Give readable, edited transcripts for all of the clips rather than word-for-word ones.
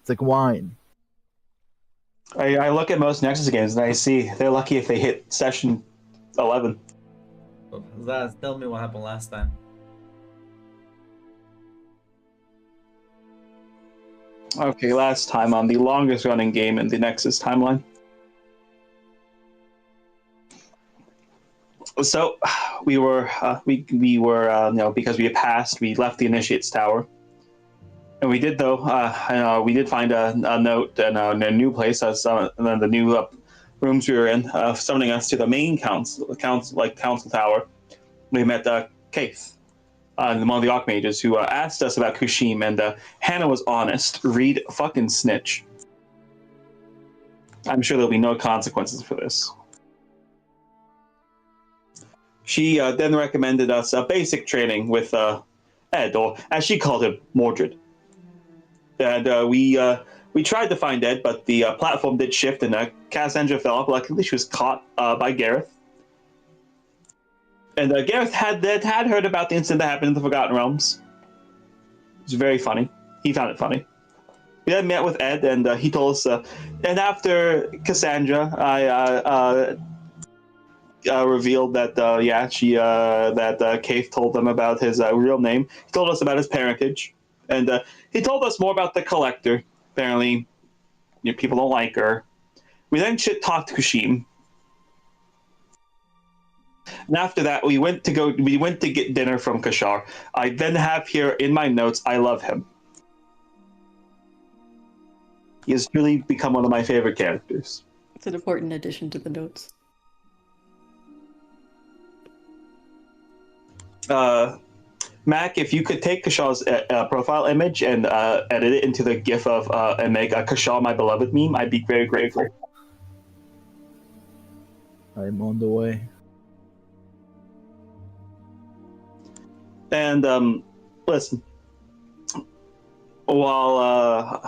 It's like wine. I look at most Nexus games and I see they're lucky if they hit session 11. Zaz, tell me what happened last time. Okay, last time on the longest running game in the Nexus timeline. So we were because we had passed, we left the Initiate's Tower, and we did we did find a note and a new place, and then the new rooms we were in, summoning us to the main council tower. We met Kaith, one of the Archmages, who asked us about Kushim, and Hannah was honest. Reed fucking snitch. I'm sure there'll be no consequences for this. She then recommended us a basic training with Ed, or as she called him, Mordred. And we tried to find Ed, but the platform did shift, and Cassandra fell off. Luckily, she was caught by Gareth. And Gareth had heard about the incident that happened in the Forgotten Realms. It was very funny. He found it funny. We then met with Ed, and he told us. And after Cassandra, I revealed that Kaith told them about his real name. He told us about his parentage, and he told us more about the Collector. Apparently, people don't like her. We then talked to Kushim. And after that, we went to get dinner from Kashar. I then have here in my notes, I love him. He has truly become one of my favorite characters. It's an important addition to the notes. Mac, if you could take Kashar's profile image and edit it into the GIF of and make a Kashar my beloved meme, I'd be very grateful. I'm on the way. And listen, while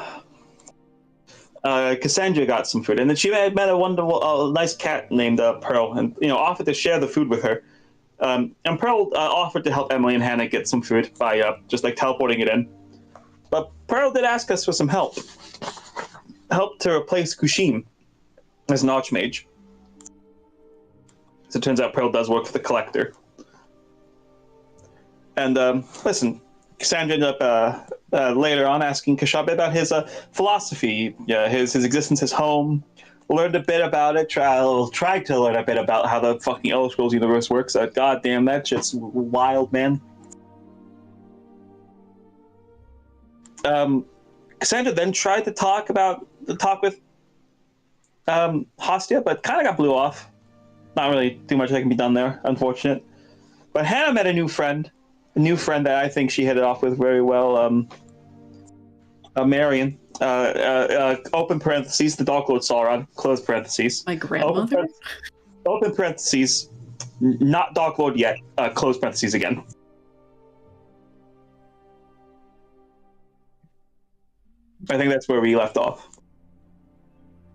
Cassandra got some food, and then she met a wonderful, nice cat named Pearl, and offered to share the food with her. And Pearl offered to help Emily and Hannah get some food by just teleporting it in. But Pearl did ask us for some help to replace Kushim as an Archmage. So it turns out Pearl does work for the Collector. And listen, Cassandra ended up later on asking Kashab about his philosophy, his existence as home. Learned a bit about it. Tried to learn a bit about how the fucking Elder Scrolls universe works. God damn, that shit's wild, man. Cassandra then tried to talk with Hostia, but kind of got blew off. Not really too much that can be done there, unfortunate. But Hannah met a new friend that I think she hit it off with very well. Marion. Open parentheses, the Dark Lord Sauron, close parentheses. My grandmother? Open parentheses, not Dark Lord yet, close parentheses again. I think that's where we left off.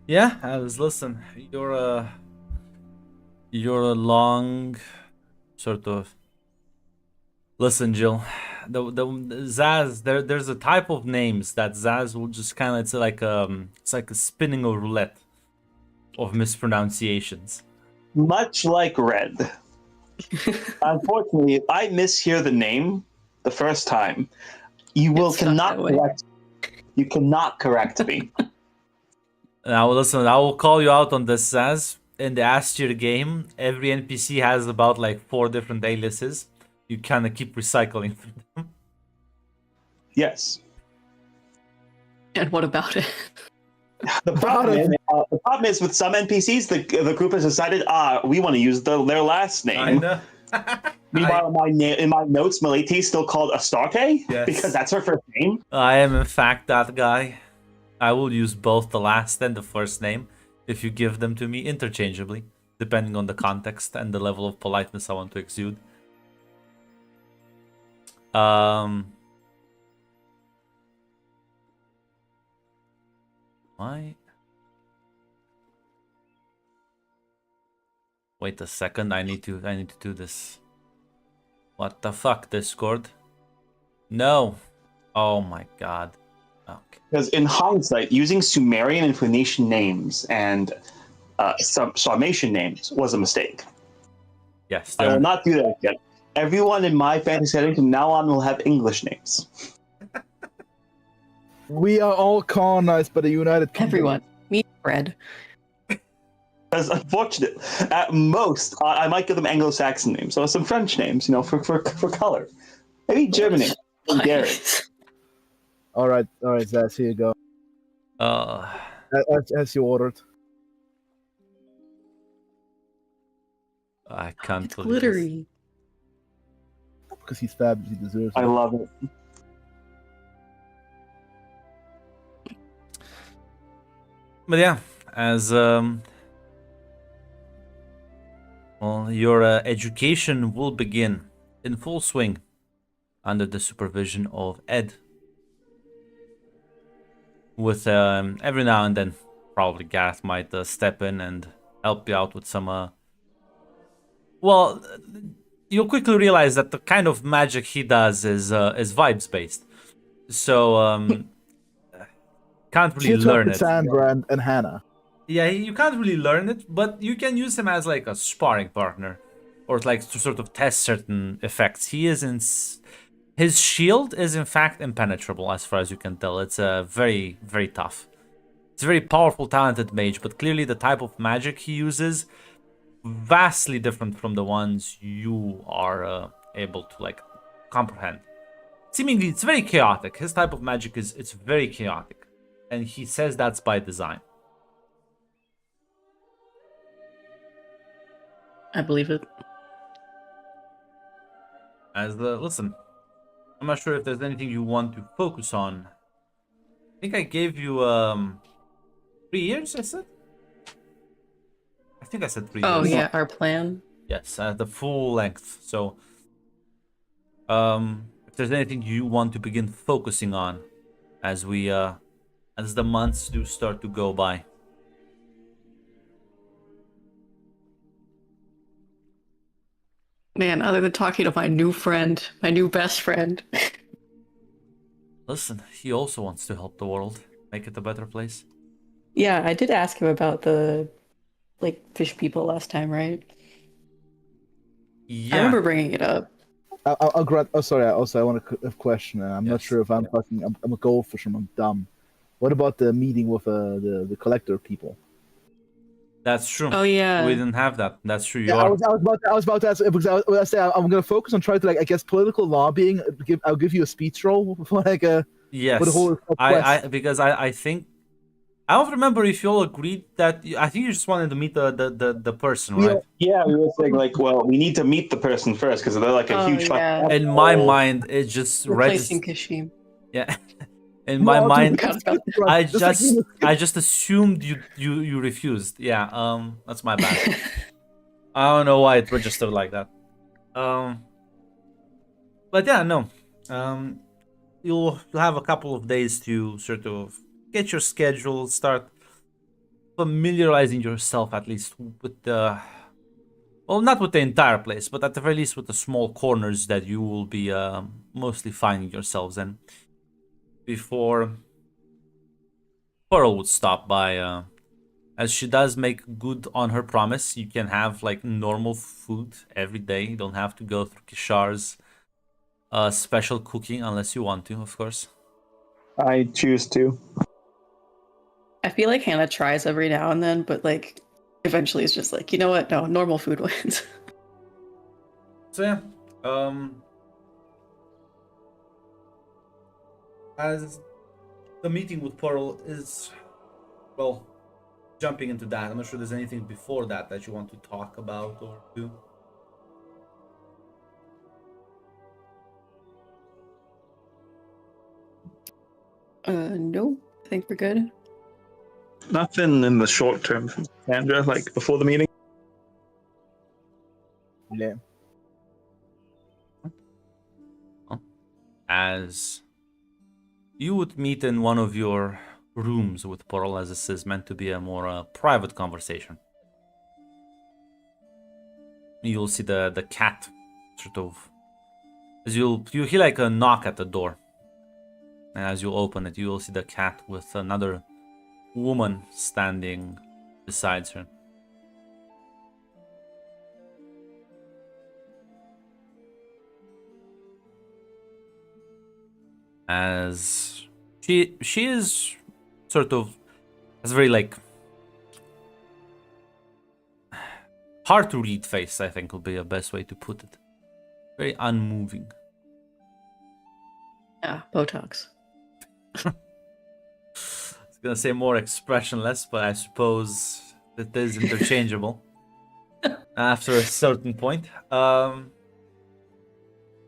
Yeah, listen, you're a long sort of. Listen, Jill, the Zaz, there's a type of names that Zaz will just kind of, it's like a spinning a roulette of mispronunciations. Much like Red. Unfortunately, if I mishear the name the first time, you cannot correct me. Now listen, I will call you out on this, Zaz. In the Astir game, every NPC has about 4 different aliases. You kind of keep recycling through them. Yes. And what about it? The problem is with some NPCs, the group has decided, we want to use their last name. I know. Meanwhile, in my notes, Milete is still called Astarte, yes, because that's her first name. I am in fact that guy. I will use both the last and the first name if you give them to me interchangeably, depending on the context and the level of politeness I want to exude. Why? Wait a second, I need to do this. What the fuck, Discord? No. Oh my god. Okay. Because in hindsight, using Sumerian and Phoenician names and some Sarmatian names was a mistake. Yes, I will they're not do that again. Everyone in my fantasy setting from now on will have English names. We are all colonized by the United Kingdom. Everyone. Meat bread. Because unfortunately, at most, I might give them Anglo-Saxon names or some French names, for color. Maybe German names. Hungarian. All right, Zaz, here you go. uh As you ordered. I can't It's believe this. glittery. Because he's fab, he deserves I it. love it. But yeah, as well, your education will begin in full swing under the supervision of Ed. With every now and then, probably Gareth might step in and help you out with some. Well, you'll quickly realize that the kind of magic he does is vibes based, so can't really Here to help learn with it. Sandra and Hannah. Yeah, you can't really learn it, but you can use him as like a sparring partner, or like to sort of test certain effects. He is in. His shield is in fact impenetrable, as far as you can tell. It's very, very tough. It's a very powerful, talented mage, but clearly the type of magic he uses vastly different from the ones you are able to like comprehend. Seemingly, it's very chaotic. His type of magic it's very chaotic, and he says that's by design. I believe it. As listen, I'm not sure if there's anything you want to focus on. I think I gave you 3 years. I said. I think I said 3 Oh years. yeah, our plan. Yes, the full length. So, if there's anything you want to begin focusing on, as we as the months do start to go by. Man, other than talking to my new friend, my new best friend. Listen, he also wants to help the world, make it a better place. Yeah, I did ask him about the fish people last time, right? Yeah. I remember bringing it up. I'll grant. Oh, sorry. Also, I want a question. I'm not Yes. sure if I'm fucking. I'm a goldfish. I'm dumb. What about the meeting with the collector people? That's true. Oh yeah. We didn't have that. That's true. You Yeah, are. I was about to ask because I was say I'm going to focus on trying to I guess political lobbying. I'll give you a speech role for Yes. for the whole quest. Because I think I don't remember if you all agreed that. I think you just wanted to meet the person, right? Yeah, we were saying well, we need to meet the person first because they're like a Oh, huge. yeah. In my mind, it just Replacing registered. Kashim. Yeah. In my mind, forgot about that. I just assumed you refused. Yeah. That's my bad. I don't know why it registered like that. But yeah, no. You'll have a couple of days to sort of get your schedule, start familiarizing yourself at least with the, well, not with the entire place, but at the very least with the small corners that you will be mostly finding yourselves in before Pearl would stop by. As she does make good on her promise, you can have like normal food every day. You don't have to go through Kishar's special cooking unless you want to, of course. I choose to. I feel like Hannah tries every now and then, but eventually it's just you know what? No, normal food wins. So yeah, as the meeting with Pearl is, well, jumping into that, I'm not sure there's anything before that that you want to talk about or do. No, I think we're good. Nothing in the short term from Sandra, before the meeting. Yeah. As you would meet in one of your rooms with Pearl, as this is meant to be a more private conversation. You'll see the cat sort of, as you hear like a knock at the door. And as you open it, you will see the cat with another woman standing beside her. As she is sort of has a very like hard to read face, I think would be the best way to put it. Very unmoving. Yeah, Botox. I was gonna say more expressionless, but I suppose it is interchangeable after a certain point.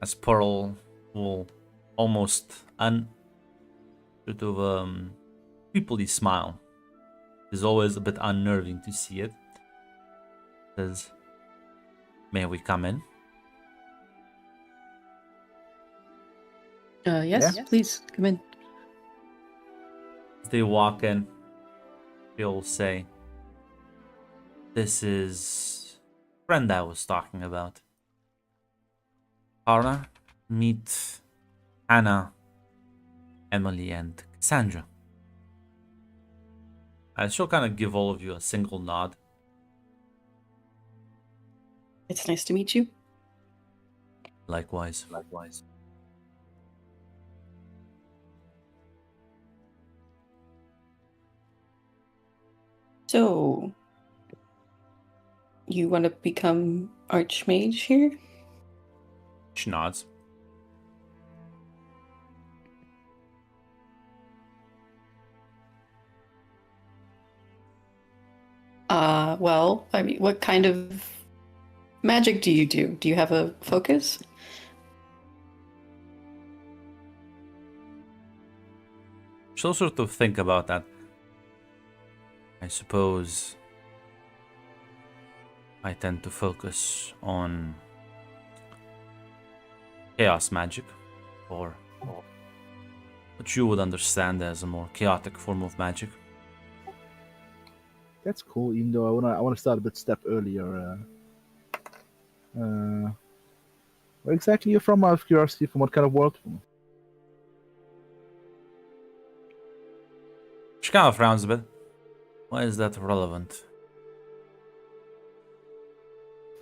As Pearl will almost sort of creepily smile. It's always a bit unnerving to see it. Says, "May we come in?" Yes, Yeah. please come in. As they walk in, she'll say, "This is the friend I was talking about. Karna, meet Hannah, Emily, and Cassandra." She'll kind of give all of you a single nod. It's nice to meet you. Likewise. So, you want to become Archmage here? She nods. Well, I mean, what kind of magic do you do? Do you have a focus? She'll sort of think about that. I suppose I tend to focus on chaos magic, or what you would understand as a more chaotic form of magic. That's cool. Even though I wanna start a bit step earlier. Where exactly you're from? Out of curiosity, from what kind of world? She kind of frowns a bit. Why is that relevant?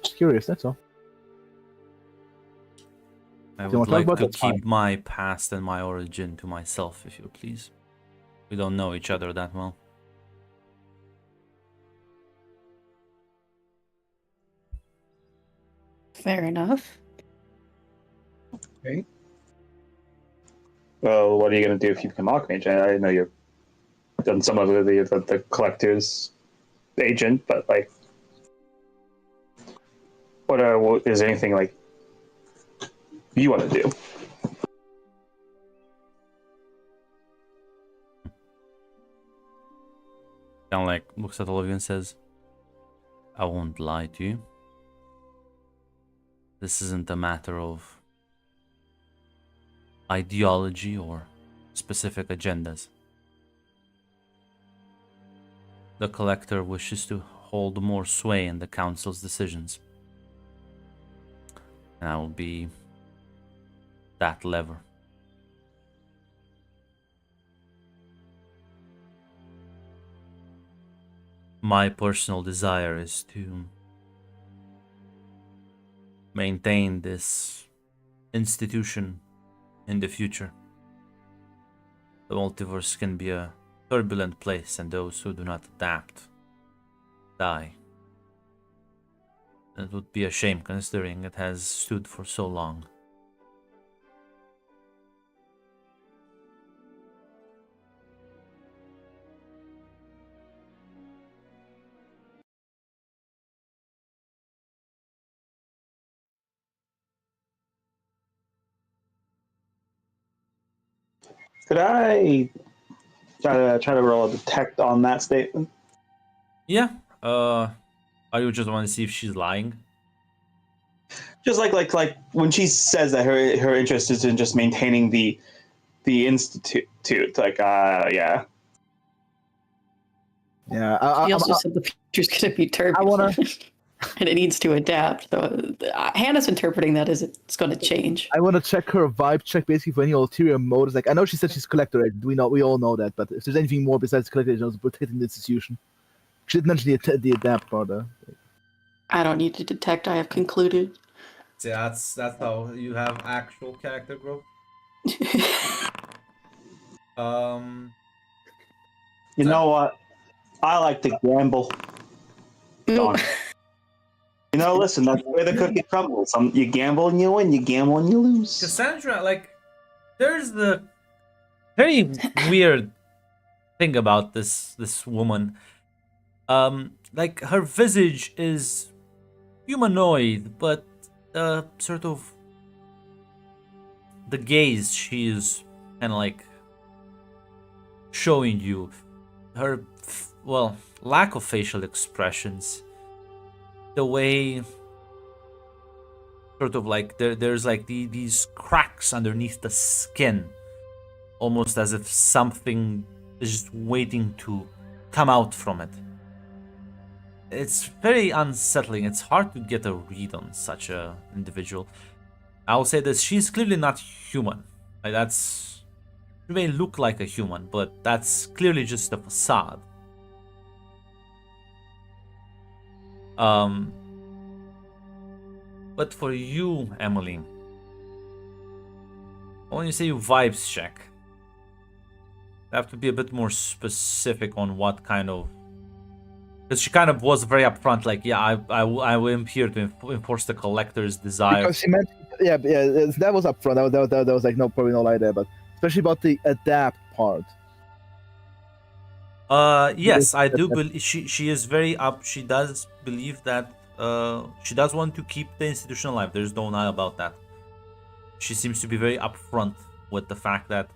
Just curious. That's all. I you would wanna talk like about to that? Fine. keep my past and my origin to myself, if you please. We don't know each other that well. Fair enough. Okay. Well, what are you going to do if you become Archmage? I know you've done some of the collector's agent, but like, what is there anything like you want to do? Kind of like looks at all of you and says, "I won't lie to you. This isn't a matter of ideology or specific agendas. The collector wishes to hold more sway in the council's decisions, and I will be that lever." My personal desire is to maintain this institution in the future. The multiverse can be a turbulent place, and those who do not adapt die. It would be a shame considering it has stood for so long. Could I try to roll a detect on that statement? Yeah, I would just want to see if she's lying. Just like when she says that her interest is in just maintaining the institute. Like yeah. Yeah. He also said the future's gonna be I wanna- turbulent. and it needs to adapt. So Hannah's interpreting that as it's going to change. I want to check her vibe check basically for any ulterior motives. Like I know she said she's collector agent. We all know that. But if there's anything more besides collector agent, protecting the institution. She didn't mention the adapt part. I don't need to detect. I have concluded. See, that's how you have actual character growth. You know what? I like to gamble. Darn. You know, listen, that's the way the cookie crumbles. You gamble and you win, you gamble and you lose. Cassandra, like, there's the very weird thing about this woman. Like her visage is humanoid, but sort of the gaze she is kind of like showing you, her lack of facial expressions, the way sort of like there's like these cracks underneath the skin, almost as if something is just waiting to come out from it. It's very unsettling. It's hard to get a read on such a individual. I'll say this: she's clearly not human. Like she may look like a human, but that's clearly just a facade. But for you, Emily, when you say vibes check, you have to be a bit more specific on what kind of. Because she kind of was very upfront, like, yeah, I am here to enforce the collector's desire. Because she meant, yeah, that was upfront. That was like probably no lie there, but especially about the adapt part. Yes, I do believe she is very up. She does believe that she does want to keep the institution alive. There's no lie about that. She seems to be very upfront with the fact that,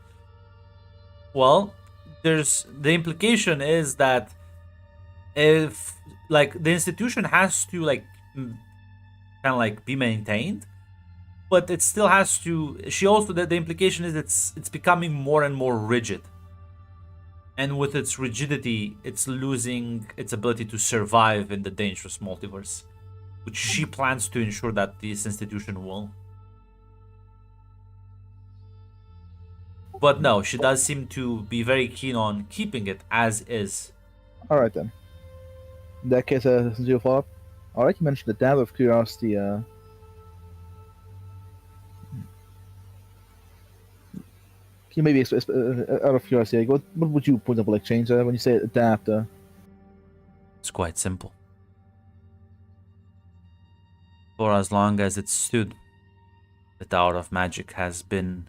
well, there's the implication is that if like the institution has to like kind of like be maintained, but it still has to. She also the implication is it's becoming more and more rigid. And with its rigidity, it's losing its ability to survive in the dangerous multiverse, which she plans to ensure that this institution will. But no, she does seem to be very keen on keeping it as is. All right then. In that case, since you follow up, all right, you mentioned the dab of curiosity. Can you maybe out of curiosity, what would you, for example, like change when you say adapt? It's quite simple. For as long as it's stood, the Tower of Magic has been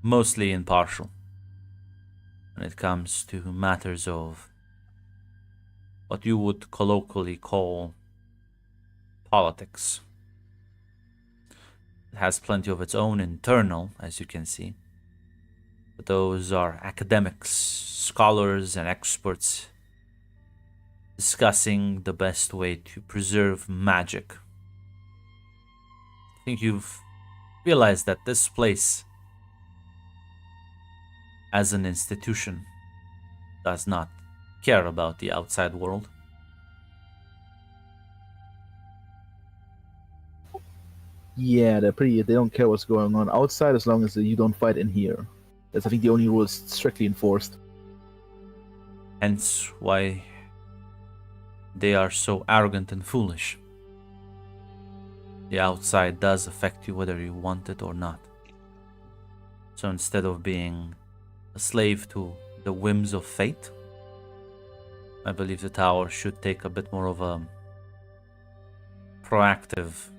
mostly impartial when it comes to matters of what you would colloquially call politics. It has plenty of its own internal, as you can see. But those are academics, scholars, and experts discussing the best way to preserve magic. I think you've realized that this place, as an institution, does not care about the outside world. Yeah, they don't care what's going on outside as long as you don't fight in here. That's, I think, the only rule is strictly enforced. Hence why they are so arrogant and foolish. The outside does affect you whether you want it or not. So instead of being a slave to the whims of fate, I believe the tower should take a bit more of a proactive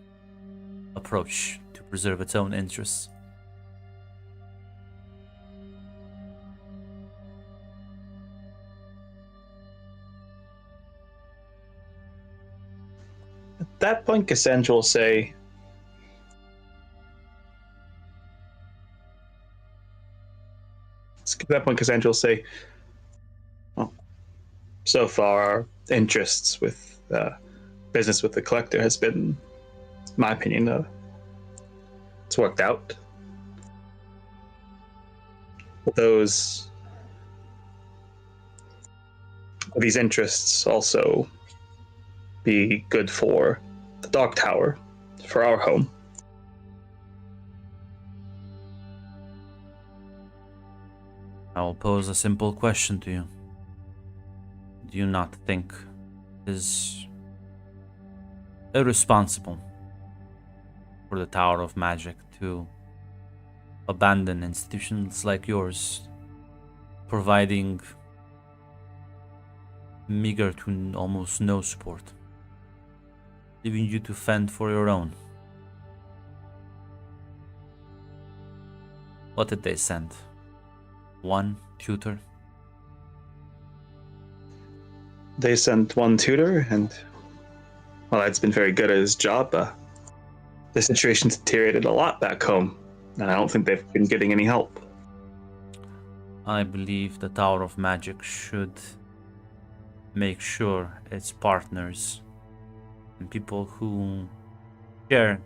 approach to preserve its own interests. At that point, Cassandra will say, well, so far our interests with business with the collector has been, in my opinion, it's worked out. These interests also be good for the Dog Tower, for our home. I will pose a simple question to you. Do you not think it is irresponsible for the Tower of Magic to abandon institutions like yours, providing meager to almost no support, leaving you to fend for your own? What did they send? One tutor? They sent one tutor, and well, that's been very good at his job. The situation's deteriorated a lot back home, and I don't think they've been getting any help. I believe the Tower of Magic should make sure its partners and people who share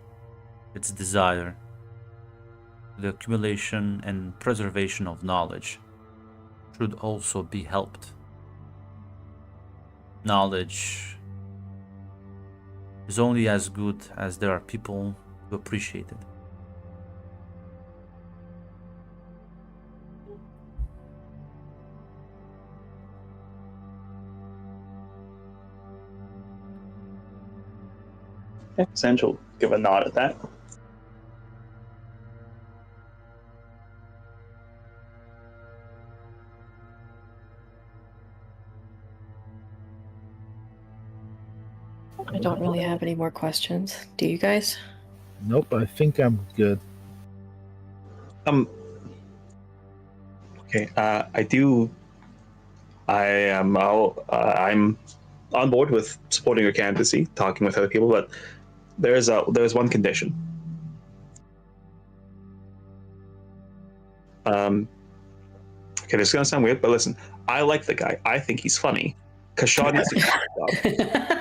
its desire, the accumulation and preservation of knowledge, should also be helped. Knowledge is only as good as there are people who appreciate it. Yeah, Sanj will give a nod at that. I don't really have any more questions. Do you guys? Nope, I think I'm good. Okay. I'm on board with supporting your candidacy, talking with other people, but there's one condition. Okay, this is gonna sound weird, but listen, I like the guy. I think he's funny. Kashaw needs to do his job.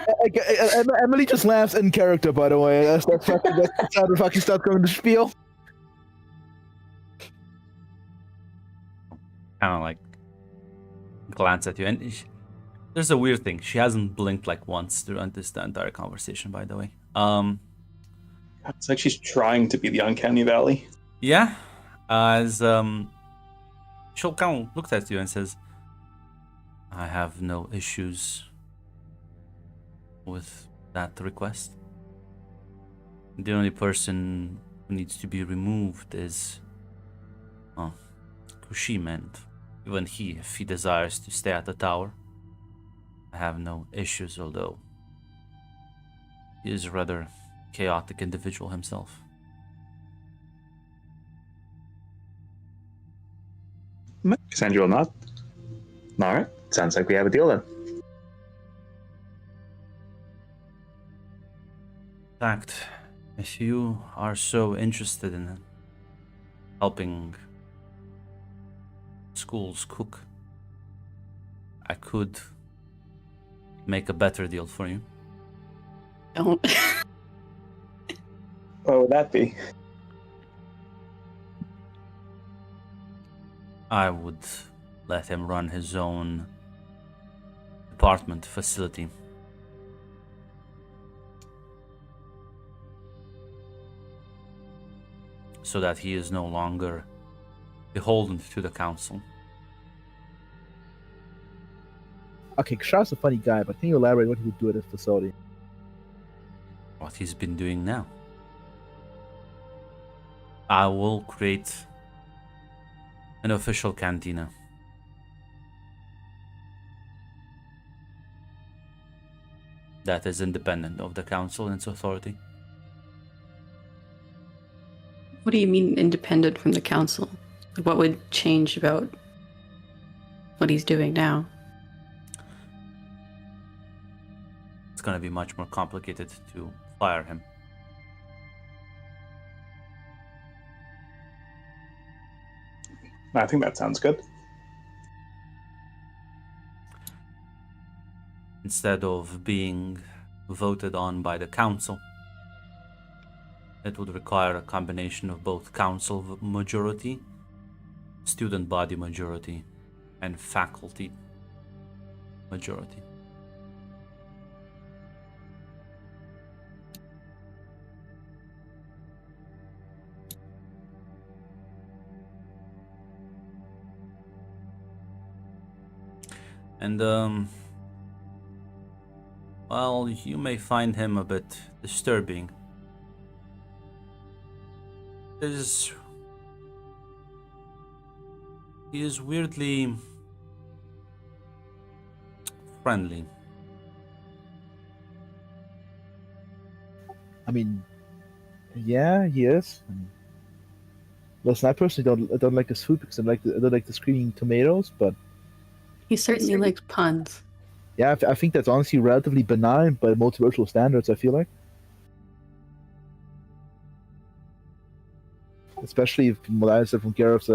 Emily just laughs in character, by the way. That's how the fucking start going to spiel. Kind of like glance at you, and there's a weird thing. She hasn't blinked like once throughout this entire conversation, by the way. It's like she's trying to be the uncanny valley. Yeah, as she'll kind of look at you and says, I have no issues with that request. The only person who needs to be removed is Kushim, and even he, if he desires to stay at the tower. I have no issues, although he is a rather chaotic individual himself. Cassandra will nod. All right, sounds like we have a deal then. In fact, if you are so interested in helping schools cook, I could make a better deal for you. Don't. What would that be? I would let him run his own department facility. So that he is no longer beholden to the council. Okay, Kshaw's a funny guy, but can you elaborate what he would do at his facility? What he's been doing now. I will create an official cantina. That is independent of the council and its authority. What do you mean independent from the council? What would change about what he's doing now? It's going to be much more complicated to fire him. I think that sounds good. Instead of being voted on by the council, it would require a combination of both council majority, student body majority, and faculty majority. And well, you may find him a bit disturbing. He is weirdly friendly. I mean, yeah, he is. Listen, I personally don't like his food because I don't like the screaming tomatoes, but He certainly likes puns. yeah, I think that's honestly relatively benign by multiversal standards, I feel like. Especially from what I said from Gareth's,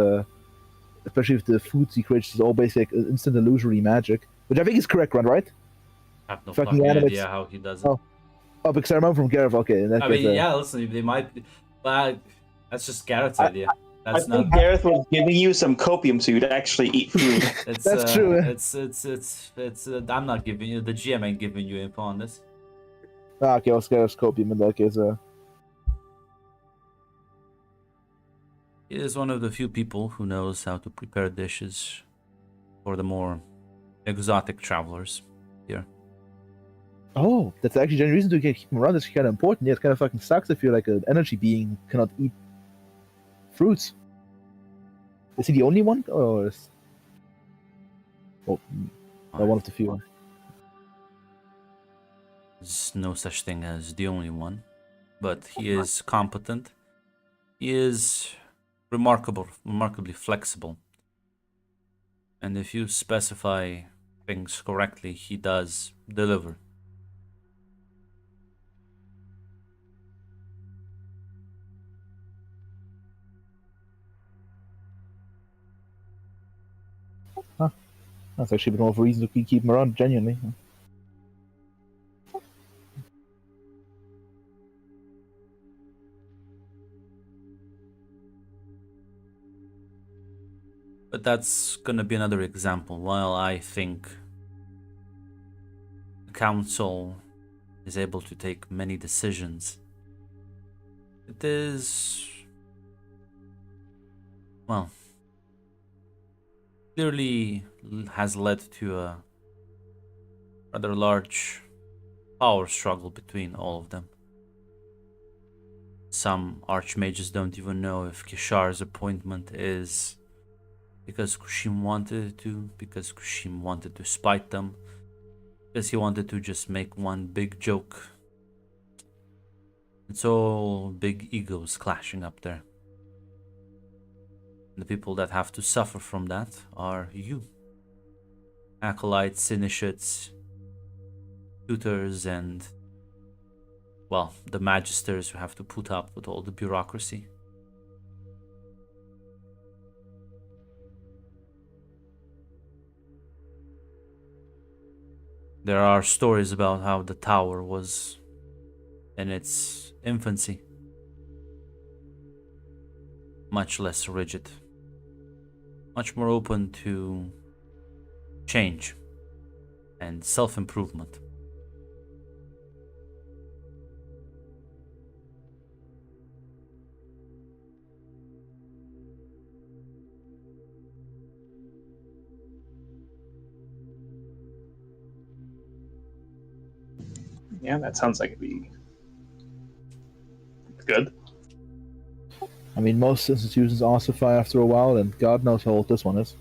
especially if the foods he creates is all basically like instant illusory magic, which I think is correct, right? I have no Fucking fucking animates- idea how he does it. Oh, because I remember from Gareth, okay. In that I case, mean, yeah, listen, they might, but that's just Garrett's idea. I That's think not. Gareth was giving you some copium so you'd actually eat food. It's, That's true, eh? It's. I'm not giving you. The GM ain't giving you info on this. okay, I'll Gareth's copium in that case. He is one of the few people who knows how to prepare dishes for the more exotic travelers here. Oh, that's actually the reason to keep him around. Is kind of important. Yeah, it kind of fucking sucks if you're like an energy being cannot eat fruits. Is he the only one, or is one of the few? There's no such thing as the only one, but he is competent. He is remarkably flexible. And if you specify things correctly, he does deliver. That's actually been more of a reason to keep him around, genuinely. But that's gonna be another example. While I think the council is able to take many decisions, it is, well, clearly has led to a rather large power struggle between all of them. Some archmages don't even know if Kishar's appointment is because Kushim wanted it to, because Kushim wanted to spite them, because he wanted to just make one big joke. It's all big egos clashing up there. The people that have to suffer from that are you. Acolytes, initiates, tutors, and, well, the magisters who have to put up with all the bureaucracy. There are stories about how the tower was in its infancy, much less rigid, much more open to change and self-improvement. Yeah, that sounds like it'd be good. I mean, most institutions ossify after a while, and God knows how old this one is.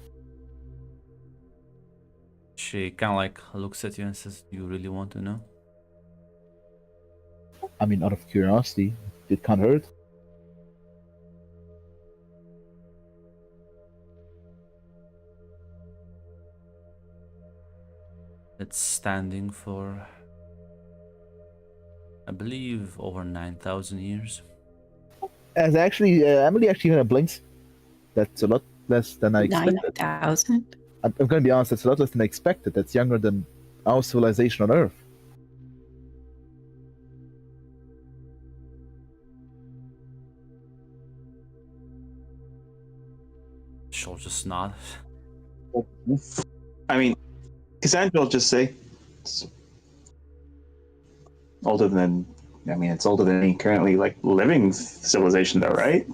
She kind of like looks at you and says, "Do you really want to know?" I mean, out of curiosity, it can't hurt. It's standing for, I believe, over 9,000 years. As actually, Emily actually kind of blinks. That's a lot less than I expected. 9,000? I'm going to be honest, that's a lot less than I expected. That's younger than our civilization on Earth. She'll just nod. I mean, Cassandra will just say it's older than. I mean, it's older than any currently like living civilization, though, right?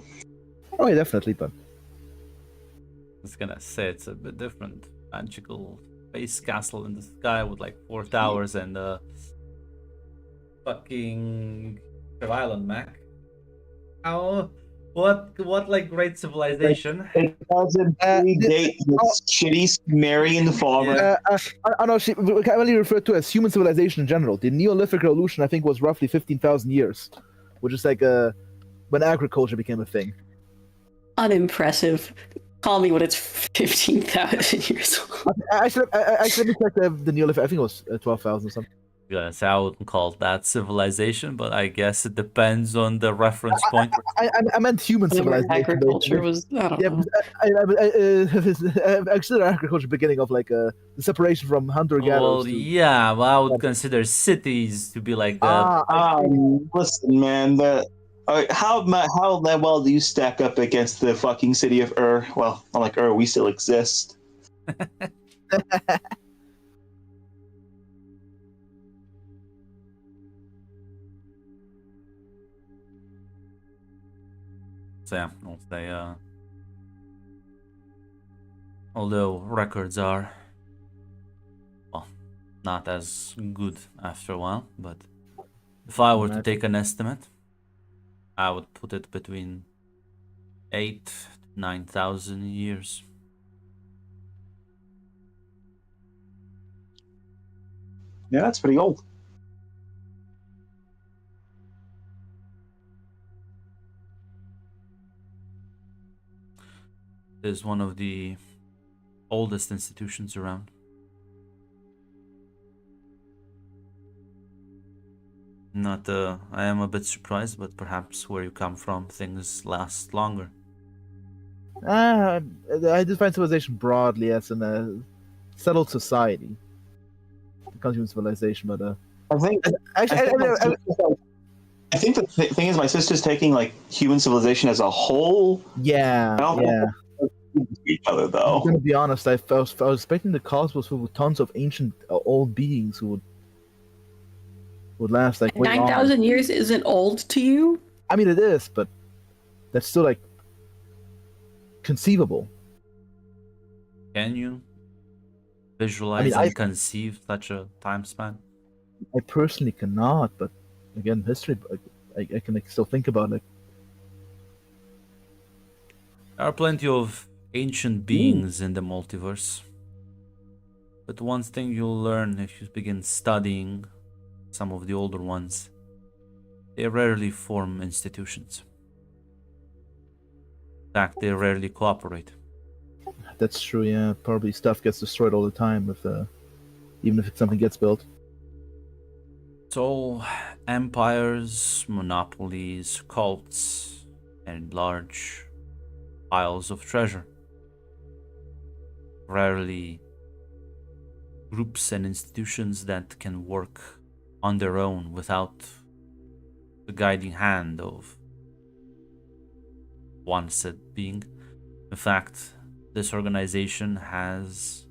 Oh, yeah, definitely, but I was gonna say it's a bit different. Magical space castle in the sky with like 4 towers and fucking Island, Mac. How? What like great civilization? It doesn't predate this shitty Sumerian form. Yeah. I know she commonly referred to as human civilization in general. The Neolithic Revolution, I think, was roughly 15,000 years, which is like when agriculture became a thing. Unimpressive. Call me when it's 15,000 years old. Actually, let me check the Neolithic. I think it was 12,000 or something. Yes, I wouldn't call that civilization, but I guess it depends on the reference point. I meant human The word civilization. agriculture was, I don't Yeah, know. I consider agriculture beginning of like the separation from hunter-gatherers. Well, yeah, well, I would consider cities to be like the. Listen, man. How well do you stack up against the fucking city of Ur? Well, not like Ur, we still exist. So yeah, I'll say, although records are, well, not as good after a while, but if I were to take an estimate, I would put it between 8,000 to 9,000 years. Yeah, that's pretty old. It is one of the oldest institutions around. Not, I am a bit surprised, but perhaps where you come from, things last longer. I define civilization broadly as a settled society. It comes from civilization, but I think I think the thing is, my sister's taking like human civilization as a whole. yeah. Each other though. I'm gonna be honest. I was expecting the cosmos filled with tons of ancient old beings who would last like way 9,000 years isn't old to you? I mean, it is, but that's still like conceivable. Can you visualize and conceive such a time span? I personally cannot, but again, history. I can like, still think about it. There are plenty of ancient beings in the multiverse. But one thing you'll learn if you begin studying some of the older ones, they rarely form institutions. In fact, they rarely cooperate. That's true. Yeah, probably stuff gets destroyed all the time if even if something gets built. It's all empires, monopolies, cults, and large piles of treasure. Rarely groups and institutions that can work on their own without the guiding hand of one said being. In fact, this organization has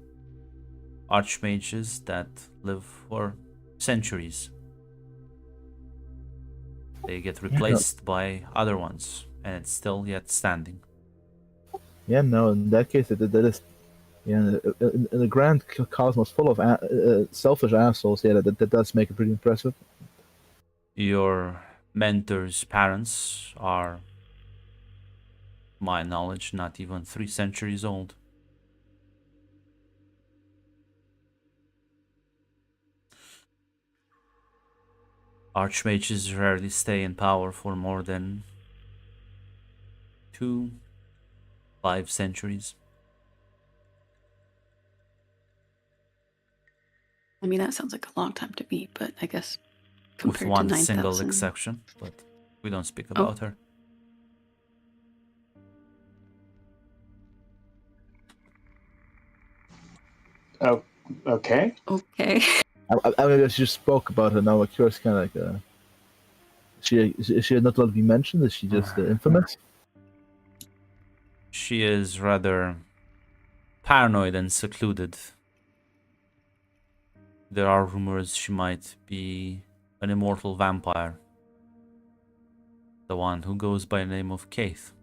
archmages that live for centuries. They get replaced by other ones, and it's still yet standing. Yeah, no. In that case, that is. Yeah, in a grand cosmos full of selfish assholes, yeah, that does make it pretty impressive. Your mentor's parents are, to my knowledge, not even 3 centuries old. Archmages rarely stay in power for more than 5 centuries. I mean, that sounds like a long time to me, but I guess With compared one to 9,000. single exception, but we don't speak about her. Oh, okay. Okay. I guess you spoke about her now. I'm curious, kind of like, is she not allowed to be mentioned? Is she just infamous? She is rather paranoid and secluded. There are rumors she might be an immortal vampire. The one who goes by the name of Keith.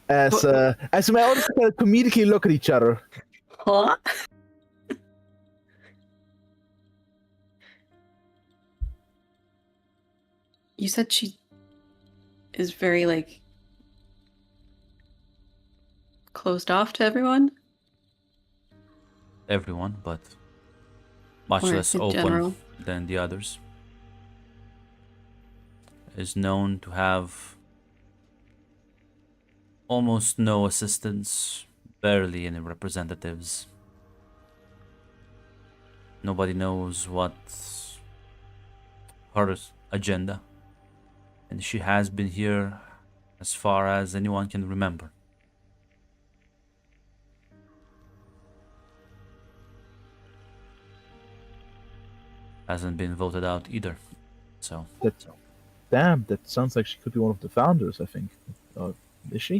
As my audience kind of comedically look at each other. Huh? You said she is very, like, closed off to everyone? Everyone, but much Or less in open general? than the others. Is known to have almost no assistants, barely any representatives. Nobody knows what her agenda, and she has been here as far as anyone can remember. Hasn't been voted out either, so That, damn, that sounds like she could be one of the founders. I think. Is she?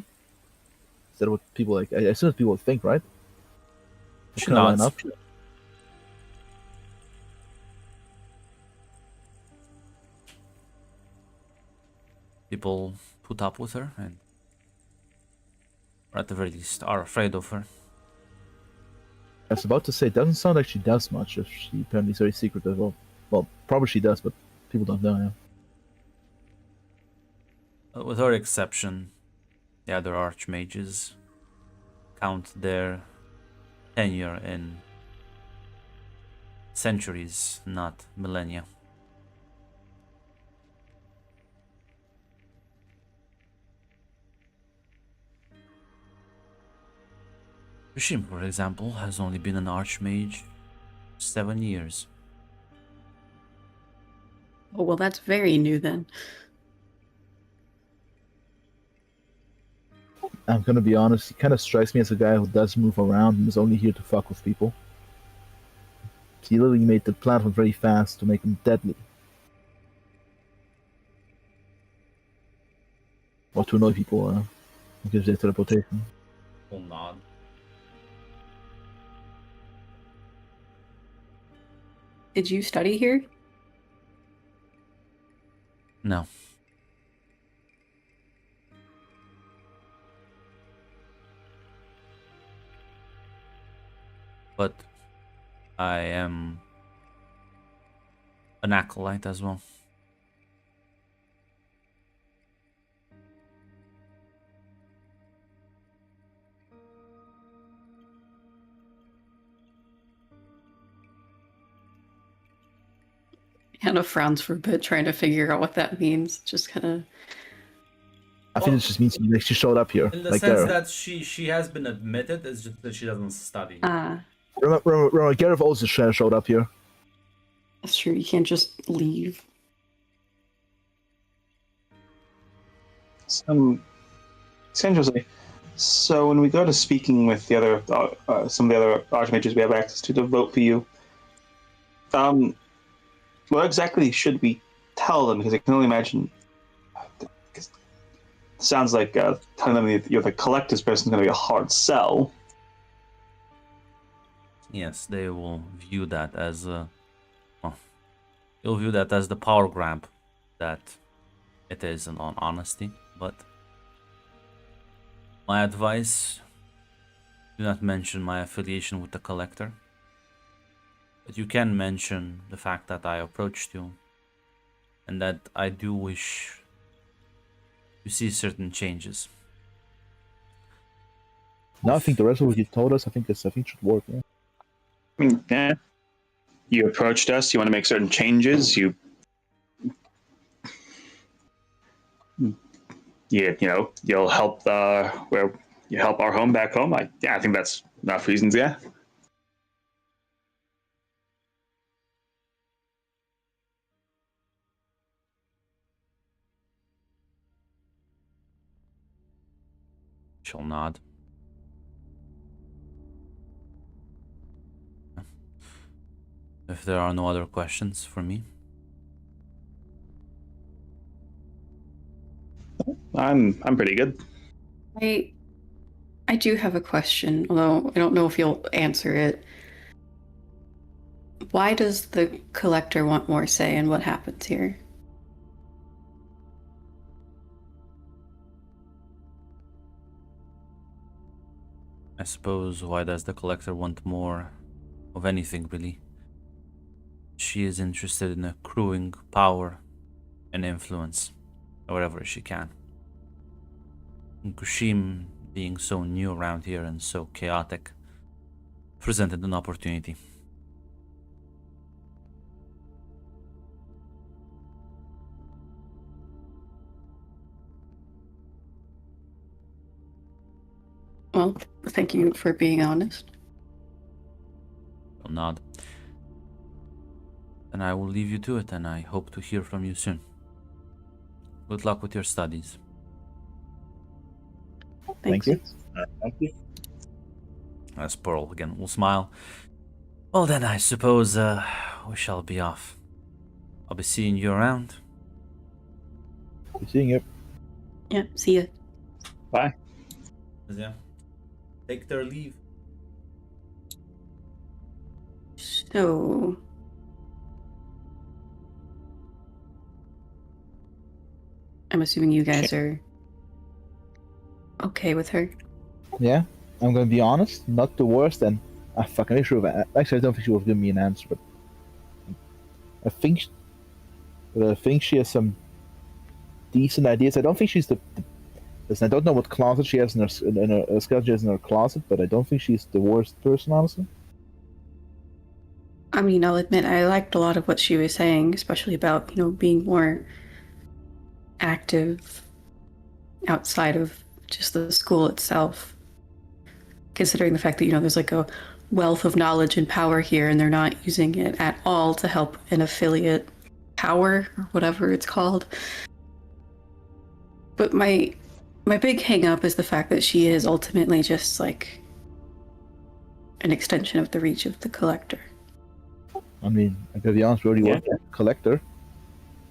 Is that what people like? I assume that's people think, right? she Kind of line nods. up. People put up with her, and or at the very least are afraid of her. I was about to say, it doesn't sound like she does much. If she apparently is very secretive. Well, probably she does, but people don't know. Yeah. With her exception, the other archmages count their tenure in centuries, not millennia. Rishim, for example, has only been an archmage 7 years. Oh, well, that's very new then. I'm gonna be honest. He kind of strikes me as a guy who does move around and is only here to fuck with people. He literally made the platform very fast to make him deadly, or to annoy people. Gives their teleportation. Will nod. Did you study here? No. But I am an acolyte as well. Hannah frowns for a bit, trying to figure out what that means. Just kind of. I think it just means like she showed up here, In the like sense there. that she has been admitted, it's just that she doesn't study. Remember, Gareth also showed up here. That's true. You can't just leave. It's interesting. So when we go to speaking with the other, some of the other archmages we have access to vote for you, what exactly should we tell them? Because I can only imagine. It sounds like telling them you're the collector's person is going to be a hard sell. Yes, they will view that as you'll view that as the power grab that it is in all honesty. But my advice: do not mention my affiliation with the collector. But you can mention the fact that I approached you and that I do wish to see certain changes. Now I think the rest of what you told us, I think should work. Yeah. I mean, yeah. You approached us. You want to make certain changes. You you'll help where you help our home back home. I think that's enough reasons. Yeah. She'll nod. If there are no other questions for me. I'm pretty good. I do have a question, although I don't know if you'll answer it. Why does the collector want more say in what happens here? I suppose, why does the Collector want more of anything, really? She is interested in accruing power and influence wherever she can. And Kushim, being so new around here and so chaotic, presented an opportunity. Well, thank you for being honest. I'll nod. And I will leave you to it, and I hope to hear from you soon. Good luck with your studies. Thank you. Thank you. As Pearl again will smile. Well then, I suppose we shall be off. I'll be seeing you around. Be seeing you. Yeah, see ya. Bye. Yeah. Take their leave. So, I'm assuming you guys are okay with her. Yeah, I'm gonna be honest, not the worst, and I fucking wish she would have, actually I don't think she would have given me an answer, but I think she has some decent ideas. I don't think she's listen, I don't know what closet she has in her skeleton she has in her closet, but I don't think she's the worst person, honestly. I mean, I'll admit I liked a lot of what she was saying, especially about, being more active outside of just the school itself. Considering the fact that, there's like a wealth of knowledge and power here, and they're not using it at all to help an affiliate power, or whatever it's called. But my big hang up is the fact that she is ultimately just like an extension of the reach of the Collector. I mean, I gotta be honest, we already worked with the Collector,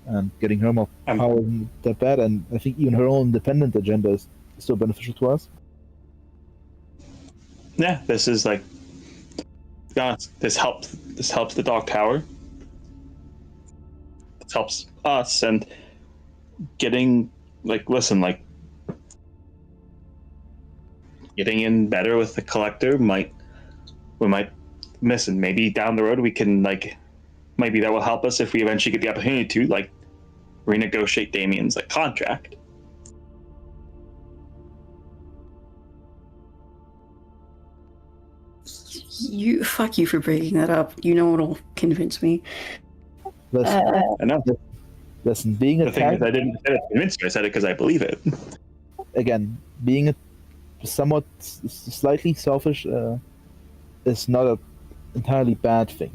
and getting her more power isn't that bad, and I think even her own independent agenda is still beneficial to us. Yeah, this is like, to be honest, this helps the Dog Tower. This helps us, and getting getting in better with the Collector we might miss, and maybe down the road we can maybe that will help us if we eventually get the opportunity to renegotiate Damien's contract. Fuck you for breaking that up. You know what'll convince me. Listen, I know. listen, being The thing is, attacked I didn't say it to convince you. I said it because I believe it. again, being a somewhat slightly selfish is not a entirely bad thing.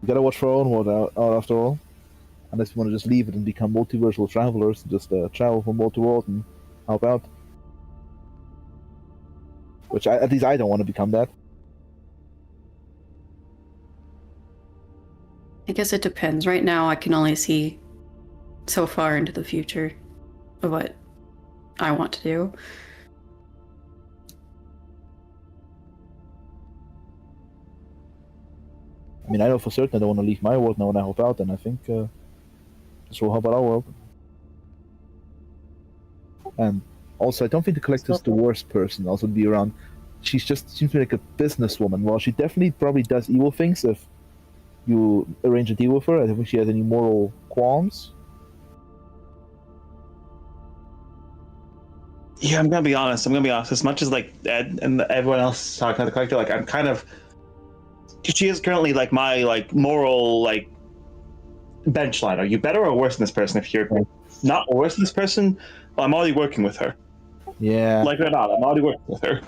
We gotta watch for our own world out after all. Unless we want to just leave it and become multiversal travelers and just travel from world to world and help out. Which at least I don't want to become that. I guess it depends. Right now, I can only see so far into the future of what I want to do. I mean, I know for certain I don't want to leave my world now when I help out, and I think this will help out our world. And also, I don't think the Collector is the worst person also to be around. She's just seems to be like a businesswoman. While she definitely probably does evil things if you arrange a deal with her, I don't think she has any moral qualms. Yeah, I'm gonna be honest. As much as Ed and everyone else talking about the Collector, I'm kind of. She is currently my moral bench line. Are you better or worse than this person? If you're not worse than this person, well, I'm already working with her. Yeah. Like it or not, I'm already working with her.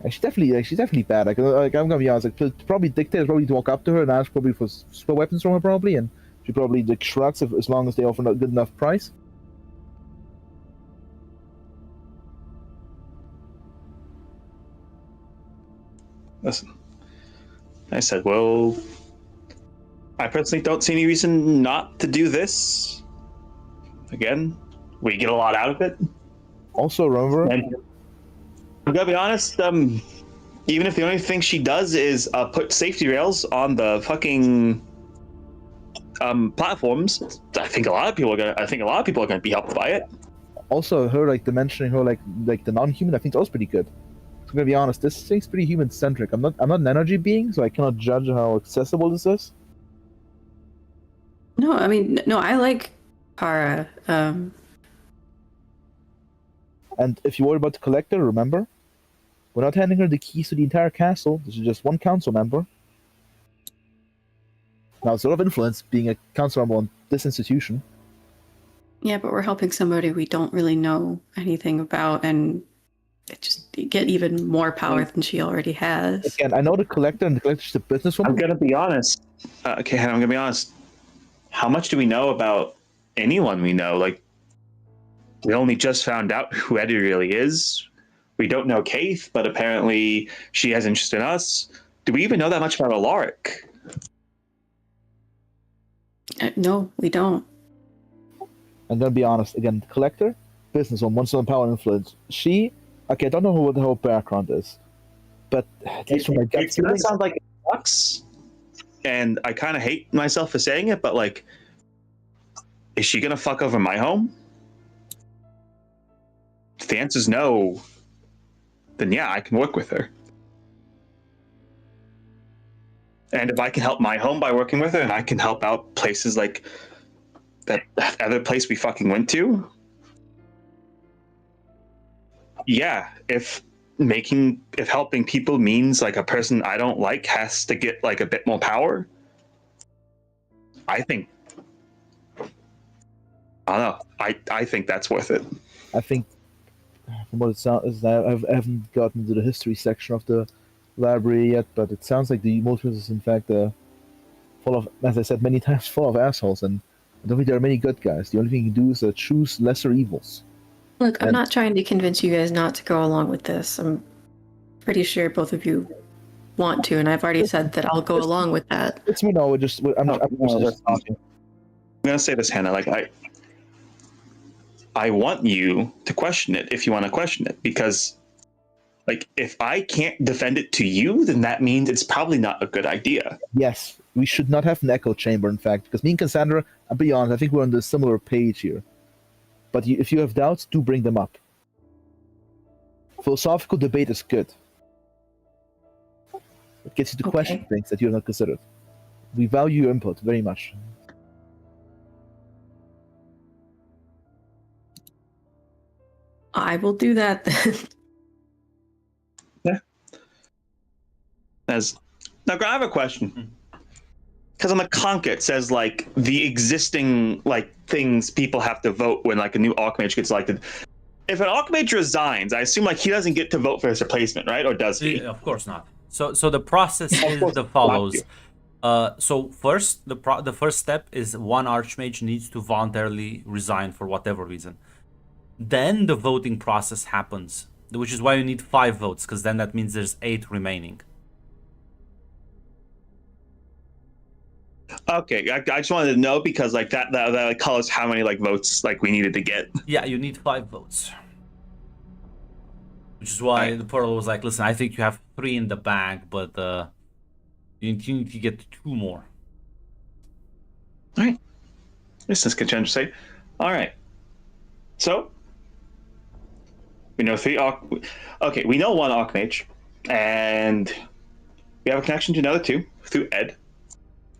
She's definitely bad. I'm gonna be honest. Probably dictators probably to walk up to her and ask probably for weapons from her probably, and she probably shrugs as long as they offer a good enough price. Listen, I said, well, I personally don't see any reason not to do this. Again, we get a lot out of it. Also, remember, And I'm gonna be honest, even if the only thing she does is put safety rails on the fucking platforms, I think a lot of people are gonna be helped by it. also her mentioning her like the non-human. I think that was pretty good. I'm gonna be honest. This seems pretty human centric. I'm not an energy being, so I cannot judge how accessible this is. No, I mean, no, I like Kara. And if you worry about the collector, remember, we're not handing her the keys to the entire castle. This is just one council member. Now, it's a lot of influence being a council member on this institution. Yeah, but we're helping somebody we don't really know anything about, and it just get even more power than she already has. Again, I know the collector, and the collector's a businesswoman. I'm gonna be honest. Okay, I'm gonna be honest. How much do we know about anyone we know? Like, we only just found out who Eddie really is. We don't know Kaith, but apparently she has interest in us. Do we even know that much about Alaric? No, we don't. I'm gonna be honest. Again, the collector, businesswoman, wants some power and influence. She, okay, I don't know what the whole background is, but at least from my gut It feeling, does sound like it sucks, and I kind of hate myself for saying it, but like, is she gonna fuck over my home? If the answer's no, then yeah, I can work with her. And if I can help my home by working with her, and I can help out places like that other place we fucking went to, yeah, if helping people means like a person I don't like has to get like a bit more power, I think, I don't know, I think that's worth it. I think from what it sounds is that I haven't gotten to the history section of the library yet, but it sounds like the Multiverse is in fact full of, as I said many times, full of assholes, and I don't think there are many good guys. The only thing you can do is choose lesser evils. Look, I'm not trying to convince you guys not to go along with this. I'm pretty sure both of you want to, and I've already said that I'll go along with that. It's me, no, I'm just talking. I'm gonna say this, Hannah. Like I want you to question it if you want to question it, because like if I can't defend it to you, then that means it's probably not a good idea. Yes, we should not have an echo chamber, in fact, because me and Cassandra, I'll be honest, I think we're on the similar page here. But if you have doubts, do bring them up. Philosophical debate is good. It gets you to question things that you have not considered. We value your input very much. I will do that then. Yeah. Now, I have a question. Because on the Conca it says like the existing like things people have to vote when like a new Archmage gets elected. If an Archmage resigns, I assume like he doesn't get to vote for his replacement, right? Or does he? Of course not. So the process is the follows. So first, the first step is one Archmage needs to voluntarily resign for whatever reason. Then the voting process happens, which is why you need 5 votes, because then that means there's 8 remaining. Okay, I just wanted to know because like that like colors how many like votes like we needed to get. Yeah, you need 5 votes. Which is why the portal was like, listen, I think you have 3 in the bag, but you need to get 2 more. All right. This is contingency. All right. So we know 3 okay, we know 1 Archmage, and we have a connection to another 2 through Ed.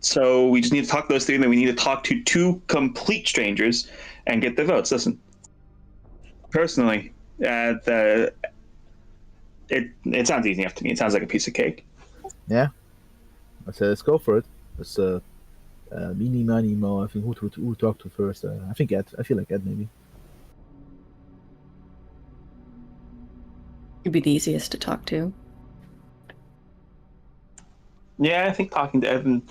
So we just need to talk to those 3, and then we need to talk to 2 complete strangers and get their votes. Listen, personally, it sounds easy enough to me. It sounds like a piece of cake. Yeah, I said let's go for it. Let's meeny miny mo. I think who talk to first? I think Ed. I feel like Ed maybe. You'd be the easiest to talk to. Yeah, I think talking to Ed and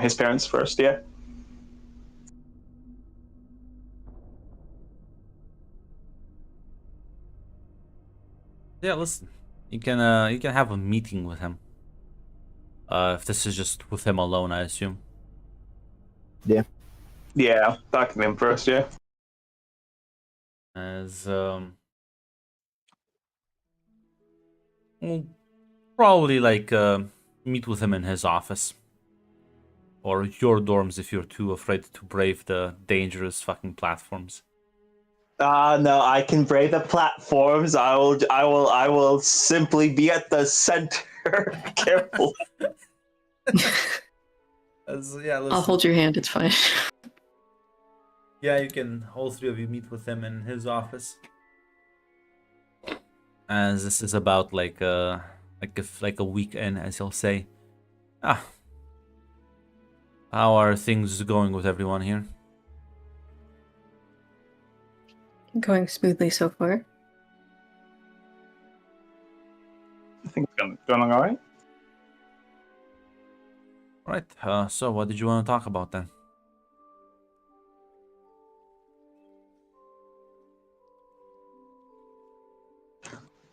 his parents first. Yeah. Yeah, listen, you can have a meeting with him. If this is just with him alone, I assume. Yeah. Yeah, talking to him first. Yeah. As we'll probably like meet with him in his office. Or your dorms if you're too afraid to brave the dangerous fucking platforms. No, I can brave the platforms. I will simply be at the center. Careful. Yeah, I'll listen. hold your hand. It's fine. Yeah, you can. All three of you meet with him in his office. As this is about like a weekend, as he'll say. Ah, how are things going with everyone here? Going smoothly so far. I think it's going all right. All right. So what did you want to talk about then?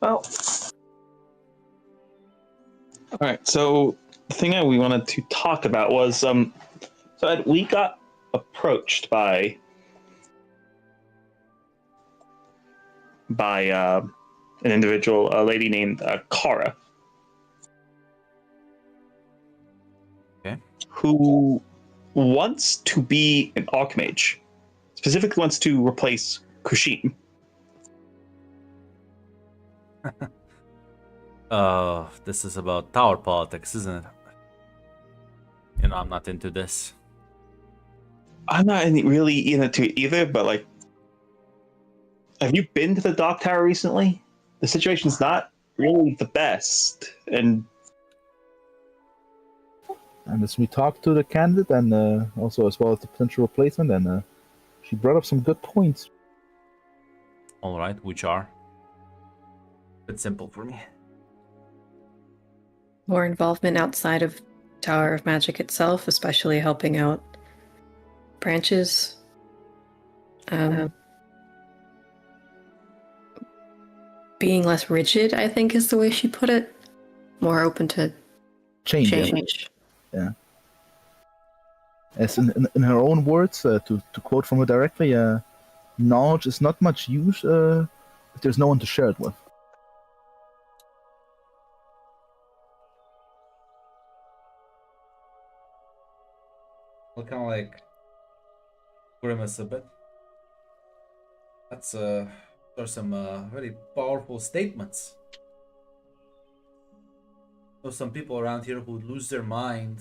Well, all right. So the thing we wanted to talk about was we got approached by an individual, a lady named Kara, Okay. who wants to be an Archmage. Specifically, wants to replace Kushim. This is about tower politics, isn't it? You know, I'm not into this. I'm not really into it either, but like, have you been to the Dock Tower recently? The situation's not really the best, and as we talked to the candidate and also as well as the potential replacement, and she brought up some good points. All right, which are? It's simple for me. More involvement outside of Tower of Magic itself, especially helping out branches. Being less rigid, I think, is the way she put it. More open to change. Yeah. As in her own words, to quote from her directly, knowledge is not much use if there's no one to share it with. I'll kind of like grimace a bit. Those are some very powerful statements. There's some people around here who would lose their mind,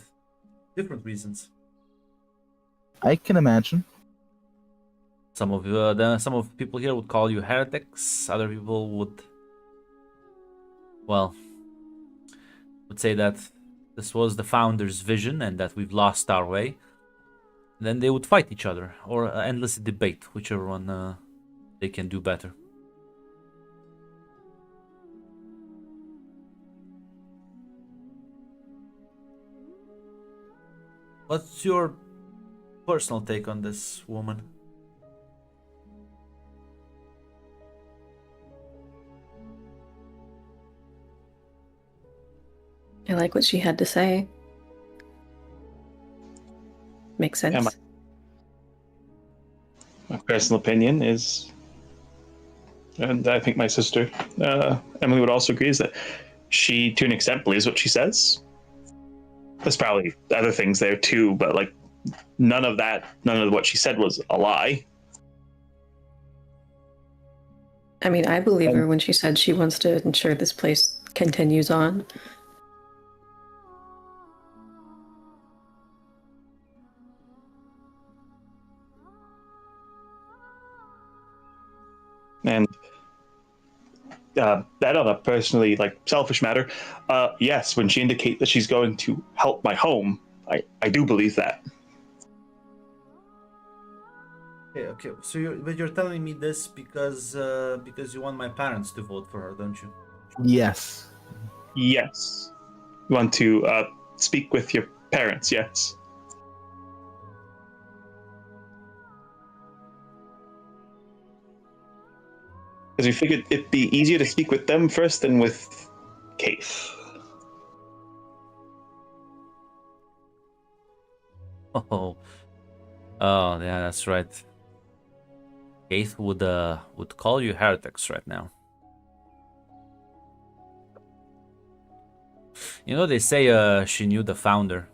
different reasons. I can imagine. Some of people here would call you heretics. Other people would say that this was the founder's vision and that we've lost our way. Then they would fight each other or endlessly debate whichever one they can do better. What's your personal take on this woman? I like what she had to say. Makes sense. Yeah, my personal opinion is, and I think my sister Emily would also agree, is that she, to an extent, believes what she says. There's probably other things there too, but like none of what she said was a lie. I mean, I believe her when she said she wants to ensure this place continues on. And that on a personally selfish matter, yes, when she indicates that she's going to help my home, I do believe that. Okay. So you're telling me this because you want my parents to vote for her, don't you? Yes. Yes. You want to speak with your parents, yes. Because we figured it'd be easier to speak with them first than with Keith. Oh, yeah, that's right. Keith would call you heretics right now. You know, they say she knew the founder.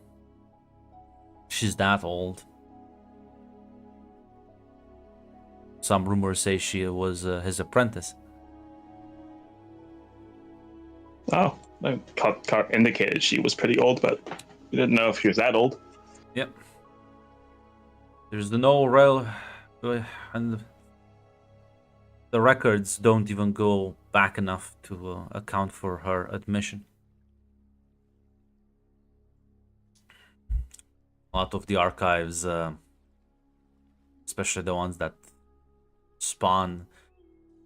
She's that old. Some rumors say she was his apprentice. Oh, Car indicated she was pretty old, but we didn't know if she was that old. Yep. There's no real, and the records don't even go back enough to account for her admission. A lot of the archives, especially the ones that spawn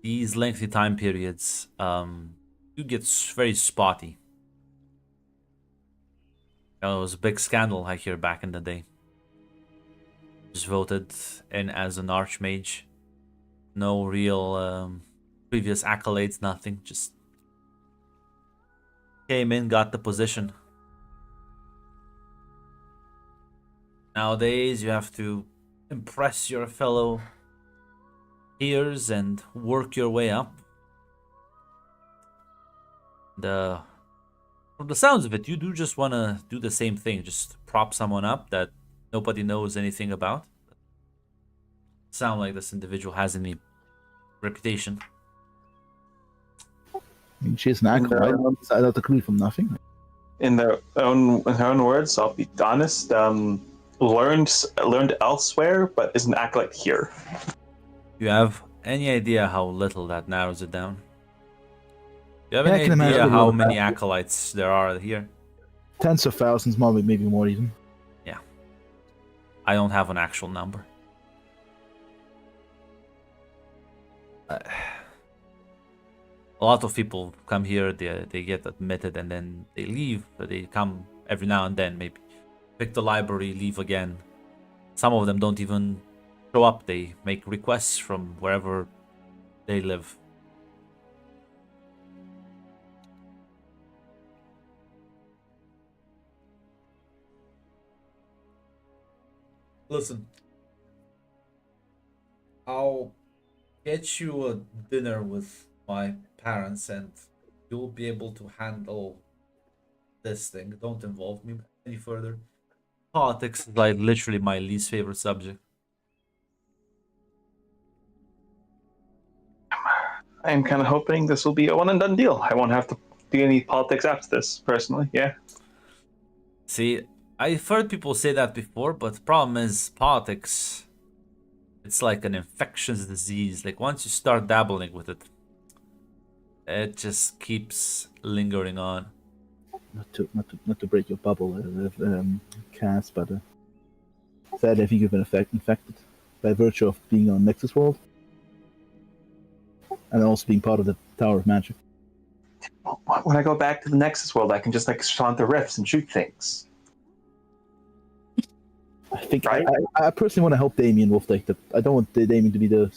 these lengthy time periods, do get very spotty. It was a big scandal, I hear, back in the day. Just voted in as an archmage. No real previous accolades, nothing. Just came in, got the position. Nowadays, you have to impress your fellow peers and work your way up. From the sounds of it, you do just want to do the same thing. Just prop someone up that nobody knows anything about. Sound like this individual has any reputation. I mean, she's an acolyte. I got the clue from nothing. In her own words, I'll be honest. Learned elsewhere, but is an acolyte here. You have any idea how little that narrows it down? Do you have Yeah, I any can idea imagine how what many that- acolytes there are here? Tens of thousands, maybe more even. Yeah. I don't have an actual number. A lot of people come here, they get admitted, and then they leave. They come every now and then, maybe pick the library, leave again. Some of them don't even show up. They make requests from wherever they live. Listen, I'll get you a dinner with my parents and you'll be able to handle this thing. Don't involve me any further. Politics is like literally my least favorite subject. I'm kind of hoping this will be a one and done deal. I won't have to do any politics after this, personally. Yeah. See, I've heard people say that before, but the problem is politics. It's like an infectious disease. Like once you start dabbling with it, it just keeps lingering on. Not to break your bubble, Cass, but sadly, I think you've been infected by virtue of being on Nexus World and also being part of the Tower of Magic. When I go back to the Nexus world, I can just like flaunt the rifts and shoot things. I think Right. I personally want to help Damien with like the. I don't want Damien to be the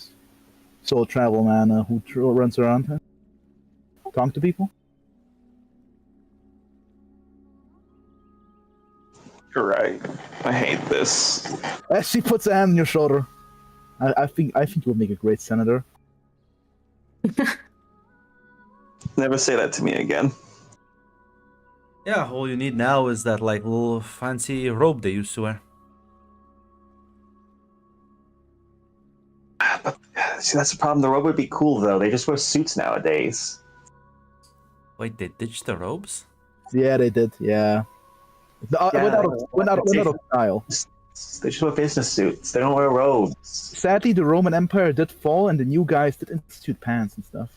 sole travel man who runs around, talking to people. You're right. I hate this. As she puts a hand on your shoulder, I think you'll make a great senator. Never say that to me again. Yeah, all you need now is that like little fancy robe they used to wear. But see, that's the problem. The robe would be cool though. They just wear suits nowadays. Wait, they ditched the robes? Yeah, they did. Yeah. Went out of style. They just wear business suits. They don't wear robes. Sadly, the Roman Empire did fall, and the new guys did institute pants and stuff.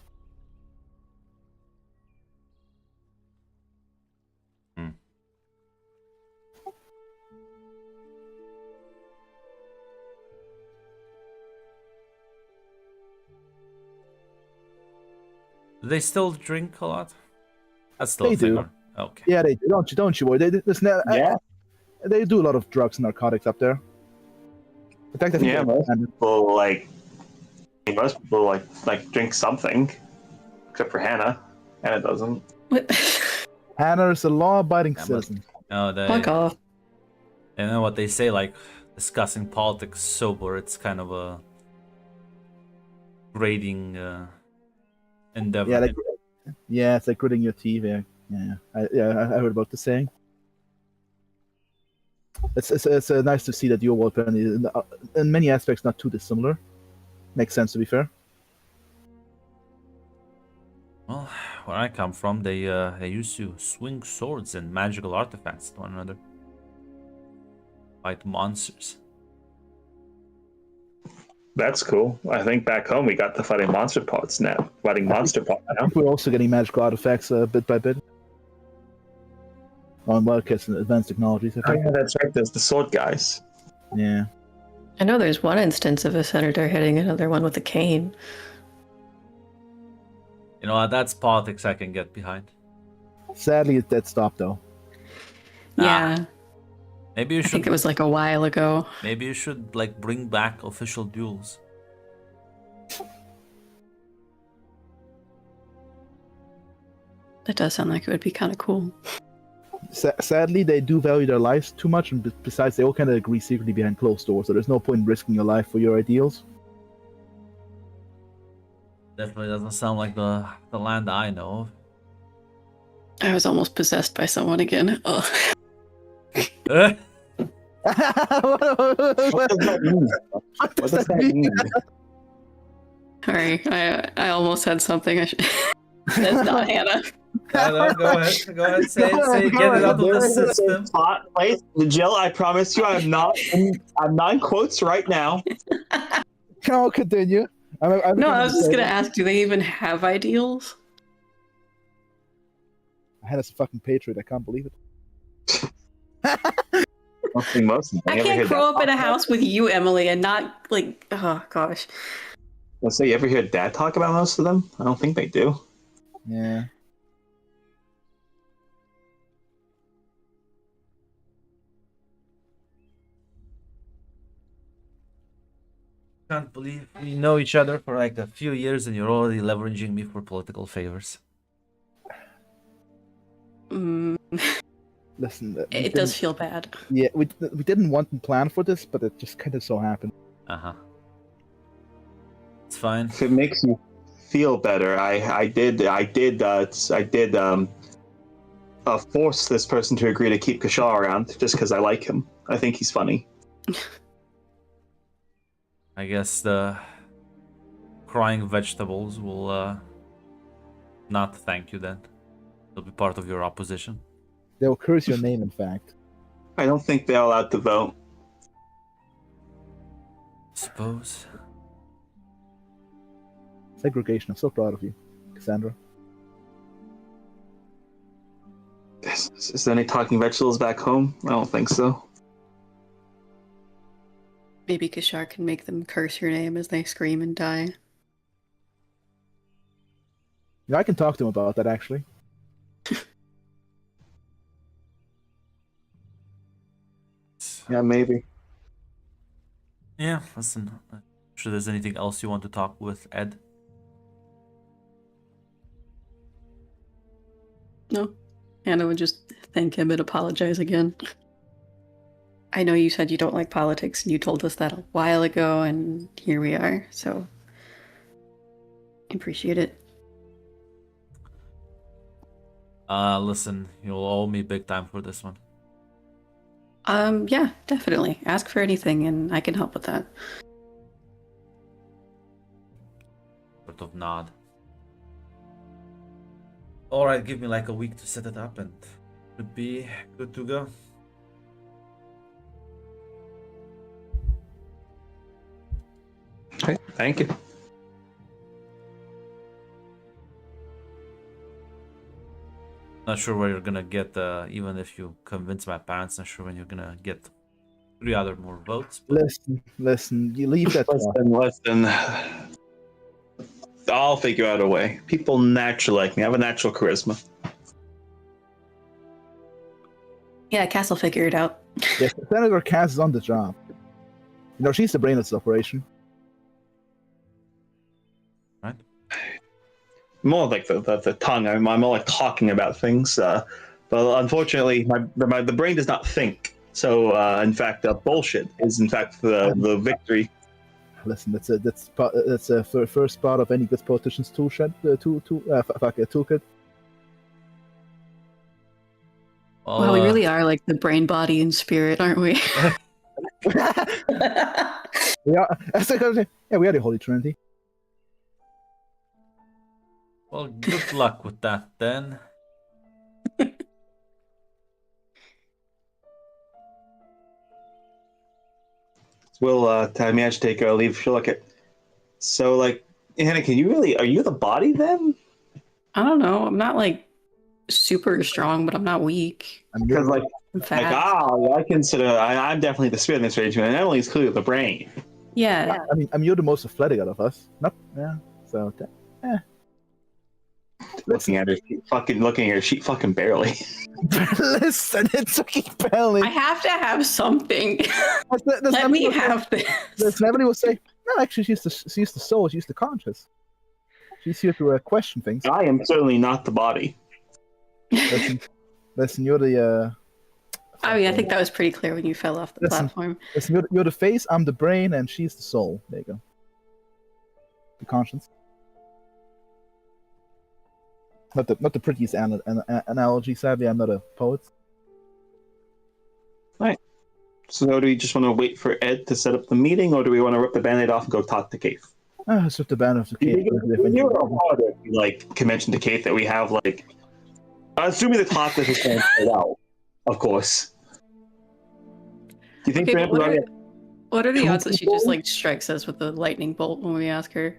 Do they still drink a lot? That's still They a thing. do. Okay. Yeah, they don't you worry. Yeah. They do a lot of drugs and narcotics up there. In fact, I think Yeah, they- most people like drink something, except for Hannah. Hannah doesn't. What? Hannah is a law-abiding Yeah, but- citizen. No, they. Fuck off. You know what they say, like discussing politics sober. It's kind of a grading endeavor. Yeah, it's like gritting your teeth. I heard about the saying. It's nice to see that your world plan is in many aspects not too dissimilar. Makes sense, to be fair. Well, where I come from, they used to swing swords and magical artifacts to one another. Fight monsters. That's cool. I think back home we got the fighting monster parts now. Fighting monster parts I now. think we're also getting magical artifacts bit by bit. On Wildcats and advanced technologies, I Oh, think. yeah, that's right. There's the sword guys. Yeah. I know there's one instance of a senator hitting another one with a cane. You know, that's politics I can get behind. Sadly, it's dead stop, though. Yeah, Maybe you I should. think it was like a while ago. Maybe you should like bring back official duels. That does sound like it would be kind of cool. Sadly, they do value their lives too much, and besides, they all kind of agree secretly behind closed doors, so there's no point in risking your life for your ideals. Definitely doesn't sound like the land I know of. I was almost possessed by someone again. Ugh. Eh? What does that mean? What What does that mean? Sorry, I almost said something. I should. That's not Hannah. No, go ahead, say it, get it out of the system. Spot place, Jill. I promise you, I'm not in quotes right now. I'll continue. No, I was just gonna ask, do they even have ideals? Hannah's a fucking patriot. I can't believe it. I don't think most of them. I You ever can't hear grow Dad up in a talk house with you, Emily, and not like, oh gosh. Let's say you ever hear Dad talk about most of them? I don't think they do. Yeah. Can't believe we know each other for like a few years and you're already leveraging me for political favors. Listen, we It does didn't- feel bad. Yeah, we didn't want to plan for this, but it just kind of so happened. It's fine. If it makes you feel better, I did force this person to agree to keep Kashar around just because I like him. I think he's funny. I guess the crying vegetables will not thank you then. They'll be part of your opposition. They'll curse your name, in fact. I don't think they're allowed to vote. Suppose. Segregation. I'm so proud of you, Cassandra. Is there any talking vegetables back home? I don't think so. Maybe Kashar can make them curse your name as they scream and die. Yeah, I can talk to him about that, actually. Yeah, maybe. Yeah, listen. I'm sure there's anything else you want to talk with Ed? No. Hannah would just thank him and apologize again. I know you said you don't like politics, and you told us that a while ago, and here we are, so I appreciate it. Listen, you'll owe me big time for this one. Yeah, definitely. Ask for anything, and I can help with that. Sort of nod. Alright, give me like a week to set it up and should be good to go. Okay, thank you. Not sure where you're gonna get, even if you convince my parents, not sure when you're gonna get 3 other more votes. But Listen, you leave that. Listen. I'll figure out a way. People naturally like me. I have a natural charisma. Yeah, Cass will figure it out. Yeah, Senator Cass is on the job. You know, she's the brain of this operation. Right? More like the tongue. I'm more like talking about things. But unfortunately, the brain does not think. So, in fact, bullshit is in fact the victory. Listen, that's a first part of any good politician's toolkit. Toolkit. Well, Well, we really are like the brain, body, and spirit, aren't we? Yeah, that's like I was saying, yeah, we are the Holy Trinity. Well, good luck with that then. We'll manage to take leave. She'll look at. So, like, Hannah, are you the body then? I don't know. I'm not like super strong, but I'm not weak. Because, like, I'm fast. I'm definitely the spirit in this arrangement, and Emily's clearly the brain. Yeah. I mean, you're the most athletic out of us. Nope. Yeah. So, Looking at her, she fucking barely. listen, it's fucking barely. I have to have something. That's Let me have this. That's Emily will say, no, actually, she's the soul. She's the conscious. She's here to question things. I am certainly not the body. Listen, you're the. I mean, I think that was pretty clear when you fell off the platform. Listen, you're the face. I'm the brain, and she's the soul. There you go. The conscience. Not the prettiest analogy. Sadly, I'm not a poet. Right. So, do we just want to wait for Ed to set up the meeting, or do we want to rip the band-aid off and go talk to Keith? It's just the band of the Keith. Can mention to Keith that we have, like, assuming the talk list is going well, of course. Do you think what are the odds that she just like strikes us with a lightning bolt when we ask her?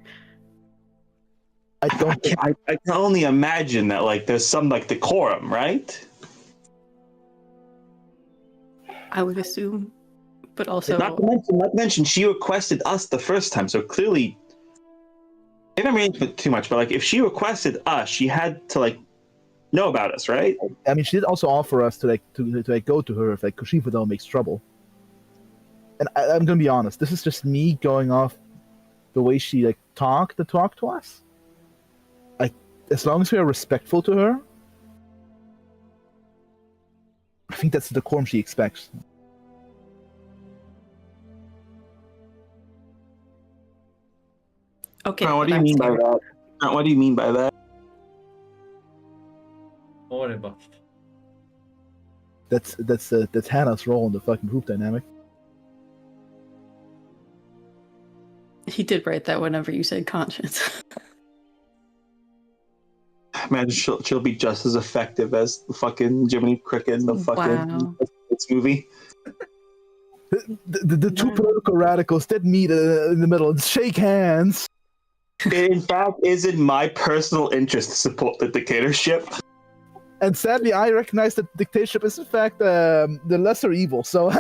I can only imagine that, like, there's some, like, decorum, right? I would assume, but also Not to mention, she requested us the first time, so clearly, I don't mean too much, but like, if she requested us, she had to like know about us, right? I mean, she did also offer us to go to her if like Kushifudo makes trouble. And I'm gonna be honest, this is just me going off the way she like talked to us. Like, as long as we are respectful to her, I think that's the decorum she expects. okay. What do you mean by that? What do you mean by that? Don't worry about it. That's Hannah's role in the fucking group dynamic. He did write that whenever you said conscience. Man, she'll be just as effective as the fucking Jiminy Cricket in the fucking this movie. The two political radicals did meet in the middle and shake hands. It, in fact, is in my personal interest to support the dictatorship. And sadly, I recognize that dictatorship is in fact the lesser evil. So.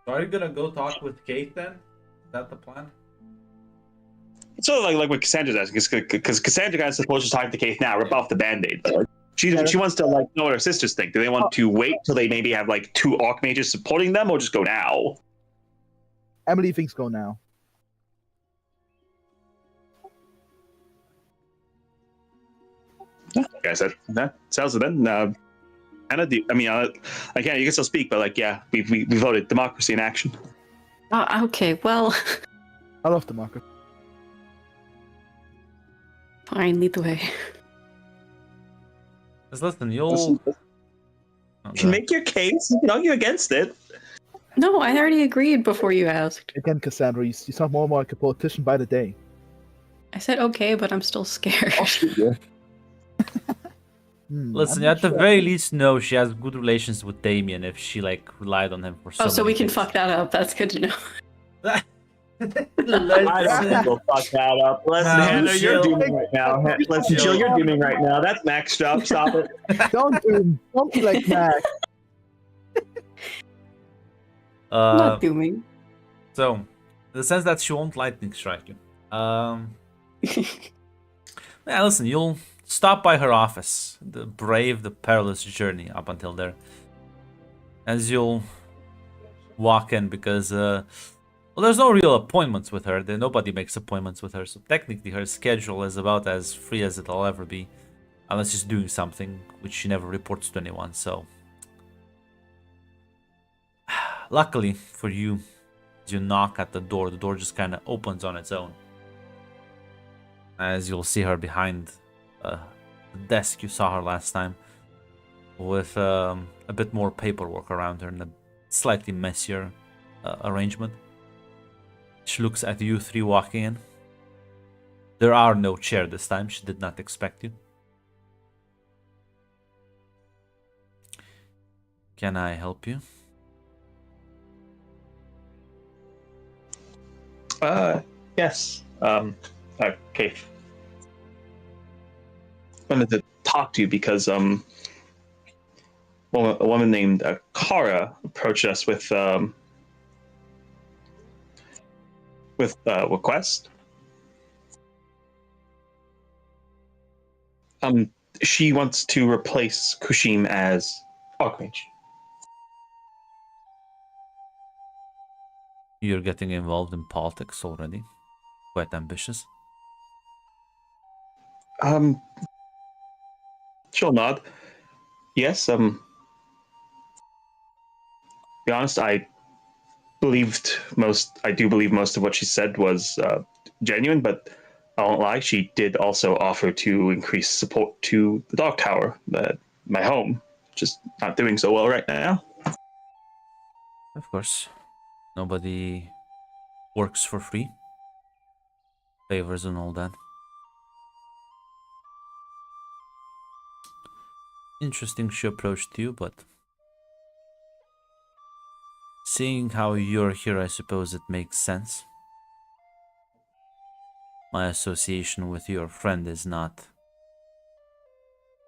Are you gonna go talk with Kate then? Is that the plan? It's sort of like what Cassandra's asking, because Cassandra is supposed to talk to Kate now, rip off the band-aid. She wants to like know what her sisters think. Do they want to wait till they maybe have like two Archmages supporting them, or just go now? Emily thinks go now. Like I said, that sounds good then. Anna, I can't. You can still speak, but like, yeah, we voted democracy in action. Oh, okay, well, I love democracy. fine, lead the way. Just listen, you'll... You can make your case. You can argue against it. No, I already agreed before you asked. Again, Cassandra, you sound more and more like a politician by the day. I said okay, but I'm still scared. Listen, at the very least, know she has good relations with Damien if she like relied on him for so. Oh, so many we can things. fuck that up. That's good to know. I don't think we'll fuck that up. Listen, Hannah, you're dooming right now. Listen, Jill, you're dooming right now. That's Max stuff. Stop it. Don't be like Max. I'm not dooming. So, in the sense that she won't lightning strike you. Yeah, listen, you'll stop by her office, brave the perilous journey up until there. As you'll walk in, because well, there's no real appointments with her. Nobody makes appointments with her, so technically her schedule is about as free as it'll ever be, unless she's doing something, which she never reports to anyone. So, luckily for you, as you knock at the door just kind of opens on its own. As you'll see her behind the desk you saw her last time, with a bit more paperwork around her and a slightly messier arrangement. She looks at you three walking in. There are no chairs this time. She did not expect you. Can I help you? Yes. Okay. I wanted to talk to you because a woman named Kara approached us with request. She wants to replace Kushim as Archmage. You're getting involved in politics already. Quite ambitious. She'll nod. Yes. Be honest, I do believe most of what she said was genuine, but I won't lie, she did also offer to increase support to the Dark Tower, my home, just not doing so well right now. Of course. Nobody works for free. Favors and all that. Interesting she approached you, but seeing how you're here, I suppose it makes sense. My association with your friend is not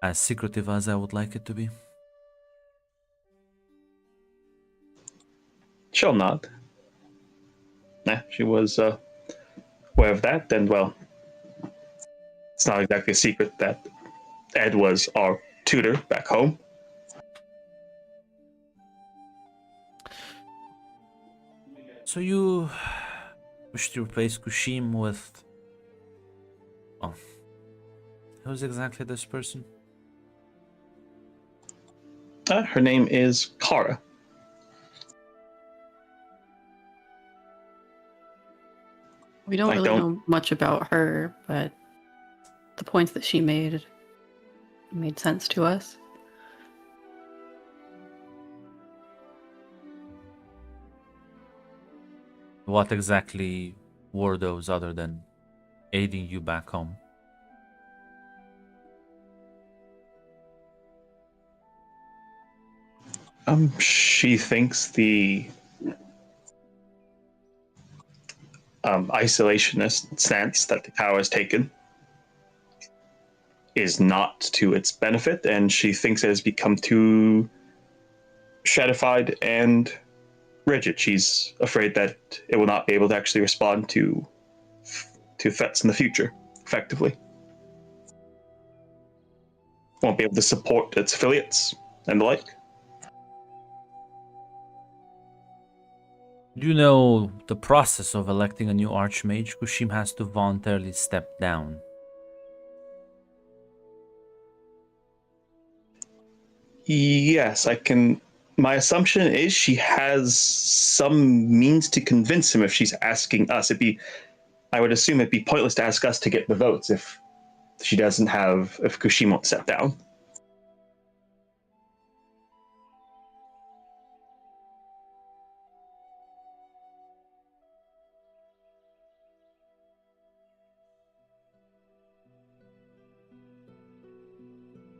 as secretive as I would like it to be. She'll nod. Nah, she was aware of that, and well, it's not exactly a secret that Ed was our tutor back home. So you wish to replace Kushim with... Oh. Who's exactly this person? Her name is Kara. We don't really know much about her, but the points that she made sense to us. What exactly were those other than aiding you back home? She thinks the isolationist stance that the tower has taken is not to its benefit, and she thinks it has become too stratified and rigid. She's afraid that it will not be able to actually respond to threats in the future effectively. Won't be able to support its affiliates and the like. Do you know the process of electing a new Archmage? Kushim has to voluntarily step down. Yes, I can. My assumption is she has some means to convince him if she's asking us. I would assume it'd be pointless to ask us to get the votes if Kushim won't step down.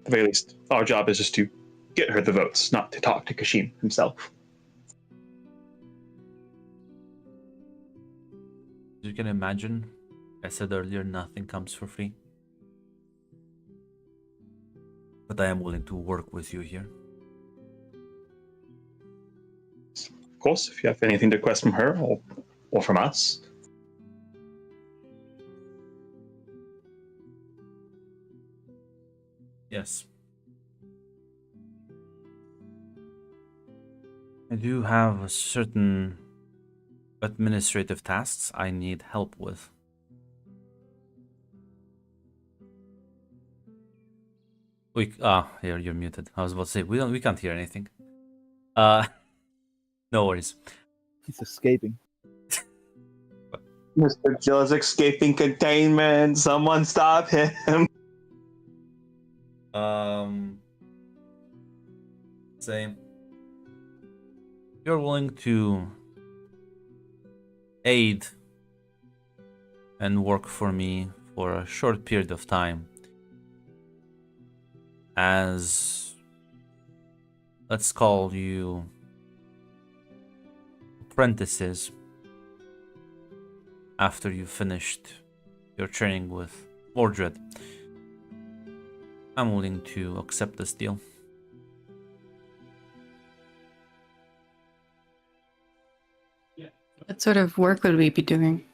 At the very least, our job is just to get her the votes, not to talk to Kushim himself. You can imagine, I said earlier, nothing comes for free. But I am willing to work with you here. Of course, if you have anything to request from her or from us. Yes. I do have certain administrative tasks I need help with. Here you're muted. I was about to say we can't hear anything. No worries. He's escaping. Mr. Jill is escaping containment. Someone stop him. say you're willing to aid and work for me for a short period of time as, let's call you, apprentices after you finished your training with Mordred. I'm willing to accept this deal. What sort of work would we be doing?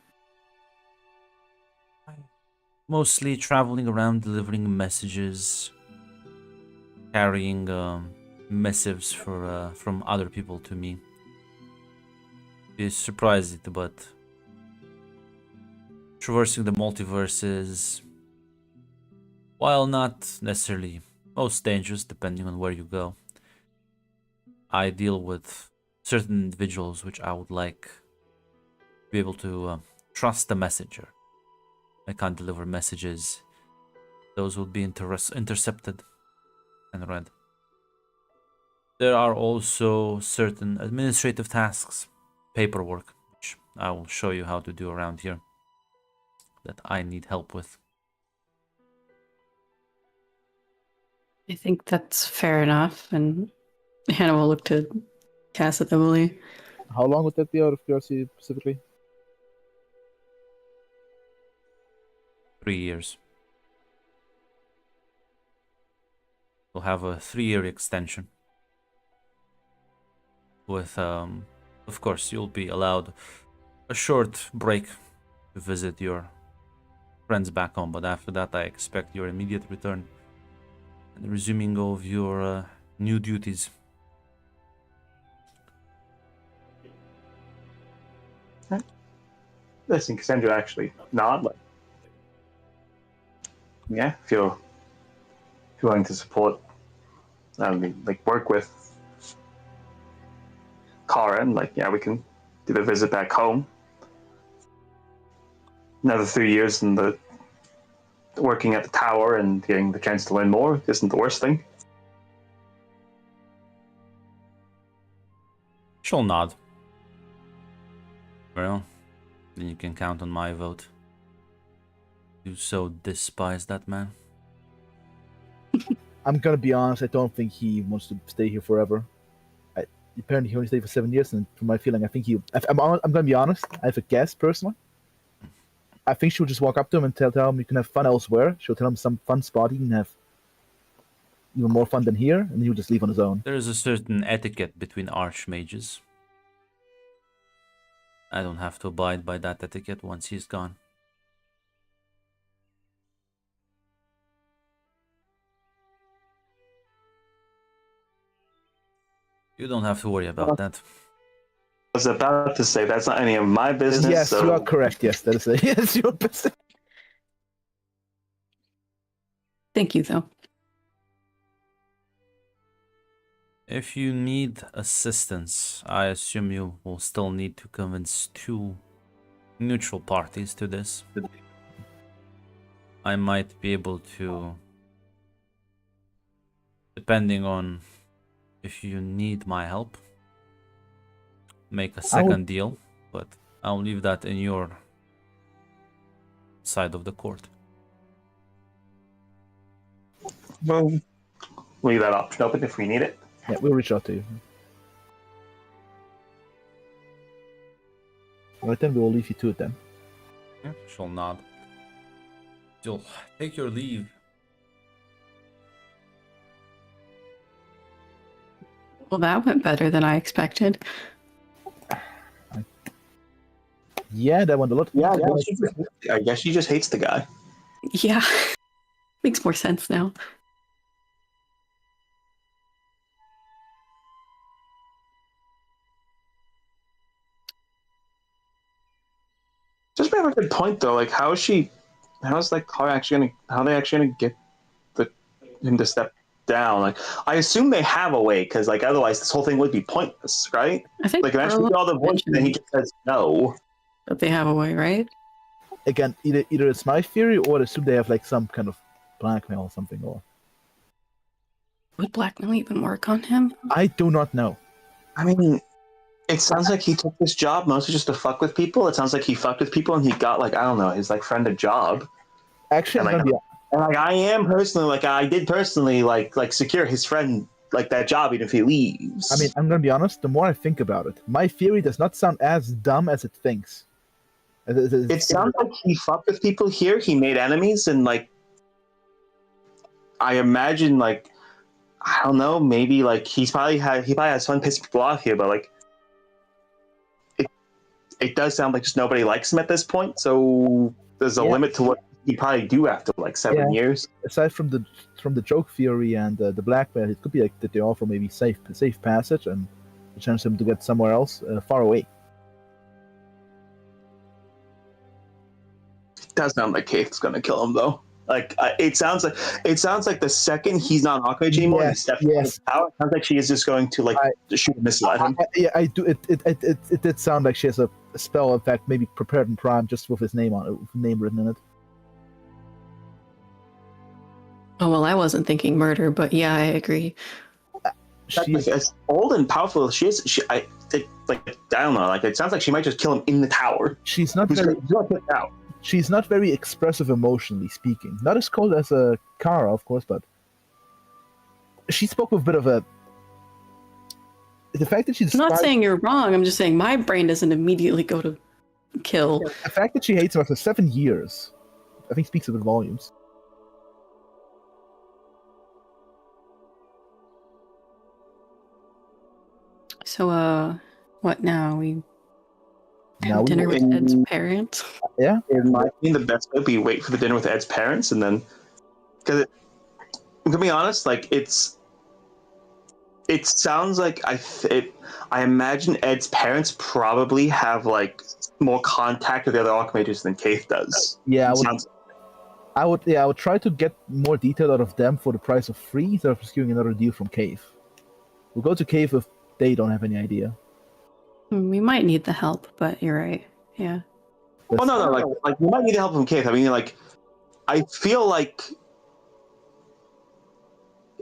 Mostly traveling around delivering messages, carrying missives from other people to me. You're surprised, but traversing the multiverses, while not necessarily most dangerous depending on where you go, I deal with certain individuals which I would like to be able to trust the messenger. I can't deliver messages. Those will be intercepted and read. There are also certain administrative tasks, paperwork, which I will show you how to do around here, that I need help with. I think that's fair enough. And Hannah will look to Cass at Emily. How long would that be out of curiosity specifically? 3 years. We'll have a 3-year extension. With, of course, you'll be allowed a short break to visit your friends back home, but after that I expect your immediate return and resuming of your new duties. Listen, Cassandra actually nod, like, yeah, if you're willing to support, like work with Kara, and like, yeah, we can do the visit back home. Another 3 years in the working at the tower and getting the chance to learn more isn't the worst thing. She'll nod. Well, then you can count on my vote. You so despise that man. I'm gonna be honest. I don't think he wants to stay here forever. Apparently, he only stayed for 7 years, and from my feeling, I think he. I'm gonna be honest. I have a guess personally. I think she would just walk up to him and tell him you can have fun elsewhere. She'll tell him some fun spot he can have even more fun than here, and he'll just leave on his own. There is a certain etiquette between archmages. I don't have to abide by that etiquette once he's gone. You don't have to worry about that. I was about to say that's not any of my business. Yes, so... you are correct. Yes, that is it. Yes, your business. Thank you, though. If you need assistance, I assume you will still need to convince 2 neutral parties to this. I might be able to, depending on if you need my help, make a second deal, but I'll leave that in your side of the court. Well, leave that option open if we need it. Yeah, we'll reach out to you. Right then, we will leave you to it then. Yeah, she'll nod. You'll take your leave. Well, that went better than I expected. Yeah, that went a lot. Yeah, I guess she just hates the guy. Yeah. Makes more sense now. Just made a good point though. Like, how is like Kara actually gonna? How are they actually gonna get him to step down? Like, I assume they have a way, because like otherwise this whole thing would be pointless, right? I think Like, eventually all the voice, and then he just says no. But they have a way, right? Again, either it's my theory, or I assume they have like some kind of blackmail or something, or Would blackmail even work on him? I do not know. I mean, it sounds like he took this job mostly just to fuck with people. It sounds like he fucked with people and he got like, I don't know, his like friend a job. Actually, And I'm like, gonna be and like I did personally like secure his friend like that job even if he leaves. I mean, I'm gonna be honest. The more I think about it, my theory does not sound as dumb as it thinks. it sounds like he fucked with people here. He made enemies and like I imagine like I don't know, maybe like he probably has fun pissing people off here, but like it does sound like just nobody likes him at this point. So there's a limit to what he probably do after like 7 years. Aside from the joke theory and the blackmail, it could be like that they offer maybe safe passage and the chance him to get somewhere else far away. It does sound like Kate's gonna kill him though. Like it sounds like the second he's not an Archmage anymore, he steps out of power. It sounds like she is just going to like shoot a missile at him. I do. It did sound like she has a spell, in fact, maybe prepared and primed just with his name on it, with name written in it. Oh well, I wasn't thinking murder, but yeah, I agree. Like, as old and powerful as she is, I don't know. Like it sounds like she might just kill him in the tower. She's not very. She's not very expressive emotionally speaking. Not as cold as a Kara, of course, but she spoke with a bit of a. The fact that she's. I'm not saying you're wrong. I'm just saying my brain doesn't immediately go to kill. The fact that she hates him after 7 years, I think, speaks of the volumes. So, what now? We Now have dinner with Ed's in- parents. Yeah. In my opinion, the best would be wait for the dinner with Ed's parents, and then because I'm gonna be honest, like it sounds like I imagine Ed's parents probably have like more contact with the other Archmages than Kaith does. Yeah, It I would try to get more detail out of them for the price of 3 instead of pursuing another deal from Cave. We'll go to Cave if they don't have any idea. We might need the help, but you're right. Yeah. Well, no, like you might need help from Kaith. I mean, like, I feel like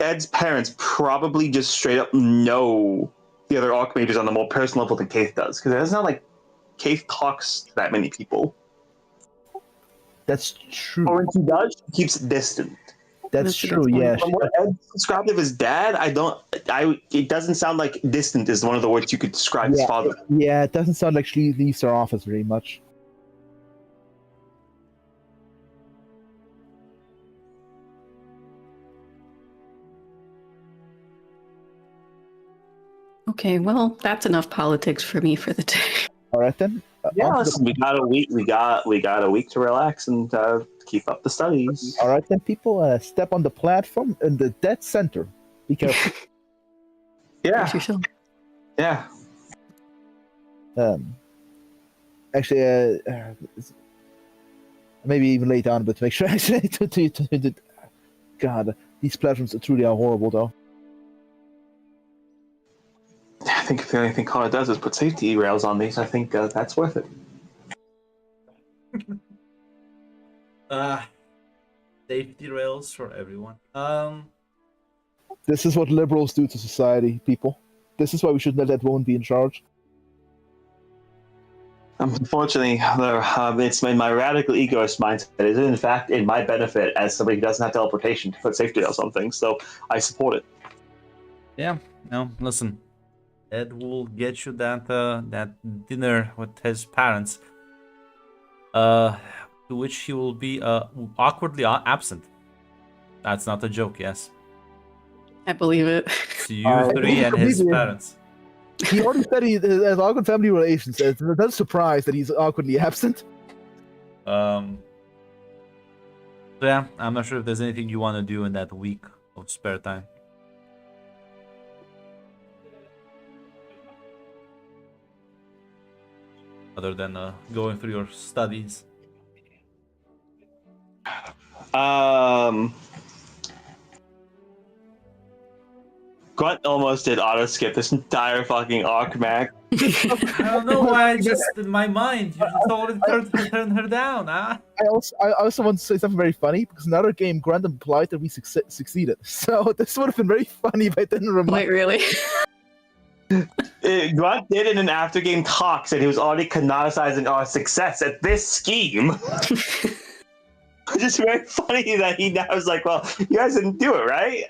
Ed's parents probably just straight up know the other Archmages on a more personal level than Kaith does, because it's not like Kaith talks to that many people. That's true. Or when she does, she keeps it distant. That's true. Yeah. From what Ed described of his dad, it doesn't sound like distant is one of the words you could describe his father. Yeah, it doesn't sound like she leaves her office very much. Okay, well, that's enough politics for me for the day. All right then. Yeah, listen, we got a week. We got a week to relax and keep up the studies. All right then, people. Step on the platform in the dead center. Be careful. Yeah. Yeah. Actually, maybe even lay down a bit to make sure. Actually, God, these platforms truly are horrible, though. I think if the only thing Connor does is put safety rails on these, I think that's worth it. Safety rails for everyone. This is what liberals do to society, people. This is why we shouldn't let that woman be in charge. Unfortunately, it's in my radical egoist mindset. It is in fact in my benefit as somebody who doesn't have teleportation to put safety rails on things, so I support it. Yeah, no, listen. Ed will get you that dinner with his parents. To which he will be awkwardly absent. That's not a joke, yes. I believe it. So you three and his parents. He already said he has awkward family relations. It's not a surprise that he's awkwardly absent. So yeah, I'm not sure if there's anything you want to do in that week of spare time. Other than going through your studies. Grunt almost did auto skip this entire fucking arc, Mac. I don't know why. I just in my mind, you just already turned her down. Huh? I also want to say something very funny because in another game, Grant implied that we succeeded. So this would have been very funny if I didn't remind. Wait, really? Grunt did in an after game talk said he was already canonicizing our success at this scheme. Which is very funny that he now is like, well, you guys didn't do it, right?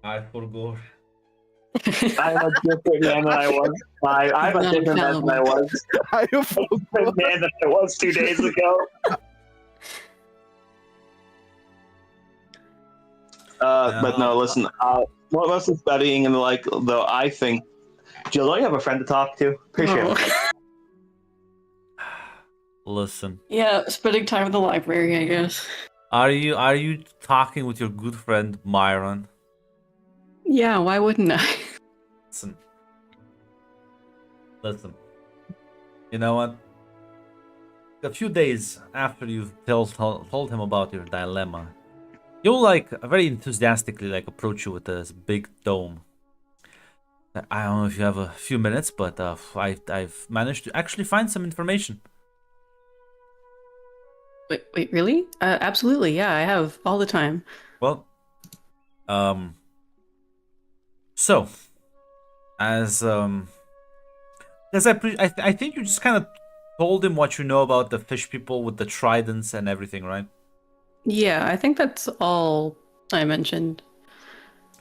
I forgot. I'm a different man than I was. I'm a different man than I was. I Different man than I was 2 days ago. But no, listen. Most of studying and like, though, I think. Jill, don't you have a friend to talk to? Appreciate it. Listen. Yeah, spending time in the library, I guess. Are you talking with your good friend Myron? Yeah, why wouldn't I? Listen. You know what? A few days after you've told him about your dilemma, you'll like very enthusiastically like approach you with this big dome. I don't know if you have a few minutes, but I've managed to actually find some information. Wait, really? Absolutely, yeah, I have all the time. Well, so as I think you just kind of told him what you know about the fish people with the tridents and everything, right? Yeah, I think that's all I mentioned.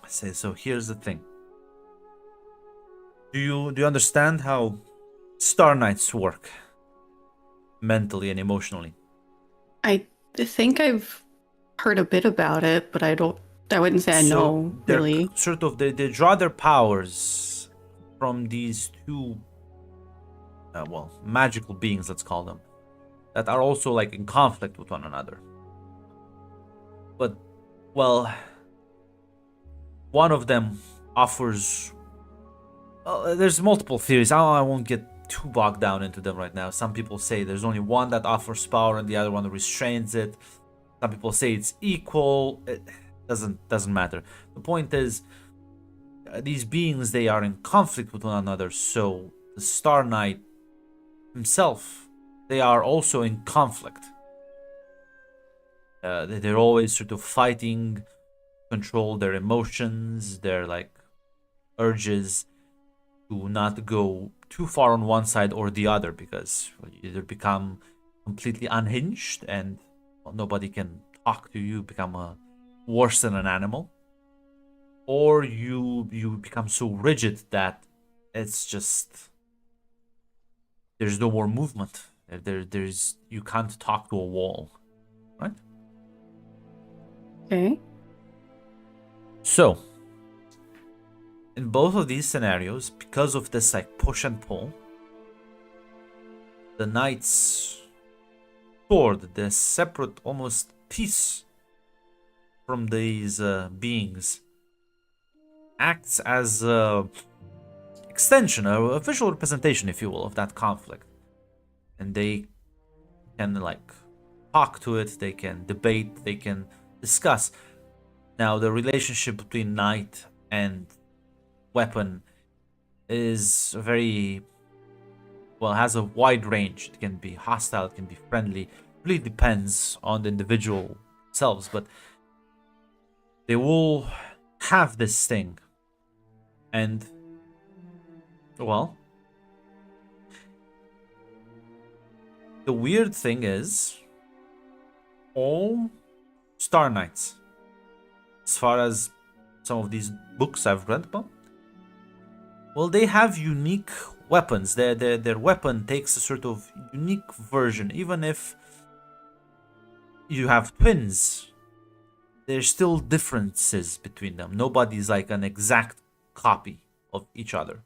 I say so. Here's the thing. Do you understand how Star Knights work mentally and emotionally? I think I've heard a bit about it, but I wouldn't say I know, they're really. Sort of, they draw their powers from these two, magical beings, let's call them, that are also like in conflict with one another. But, well, one of them offers. There's multiple theories. I won't get too bogged down into them right now. Some people say there's only one that offers power and the other one restrains it. Some people say it's equal. It doesn't matter. The point is, these beings, they are in conflict with one another. So the Star Knight himself, they are also in conflict. They're always sort of fighting, control their emotions, their like urges to not go too far on one side or the other, because you either become completely unhinged and nobody can talk to you, become worse than an animal, or you become so rigid that it's just there's no more movement. There's you can't talk to a wall, right? Okay. So in both of these scenarios, because of this like push and pull, the Knight's sword, the separate almost piece from these beings, acts as a extension, a visual representation, if you will, of that conflict. And they can like talk to it, they can debate, they can discuss. Now the relationship between Knight and weapon is very has a wide range. It can be hostile, it can be friendly. It really depends on the individual themselves, but they will have this thing. And well, the weird thing is all Star Knights, as far as some of these books I've read about, well, they have unique weapons. Their weapon takes a sort of unique version. Even if you have twins, there's still differences between them. Nobody's like an exact copy of each other,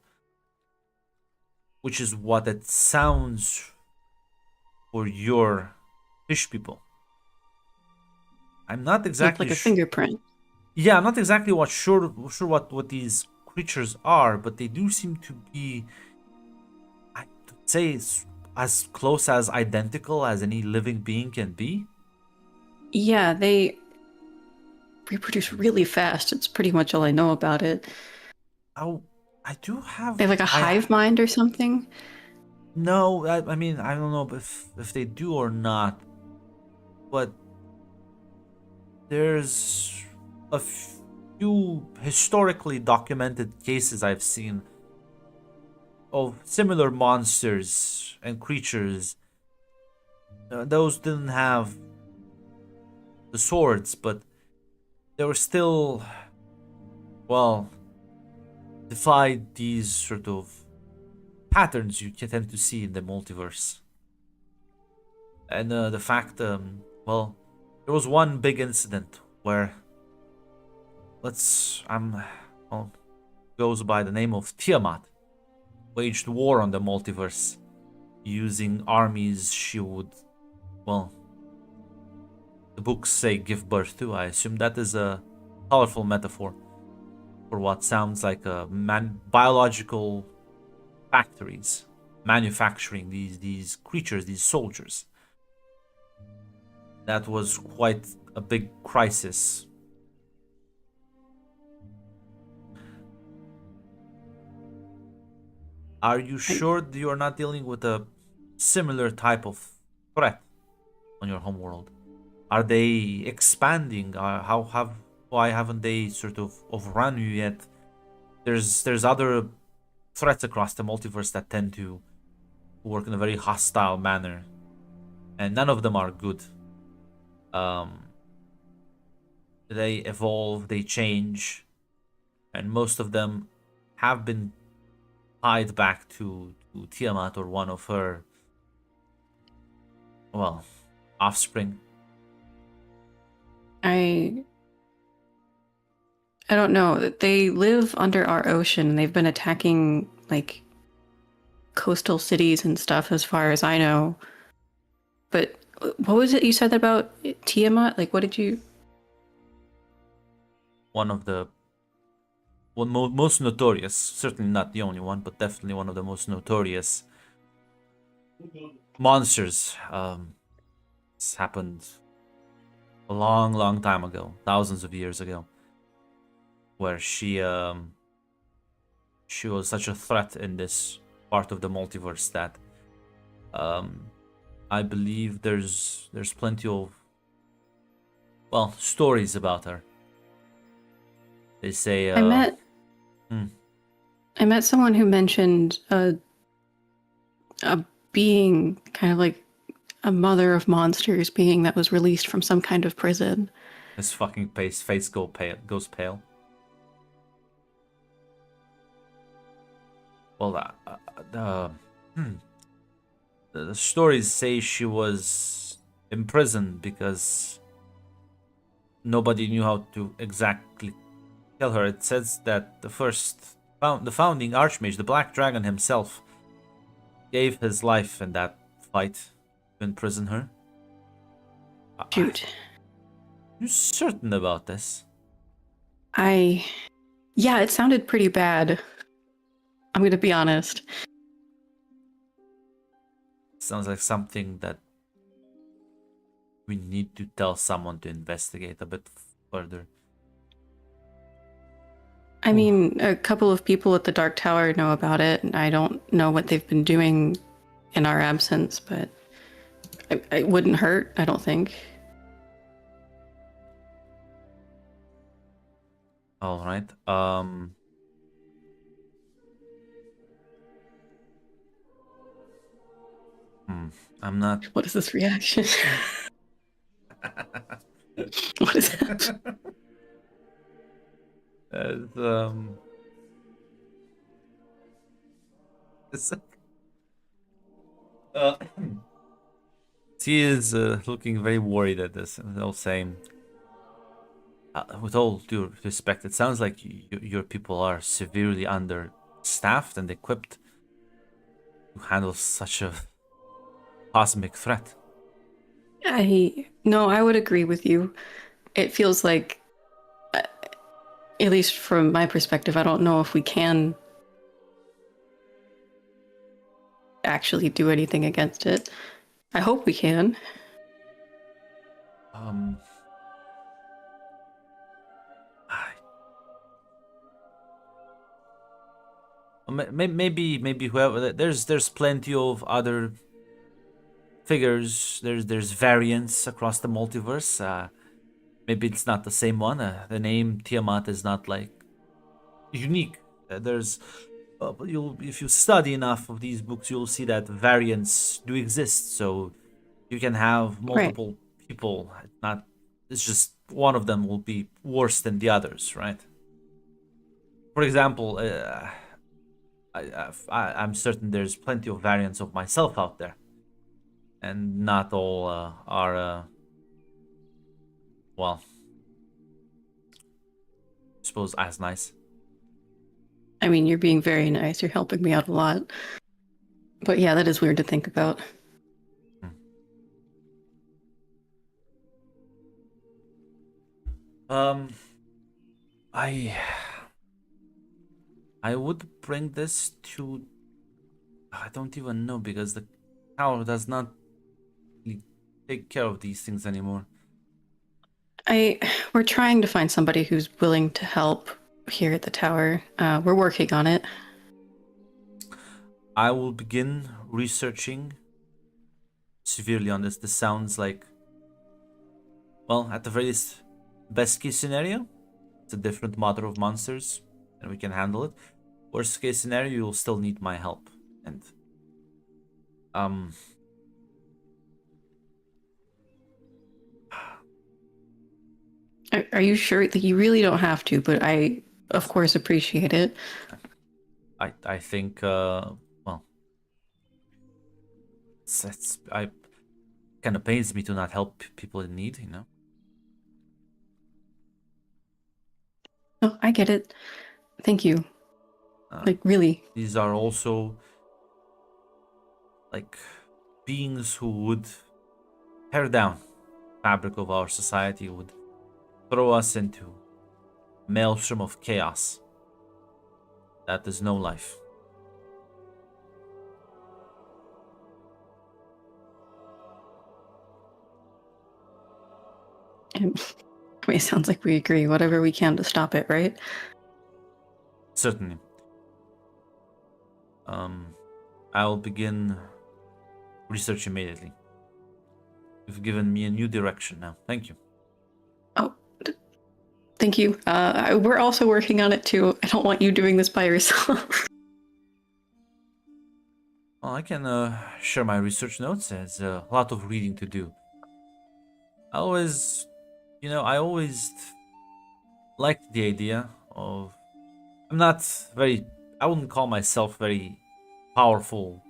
which is what it sounds for your fish people. I'm not exactly like a fingerprint. Yeah, I'm not exactly sure what these creatures are, but they do seem to be, I'd say, as close as identical as any living being can be. Yeah, reproduce really fast. It's pretty much all I know about it. Oh, I do have. They have like a hive mind or something. No, I mean I don't know if they do or not, but there's a few historically documented cases I've seen of similar monsters and creatures. Those didn't have the swords, but they were still, well, defied these sort of patterns you can tend to see in the multiverse. And the fact, well, there was one big incident where, well, goes by the name of Tiamat, waged war on the multiverse using armies she would, well, the books say give birth to. I assume that is a powerful metaphor for what sounds like a biological factories manufacturing these creatures, these soldiers. That was quite a big crisis. Are you sure that you are not dealing with a similar type of threat on your homeworld? Are they expanding? Why haven't they sort of overrun you yet? There's other threats across the multiverse that tend to work in a very hostile manner, and none of them are good. They evolve, they change, and most of them have been tied back to Tiamat or one of her, well, offspring. I don't know. They live under our ocean and they've been attacking like coastal cities and stuff as far as I know. But what was it you said about Tiamat? Like what did you One of the most notorious, certainly not the only one, but definitely one of the most notorious monsters. This happened a long time ago, thousands of years ago, where she was such a threat in this part of the multiverse that I believe there's plenty of, well, stories about her. They say I met someone who mentioned a being kind of like a mother of monsters being that was released from some kind of prison. his fucking face goes pale. Well, the stories say she was imprisoned because nobody knew how to exactly kill her. It says that the founding Archmage, the Black Dragon himself, gave his life in that fight to imprison her. Shoot. You certain about this? Yeah, it sounded pretty bad. I'm gonna be honest. Sounds like something that we need to tell someone to investigate a bit further. I mean, a couple of people at the Dark Tower know about it, and I don't know what they've been doing in our absence, but it wouldn't hurt, I don't think. All right. I'm not. What is this reaction? What is that? It's, he is looking very worried at this, and they'll say, with all due respect, it sounds like your people are severely understaffed and equipped to handle such a cosmic threat. No, I would agree with you. It feels like, at least from my perspective, I don't know if we can actually do anything against it. I hope we can. Maybe whoever. There's plenty of other figures. There's variants across the multiverse. Maybe it's not the same one. The name Tiamat is not like unique. There's you'll if you study enough of these books, you'll see that variants do exist. So you can have multiple people. It's just one of them will be worse than the others, right? For example, I'm certain there's plenty of variants of myself out there, and not all are. Well, I suppose as nice. I mean, you're being very nice. You're helping me out a lot. But yeah, that is weird to think about. I would bring this to. I don't even know because the tower does not really take care of these things anymore. We're trying to find somebody who's willing to help here at the tower. We're working on it. I will begin researching severely on this. This sounds like, well, at the very least, best case scenario, it's a different mother of monsters and we can handle it. Worst case scenario, you'll still need my help. And Are you sure that you really don't have to? But I, of course, appreciate it. I think well, it's kind of pains me to not help people in need, you know. Oh, I get it. Thank you. Like, really. These are also like beings who would tear down the fabric of our society, would throw us into a maelstrom of chaos. That is no life. I mean, it sounds like we agree. Whatever we can to stop it, right? Certainly. I will begin research immediately. You've given me a new direction now. Thank you. Oh, thank you. We're also working on it too. I don't want you doing this by yourself. Well, I can share my research notes. There's a lot of reading to do. I always liked the idea of... I wouldn't call myself very powerful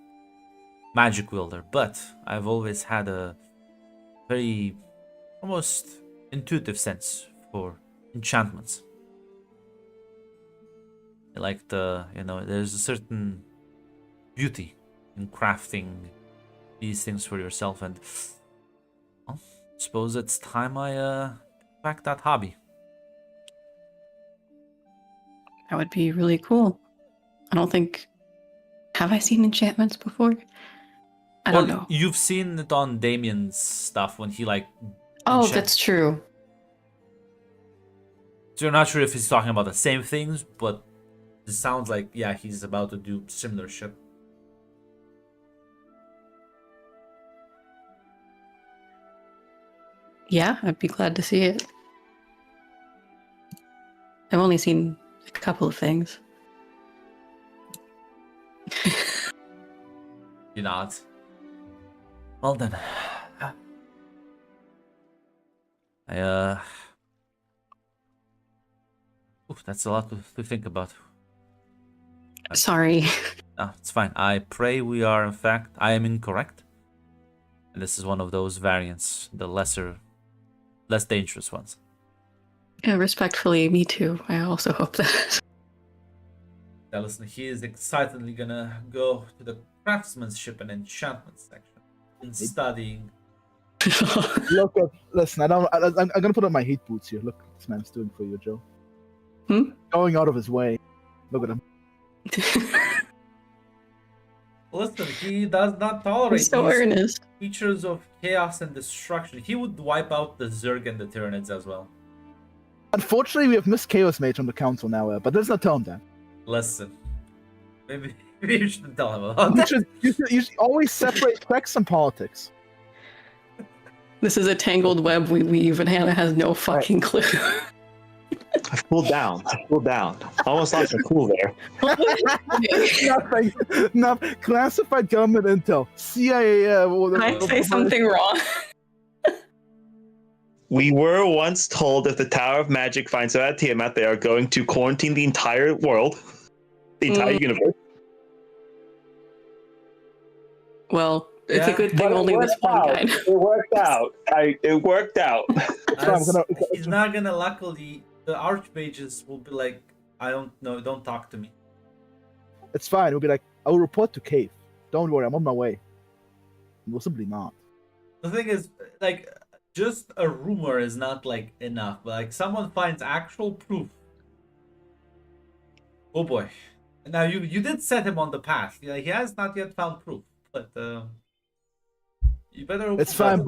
magic wielder, but I've always had a very almost intuitive sense for enchantments. I like there's a certain beauty in crafting these things for yourself, and well, I suppose it's time I back that hobby. That would be really cool. I don't think... Have I seen enchantments before? I don't know. You've seen it on Damien's stuff when he Oh, that's true. So you're not sure if he's talking about the same things, but it sounds like, yeah, he's about to do similar shit. Yeah, I'd be glad to see it. I've only seen a couple of things. You not. Well then. That's a lot to think about. Sorry. No, it's fine. I pray I am incorrect. And this is one of those variants, the less dangerous ones. Yeah, respectfully, me too. I also hope that. Now listen, he is excitedly gonna go to the craftsmanship and enchantment section and studying. Look, listen, I'm gonna put on my heat boots here. Look, this man's doing for you, Joe. Going out of his way. Look at him. Listen, he does not tolerate He's so these earnest. features of chaos and destruction. He would wipe out the Zerg and the Tyranids as well. Unfortunately, we have missed Chaos Mage on the council now, but let's not tell him that. Listen, maybe you should tell him about You that. should always separate sex and politics. This is a tangled web we weave, and Hannah has no fucking clue. I cooled down. I almost lost my cool there. Nothing. Classified government intel. CIA. Can I say something wrong? We were once told if the Tower of Magic finds out at Tiamat, they are going to quarantine the entire world, the entire universe. Well, it's a Yeah. good thing But it only this worked one out. kind. It worked out. It worked out. He's not gonna. Luckily, the archmages will be like, I don't know. Don't talk to me. It's fine. We'll be like, I will report to Cave. Don't worry, I'm on my way. We'll simply not. The thing is, like, just a rumor is not like enough. But like, someone finds actual proof. Oh boy! Now you did set him on the path. Yeah, he has not yet found proof, but you better. It's fine.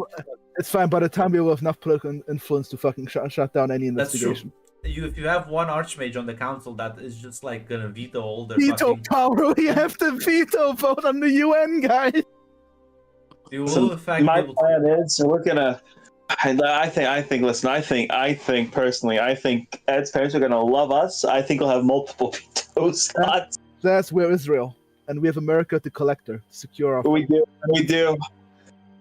It's fine. By the time we will have enough political influence to fucking shut down any That's investigation. true. If you have one archmage on the council that is just like gonna veto all their Veto fucking, power. We have to veto vote on the UN, guys. you will So in fact be my able to. plan is we're gonna. I think. Listen, I think personally, I think Ed's parents are gonna love us. I think we'll have multiple veto slots. That's where Israel, and we have America to collect her, to secure our. We do.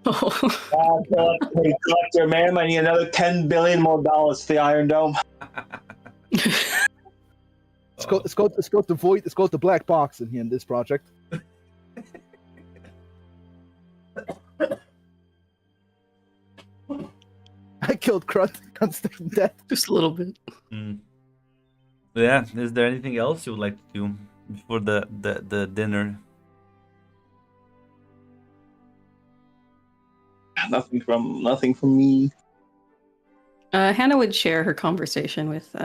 Collector, man, I need another $10 billion more for the Iron Dome. It's called the void. It's called the black box in here in this project. I killed Grunt. Grunt's dead. Just a little bit. Yeah. Is there anything else you would like to do before the dinner? Nothing from me. Hannah would share her conversation with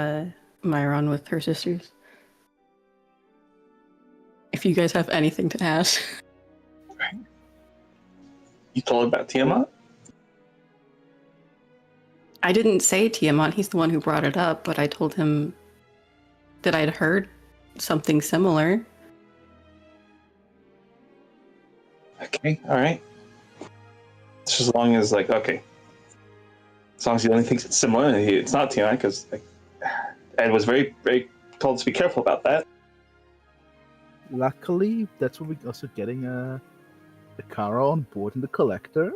Myron with her sisters. If you guys have anything to ask. You told her about Tiamat? I didn't say Tiamat, he's the one who brought it up, but I told him that I'd heard something similar. Okay, alright. Just as long as, like, okay. As long as he only thinks it's similar, it's not Tiamat, because like, Ed was very, very told us to be careful about that. Luckily, that's when we're also getting the Kara on board in the collector.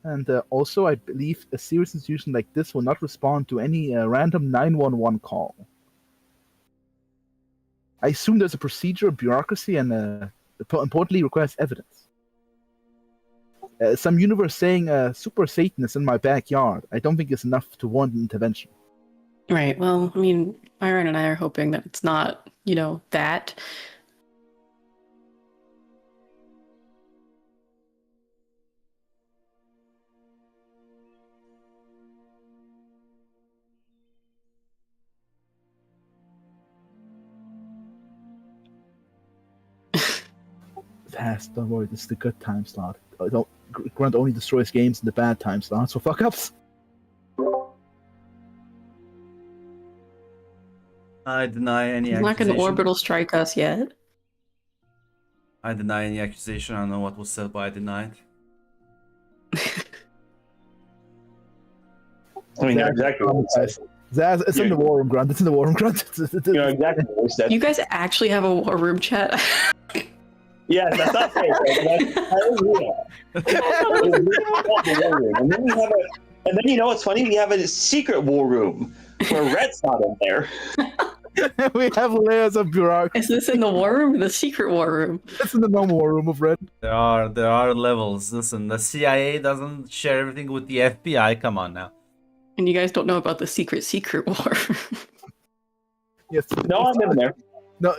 And also, I believe a serious institution like this will not respond to any random 911 call. I assume there's a procedure, bureaucracy, and importantly, requires evidence. Some universe saying Super Satan is in my backyard. I don't think it's enough to warrant an intervention. Right, well, I mean, Myron and I are hoping that it's not, that. Don't worry, this is the good time slot. Grunt only destroys games in the bad time slot, so fuck ups. I deny any He's not going accusation. to orbital strike us yet. I deny any accusation. I don't know what was said, but I deny it. I mean, you're exactly what he said. Zaz, it's in the war room, Grunt. It's in the war room, Grunt. You know exactly what he said. You guys actually have a war room chat? Yes, that's not fair. And then we have and then you know what's funny? We have a secret war room where Red's not in there. We have layers of bureaucracy. Is this in the war room or the secret war room? It's in the normal war room of Red. There are levels. Listen, the CIA doesn't share everything with the FBI. Come on now. And you guys don't know about the secret war. Yes. No, I'm in there. No,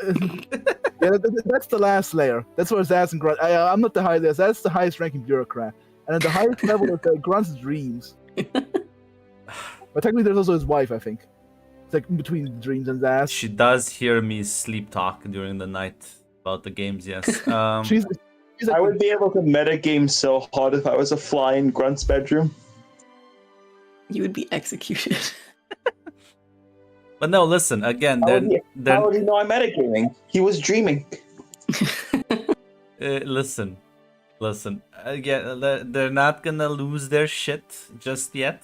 yeah, that's the last layer. That's where Zaz and Grunt. I'm not the highest. That's the highest ranking bureaucrat, and at the highest level of Grunt's dreams. But technically, there's also his wife. I think it's like in between dreams and Zaz. She does hear me sleep talk during the night about the games. Yes. She's like, I would be able to metagame so hard if I was a fly in Grunt's bedroom. You would be executed. But no, listen. Again, How would he know I'm metagaming? He was dreaming. Listen. Yeah, they're not gonna lose their shit just yet.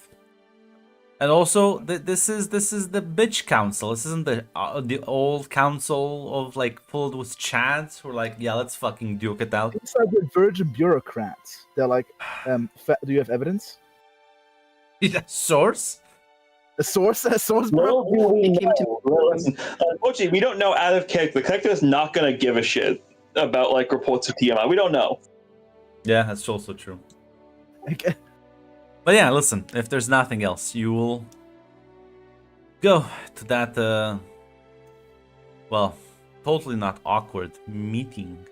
And also, this is the bitch council. This isn't the old council of like filled with chads who are like, yeah, let's fucking duke it out. It's like the virgin bureaucrats. They're like, do you have evidence? Source? A source, Little bro. do we They came to know. Listen, unfortunately, we don't know out of character. The collective is not gonna give a shit about like reports of TMI. We don't know. Yeah, that's also true. Okay. But yeah, listen, if there's nothing else, you will go to that, well, totally not awkward meeting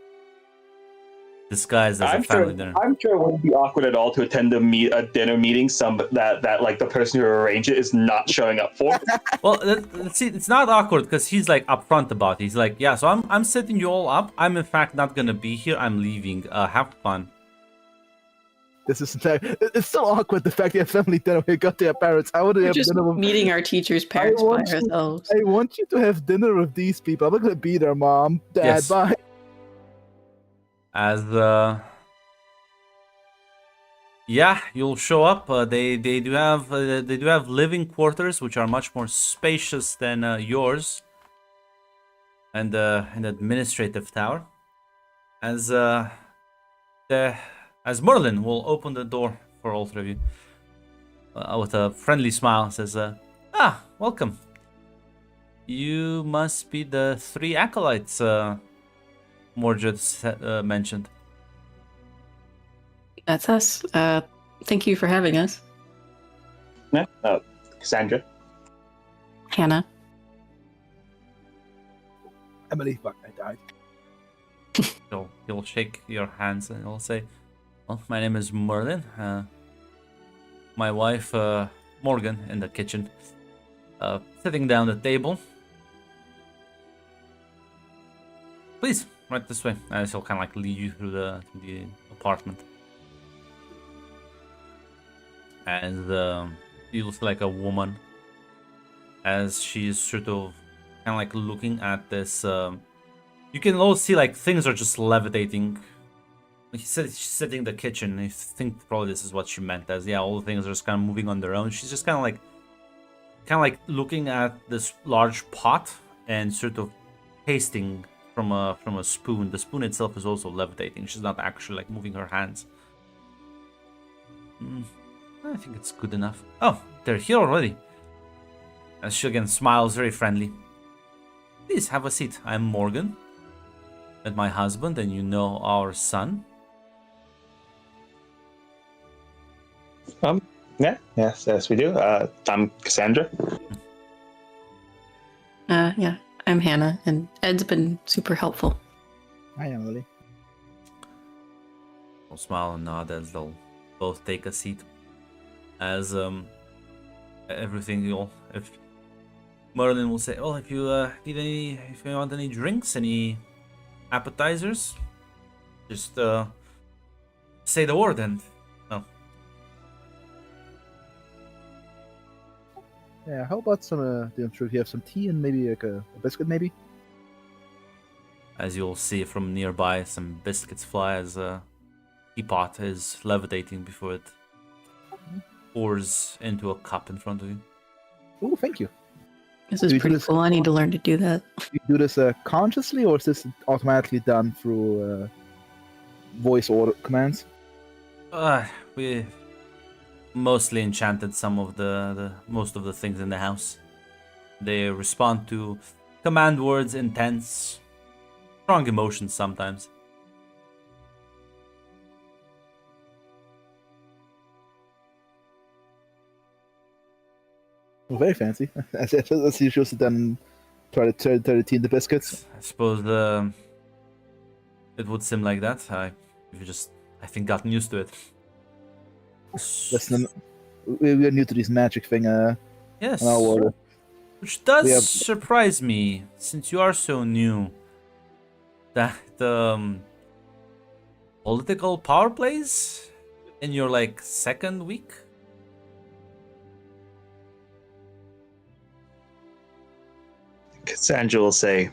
disguised as a family dinner. I'm sure it wouldn't be awkward at all to attend a dinner meeting. That like the person who arranged it is not showing up for. Well, see, it's not awkward because he's like upfront about it. He's like, yeah, so I'm setting you all up. I'm in fact not gonna be here. I'm leaving. Have fun. This is it's so awkward. The fact you have family dinner. We got to your parents. I want to We're have just dinner with. meeting our teachers' parents by ourselves. I want you to have dinner with these people. I'm not gonna be there, mom, dad. Yes. Bye. As yeah, you'll show up. They do have living quarters which are much more spacious than yours, and an administrative tower. As Merlin will open the door for all three of you with a friendly smile, says, welcome. You must be the 3 acolytes Mordred mentioned. That's us. Thank you for having us. Yeah. Cassandra. Hannah. Emily, fuck, I died. He'll shake your hands and he'll say, well, my name is Merlin. My wife, Morgan, in the kitchen, sitting down at the table. Please, right this way. And he'll kind of like lead you through the apartment. And you'll see like a woman as she's sort of kind of like looking at this. You can also see like things are just levitating. He said she's sitting in the kitchen. I think probably this is what she meant as, yeah, all the things are just kind of moving on their own. She's just kind of like looking at this large pot and sort of tasting from a spoon. The spoon itself is also levitating. She's not actually like moving her hands. I think it's good enough. Oh, they're here already. And she again smiles, very friendly. Please have a seat. I'm Morgan. Met my husband, and you know our son. Yes, we do. I'm Cassandra. Yeah, I'm Hannah, and Ed's been super helpful. Hi, Emily. They'll smile and nod as they'll both take a seat. As everything, if Merlin will say, "Oh, if you if you want any drinks, any appetizers, just say the word and." Oh. Yeah, how about some? If you have some tea and maybe like a biscuit, maybe. As you'll see from nearby, some biscuits fly as a teapot is levitating before it pours into a cup in front of you. Oh, thank you. This Do is you do pretty this- cool. I need to learn to do that. Do you do this consciously, or is this automatically done through voice order commands? We mostly enchanted some of the most of the things in the house. They respond to command words, intense, strong emotions sometimes. Oh, very fancy. As you should have done, try to tea the biscuits. I suppose it would seem like that. I think gotten used to it. Listen, we're new to this magic thing. Yes, in our order. which does we have- surprise me since you are so new. That political power plays in your like second week. Cassandra will say,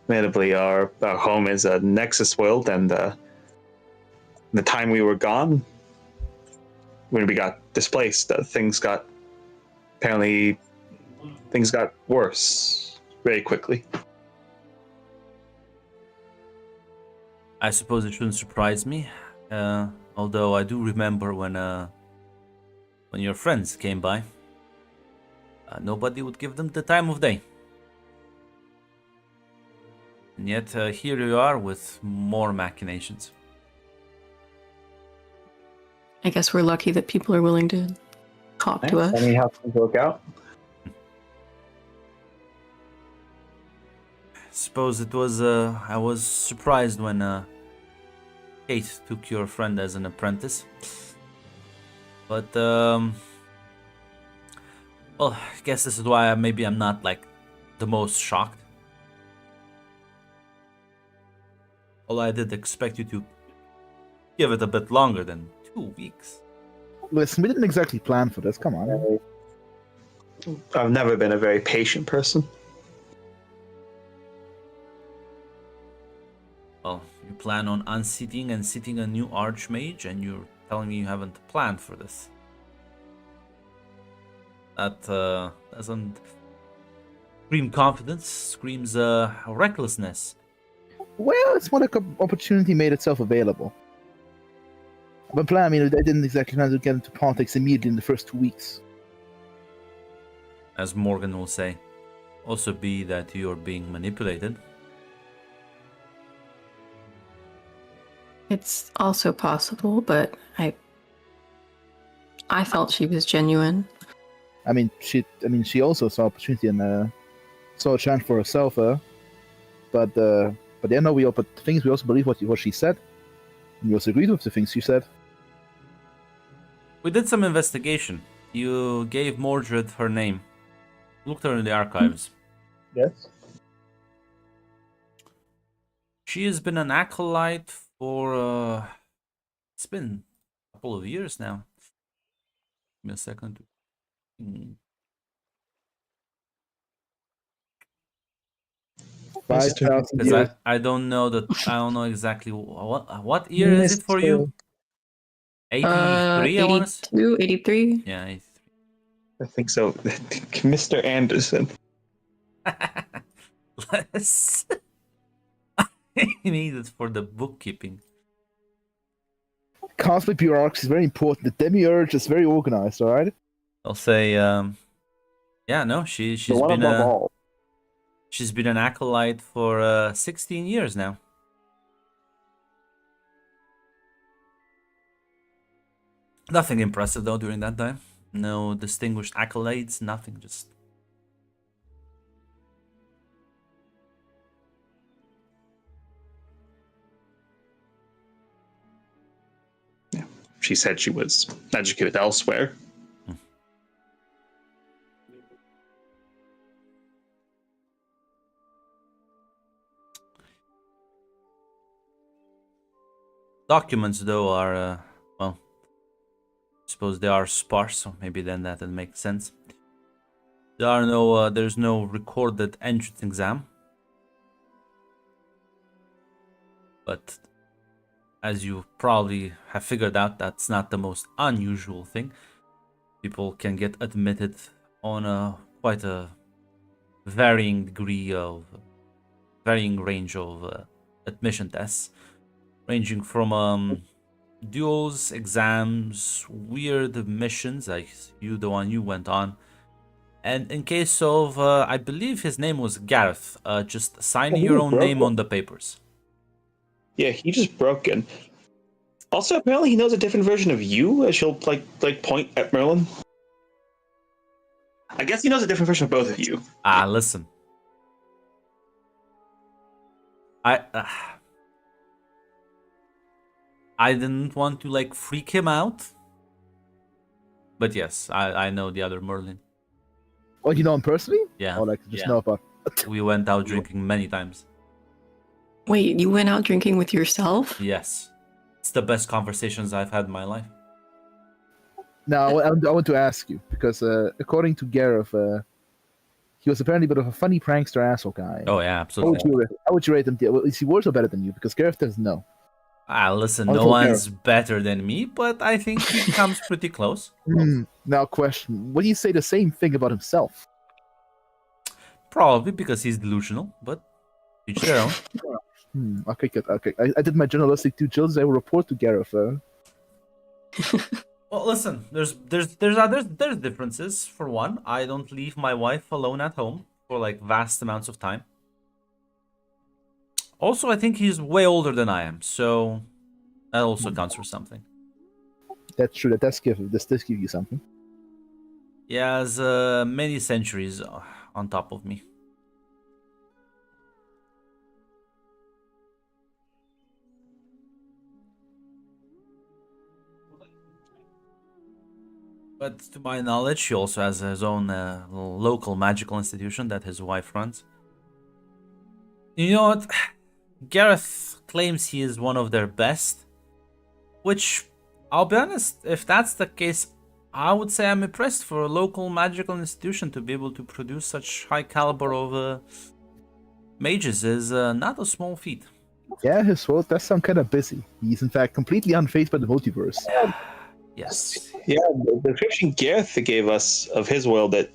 admittedly, our home is a Nexus world, and the time we were gone, when we got displaced, things got worse very quickly. I suppose it shouldn't surprise me, although I do remember when your friends came by, nobody would give them the time of day. And yet here you are with more machinations. I guess we're lucky that people are willing to talk to us. Tell me how things work out. Suppose it was I was surprised when Kate took your friend as an apprentice. But well, I guess this is why maybe I'm not like the most shocked. Although I did expect you to give it a bit longer than 2 weeks. Listen, we didn't exactly plan for this. Come on. I've never been a very patient person. Well, you plan on unseating and seating a new archmage, and you're telling me you haven't planned for this. That doesn't scream confidence, screams recklessness. Well, it's more like an opportunity made itself available. But plan, I mean, I didn't exactly plan to get into politics immediately in the first 2 weeks. As Morgan will say. Also be that you're being manipulated. It's also possible, but I felt she was genuine. I mean, she also saw opportunity and saw a chance for herself. But yeah, no, but the things we also believe what she said. And we also agreed with the things she said. We did some investigation. You gave Mordred her name. Looked her in the archives. Yes. She has been an acolyte for it's been a couple of years now. Give me a second. 5,000 Because years. I don't know exactly what year is it for you? 83, I want to say. 82, 83. Yeah, 83. I think so. Mr. Anderson. Less. I need it for the bookkeeping. Cosmic bureaucracy is very important. The demiurge is very organized, alright? I'll say, yeah, no, she's The one been above all. she's been an acolyte for 16 years now. Nothing impressive though during that time. No distinguished accolades, nothing, just She said she was educated elsewhere. documents though are well, I suppose they are sparse, so maybe then that would make sense. There's no recorded entrance exam, but as you probably have figured out, that's not the most unusual thing. People can get admitted on quite a varying range of admission tests, ranging from duels, exams, weird missions like the one you went on. And in case of, I believe his name was Gareth, just signing your own name on the papers. Yeah, he just broke in. Also, apparently he knows a different version of you, as she'll like point at Merlin. I guess he knows a different version of both of you. Listen. I didn't want to like freak him out. But yes, I know the other Merlin. Oh, you know him personally? Yeah. Or like just know about. We went out drinking many times. Wait, you went out drinking with yourself? Yes. It's the best conversations I've had in my life. Now, I want to ask you, because according to Gareth, he was apparently a bit of a funny prankster asshole guy. Oh yeah, How absolutely. would you rate him? Well, is he worse or better than you? Because Gareth doesn't know. Listen, I'll no go one's better than me, but I think he comes pretty close. Now, question: would you say the same thing about himself? Probably because he's delusional, but each their own. Okay, good. Okay, I did my journalistic due diligence. I will report to Gareth. Well, listen, there's differences. For one, I don't leave my wife alone at home for like vast amounts of time. Also, I think he's way older than I am, so that also counts for something. That's true. This does give you something. He has many centuries on top of me. But to my knowledge, he also has his own local magical institution that his wife runs. You know what? Gareth claims he is one of their best, which, I'll be honest, if that's the case, I would say I'm impressed for a local magical institution to be able to produce such high caliber of mages is not a small feat. Yeah, his world does sound kind of busy. He's in fact completely unfazed by the multiverse. Yes. Yeah, the description Gareth gave us of his world, that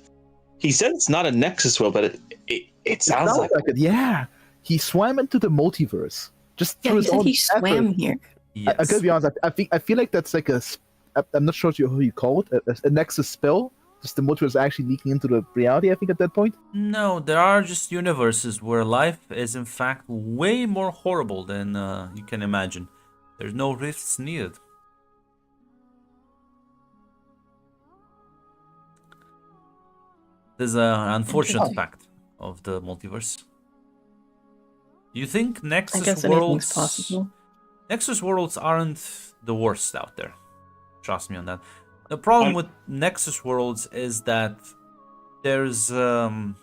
he said it's not a Nexus world, but it sounds like it. Yeah, he swam into the multiverse just Yeah, through he his said own he swam here. Yes. I gotta be honest. I feel like that's like I'm not sure who you call it, a Nexus spell. Just the multiverse actually leaking into the reality. I think at that point. No, there are just universes where life is in fact way more horrible than you can imagine. There's no rifts needed. There's an unfortunate fact of the multiverse. You think I Nexus guess anything's worlds possible. Nexus worlds aren't the worst out there. Trust me on that. The problem with Nexus worlds is that there's a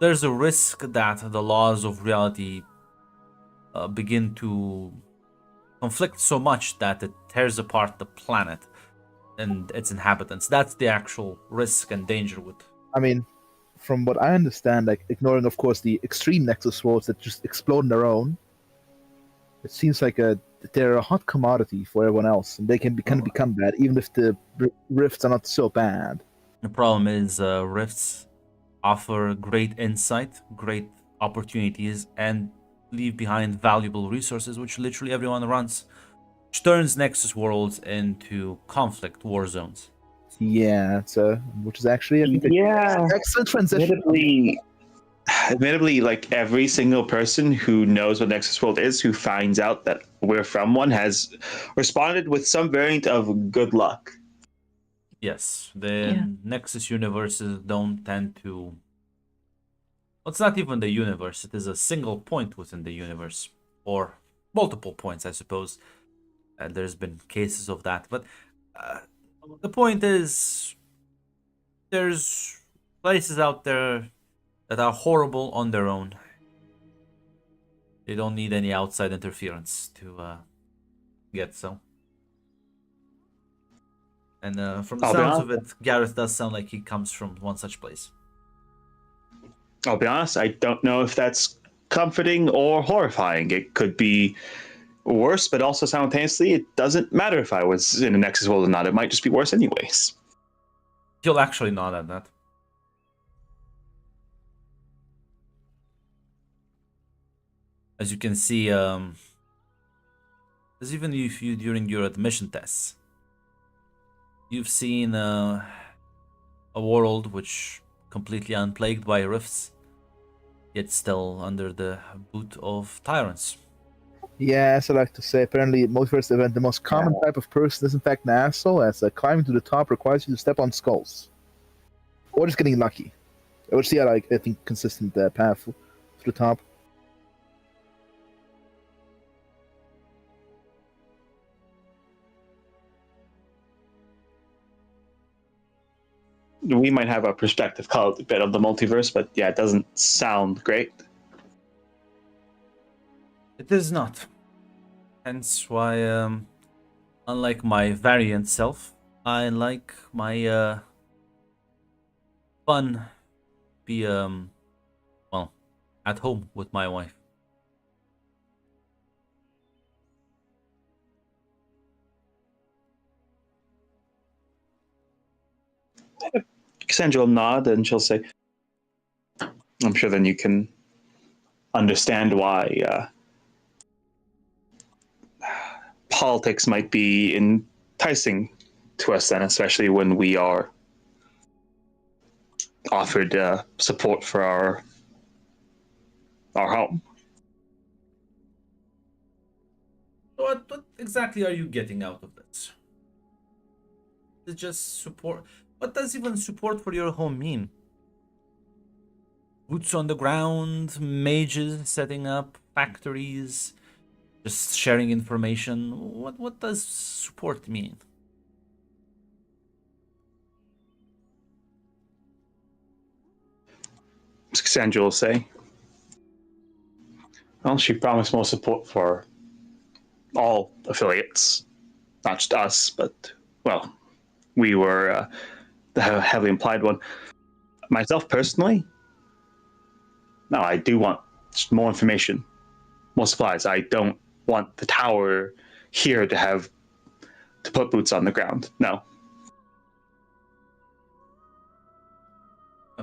risk that the laws of reality begin to conflict so much that it tears apart the planet and its inhabitants. That's the actual risk and danger with. I mean, from what I understand, like ignoring of course the extreme Nexus worlds that just explode on their own, it seems like they're a hot commodity for everyone else, and they can become bad even if the rifts are not so bad. The problem is rifts offer great insight, great opportunities, and leave behind valuable resources, which literally everyone runs, which turns Nexus worlds into conflict war zones. Yeah, which is actually I think excellent transition. Admittedly, like every single person who knows what Nexus World is, who finds out that we're from one, has responded with some variant of good luck. Yes, the Nexus universes don't tend to. Well, it's not even the universe, it is a single point within the universe, or multiple points, I suppose. There's been cases of that, but the point is, there's places out there that are horrible on their own. They don't need any outside interference to get so. And from the sounds of it, Gareth does sound like he comes from one such place. I'll be honest, I don't know if that's comforting or horrifying. It could be worse, but also simultaneously, it doesn't matter if I was in a Nexus world or not. It might just be worse anyways. He'll actually nod at that. As you can see, as even if you during your admission tests, you've seen a world which completely unplagued by rifts, yet still under the boot of tyrants. Yeah, as I like to say, apparently multiverse event, the most common type of person is in fact an asshole, as climbing to the top requires you to step on skulls. Or just getting lucky. Which is I think consistent path to the top. We might have a perspective called a bit of the multiverse, but yeah, it doesn't sound great. It is not. Hence why, unlike my variant self, I like my fun be well, at home with my wife. Cassandra will nod and she'll say, I'm sure then you can understand why politics might be enticing to us then, especially when we are offered support for our home. What exactly are you getting out of this? Is it just support? What does even support for your home mean? Boots on the ground, mages setting up factories, just sharing information. What does support mean? Cassandra will say, well, she promised more support for all affiliates, not just us, but, well, we were the heavily implied one. Myself personally, no, I do want more information, more supplies. I don't want the tower here to put boots on the ground. No.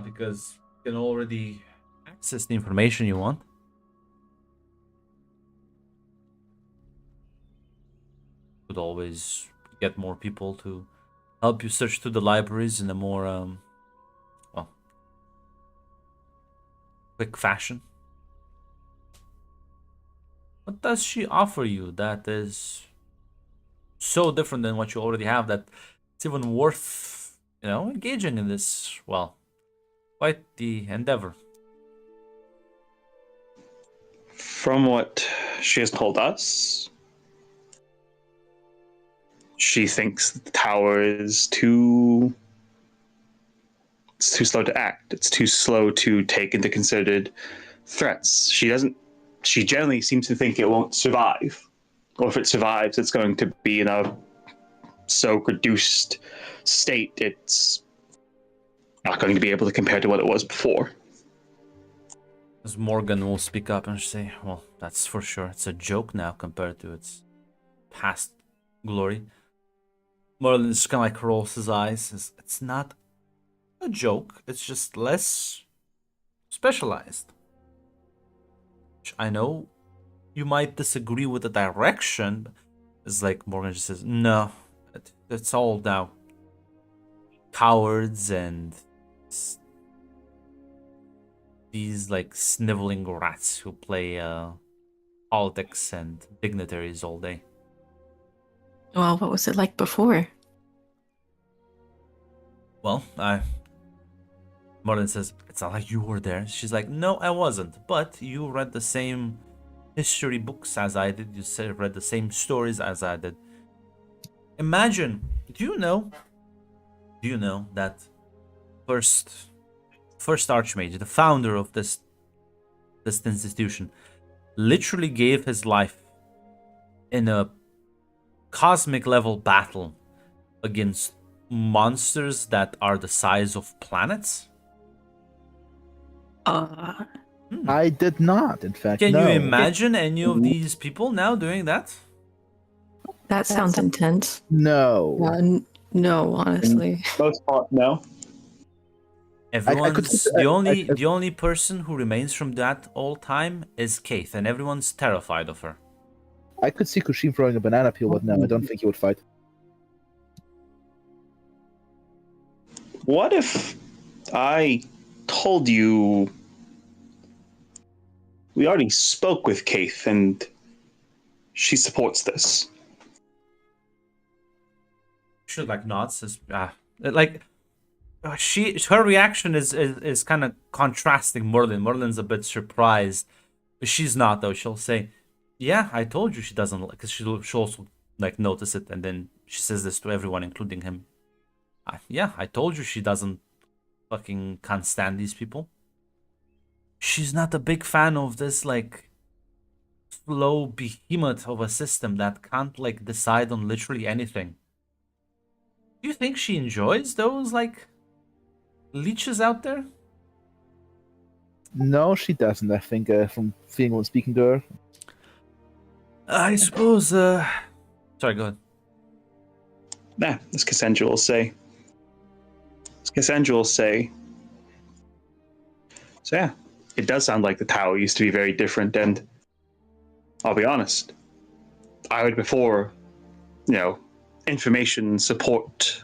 Because you can already access the information you want. Could always get more people to help you search through the libraries in a more well, quick fashion. What does she offer you that is so different than what you already have that it's even worth, engaging in this, well, quite the endeavor? From what she has told us, she thinks the tower is too slow to act. It's too slow to take into considered threats. She generally seems to think it won't survive. Or if it survives, it's going to be in a so reduced state it's not going to be able to compare to what it was before. As Morgan will speak up and say, well, that's for sure. It's a joke now compared to its past glory. Merlin just kind of like rolls his eyes. It's not a joke. It's just less specialized. Which I know you might disagree with the direction. But it's like Morgan just says, no, it's all now cowards and these like sniveling rats who play politics and dignitaries all day. Well, what was it like before? Well, Martin says, it's not like you were there. She's like, no, I wasn't. But you read the same history books as I did. You read the same stories as I did. Imagine, do you know that first Archmage, the founder of this institution, literally gave his life in a cosmic level battle against monsters that are the size of planets? I did not, in fact. Can no. you imagine any of these people now doing that? That sounds intense. No. No, honestly. Most part, no. Everyone's the only person who remains from that old time is Keith, and everyone's terrified of her. I could see Kushim throwing a banana peel, but no, I don't think he would fight. What if I told you we already spoke with Keith and she supports this? She like nods, says, her reaction is kind of contrasting Merlin. Merlin's a bit surprised, but she's not though. She'll say, "Yeah, I told you she doesn't," because she'll also like notice it, and then she says this to everyone, including him. Yeah, I told you she can't stand these people. She's not a big fan of this like slow behemoth of a system that can't like decide on literally anything. Do you think she enjoys those like leeches out there? No, she doesn't. I think from feeling when speaking to her. I suppose. Sorry, go ahead. Nah, as Cassandra will say. So yeah, it does sound like the tower used to be very different, and I'll be honest, I would prefer, information support,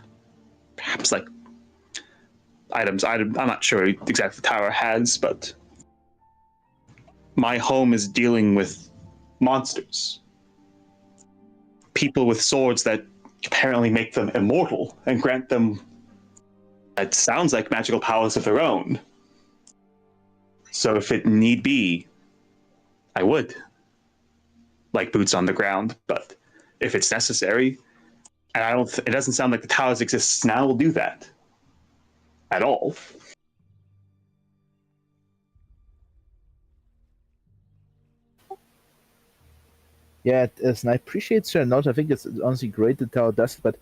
perhaps like items. I'm not sure exactly the tower has, but my home is dealing with monsters. People with swords that apparently make them immortal and grant them, it sounds like, magical powers of their own. So if it need be, I would. Like boots on the ground, but if it's necessary, and it doesn't sound like the towers exists now will do that. At all. Yeah, it is, and I appreciate Sarah note. I think it's honestly great the tower does it, but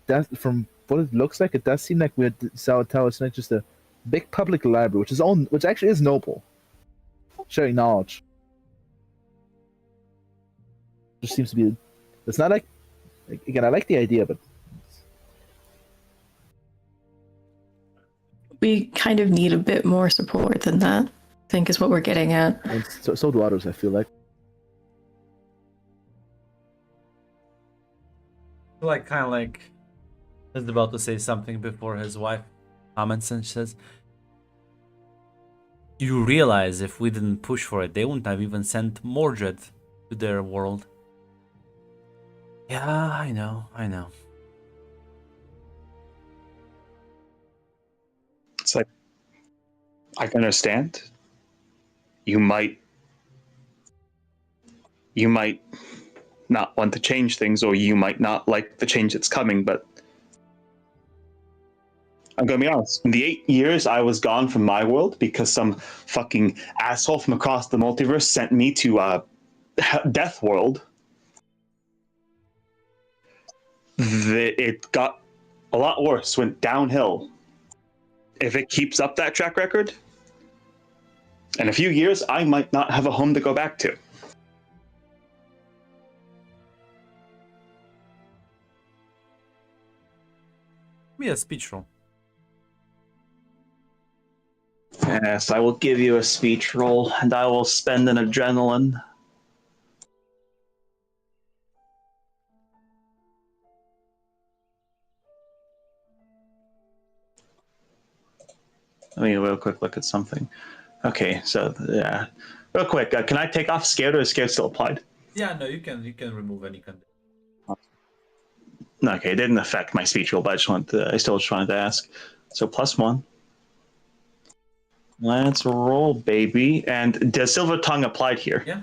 that from what it looks like, it does seem like Tower is not just a big public library, which actually is noble. Sharing knowledge. Just seems to be. It's not like. Again, I like the idea, but. We kind of need a bit more support than that, I think is what we're getting at. And so do others, I feel like. Kind of like is about to say something before his wife comments and says, "You realize if we didn't push for it, they wouldn't have even sent Mordred to their world." Yeah, I know. It's like, I can understand. You might not want to change things, or you might not like the change that's coming, but I'm gonna be honest. In the 8 years I was gone from my world because some fucking asshole from across the multiverse sent me to Death World, it got a lot worse, went downhill. If it keeps up that track record, in a few years I might not have a home to go back to. Be a speech roll. Yes, I will give you a speech roll, and I will spend an adrenaline. Let me real quick look at something. Okay, so yeah, real quick, can I take off scared, or is scared still applied? Yeah, no, you can remove any condition. Okay, it didn't affect my speech roll, but I still just wanted to ask. So +1. Let's roll, baby. And does Silver Tongue applied here? Yeah.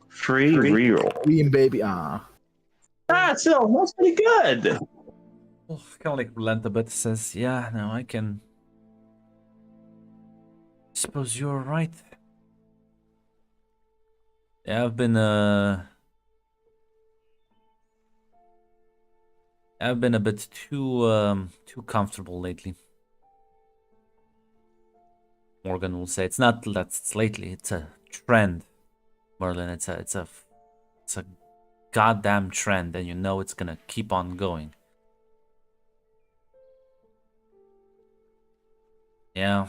Free reroll. Green baby, Still, that's pretty good. Oh, kind of like relent a bit. Says, yeah, no, I can. Suppose you're right. Yeah, I've been a bit too comfortable lately. Morgan will say it's not that it's lately, it's a trend. Merlin, it's a goddamn trend, and you know it's gonna keep on going. Yeah.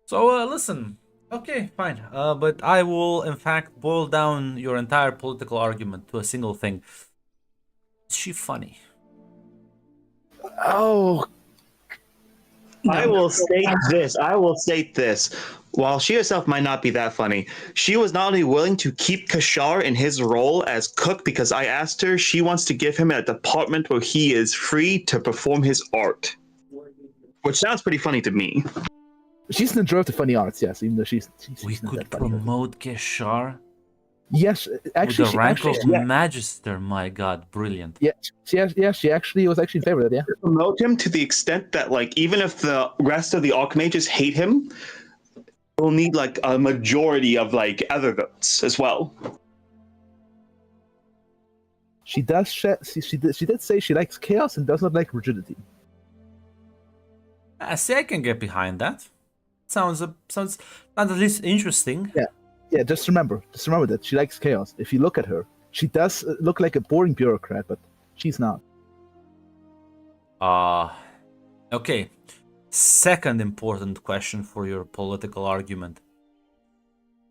So listen. Okay, fine. But I will, in fact, boil down your entire political argument to a single thing. Is she funny? Oh, I will state this. While she herself might not be that funny, she was not only willing to keep Kashar in his role as cook because I asked her, she wants to give him a department where he is free to perform his art. Which sounds pretty funny to me. she's an introvert, funny arts, yes, even though she's We not could that funny. promote Keshar Yes, actually, with the rank of yeah, Magister. My God, brilliant. yeah, she actually was actually in favor of that. Yeah, Promote him to the extent that, like, even if the rest of the Archmages hate him, we'll need like a majority of like other votes as well. She does. She did say she likes chaos and does not like rigidity. I see, I can get behind that. Sounds at least interesting. Yeah. Just remember that she likes chaos. If you look at her, she does look like a boring bureaucrat, but she's not. Okay. Second important question for your political argument.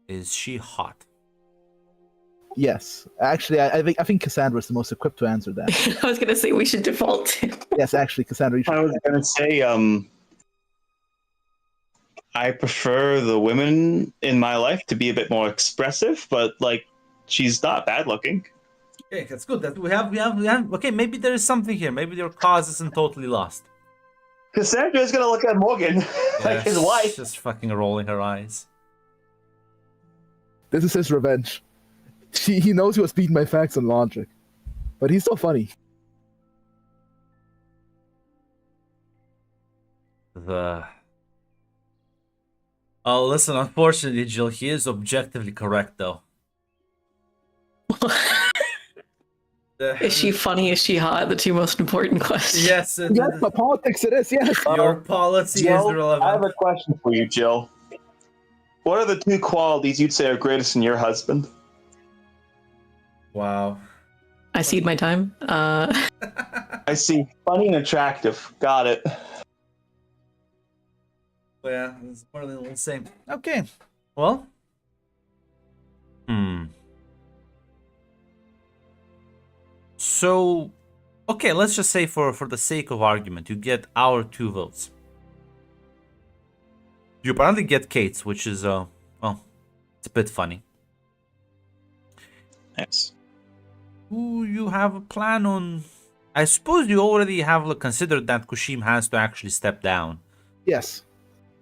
Is she hot? Yes, actually, I think Cassandra is the most equipped to answer that. I was gonna say we should default to. Yes, actually, Cassandra. You should. I was gonna say, I prefer the women in my life to be a bit more expressive, but like, she's not bad looking. Okay, that's good. That we have. Okay, maybe there is something here. Maybe your cause isn't totally lost. Cassandra is gonna look at Morgan like his Yes, wife. just fucking rolling her eyes. This is his revenge. He knows he was beaten by facts and logic, but he's so funny. Oh, listen. Unfortunately, Jill, he is objectively correct, though. Is she funny? Is she hot? The two most important questions. Yes. Yes, but politics it is. Yes. Your policy Jill, is relevant. I have a question for you, Jill. What are the two qualities you'd say are greatest in your husband? Wow. I cede my time. I see. Funny and attractive. Got it. Yeah, it's more than the same. Okay. Well. So, okay, let's just say for the sake of argument, you get our 2 votes. You apparently get Kate's, which is well, it's a bit funny. Yes. Do you have a plan on? I suppose you already have considered that Kushim has to actually step down. Yes.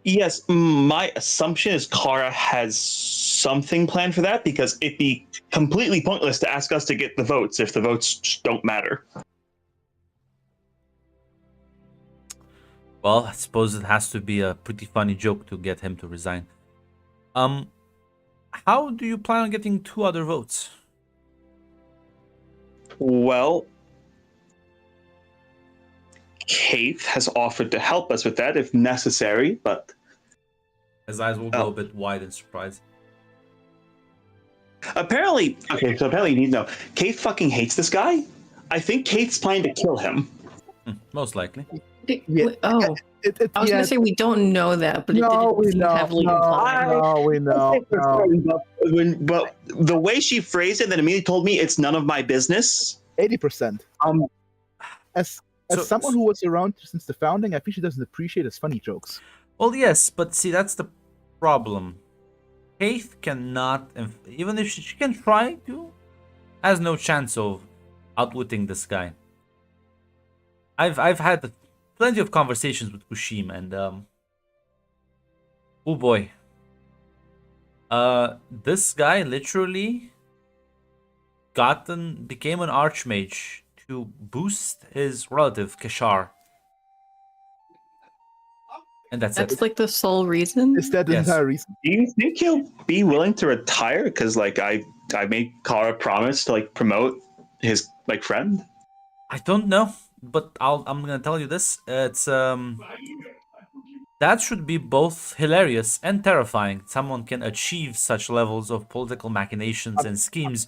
Yes, my assumption is Kara has something planned for that because it'd be completely pointless to ask us to get the votes if the votes just don't matter. Well, I suppose it has to be a pretty funny joke to get him to resign. How do you plan on getting 2 other votes? Well, Kate has offered to help us with that if necessary, but His eyes will go a bit wide in surprise. apparently, you need to know, Kate fucking hates this guy. I think Kate's planning to kill him. Most likely. Yeah. Oh, I was gonna say we don't know that, but it No, didn't seem heavily implied. we know. But the way she phrased it, then immediately told me it's none of my business. 80%. As someone who was around since the founding, I think she doesn't appreciate his funny jokes. Well, yes, but see, that's the problem. Faith cannot, even if she can try to, has no chance of outwitting this guy. I've had plenty of conversations with Kushim, and oh boy, this guy literally became an archmage to boost his relative Keshar. And that's it. Like the sole reason. Is that the Yes. entire reason? Do you think he'll be willing to retire? Because I made Kara promise to promote his friend. I don't know, but I'm gonna tell you this. It's that should be both hilarious and terrifying. Someone can achieve such levels of political machinations and schemes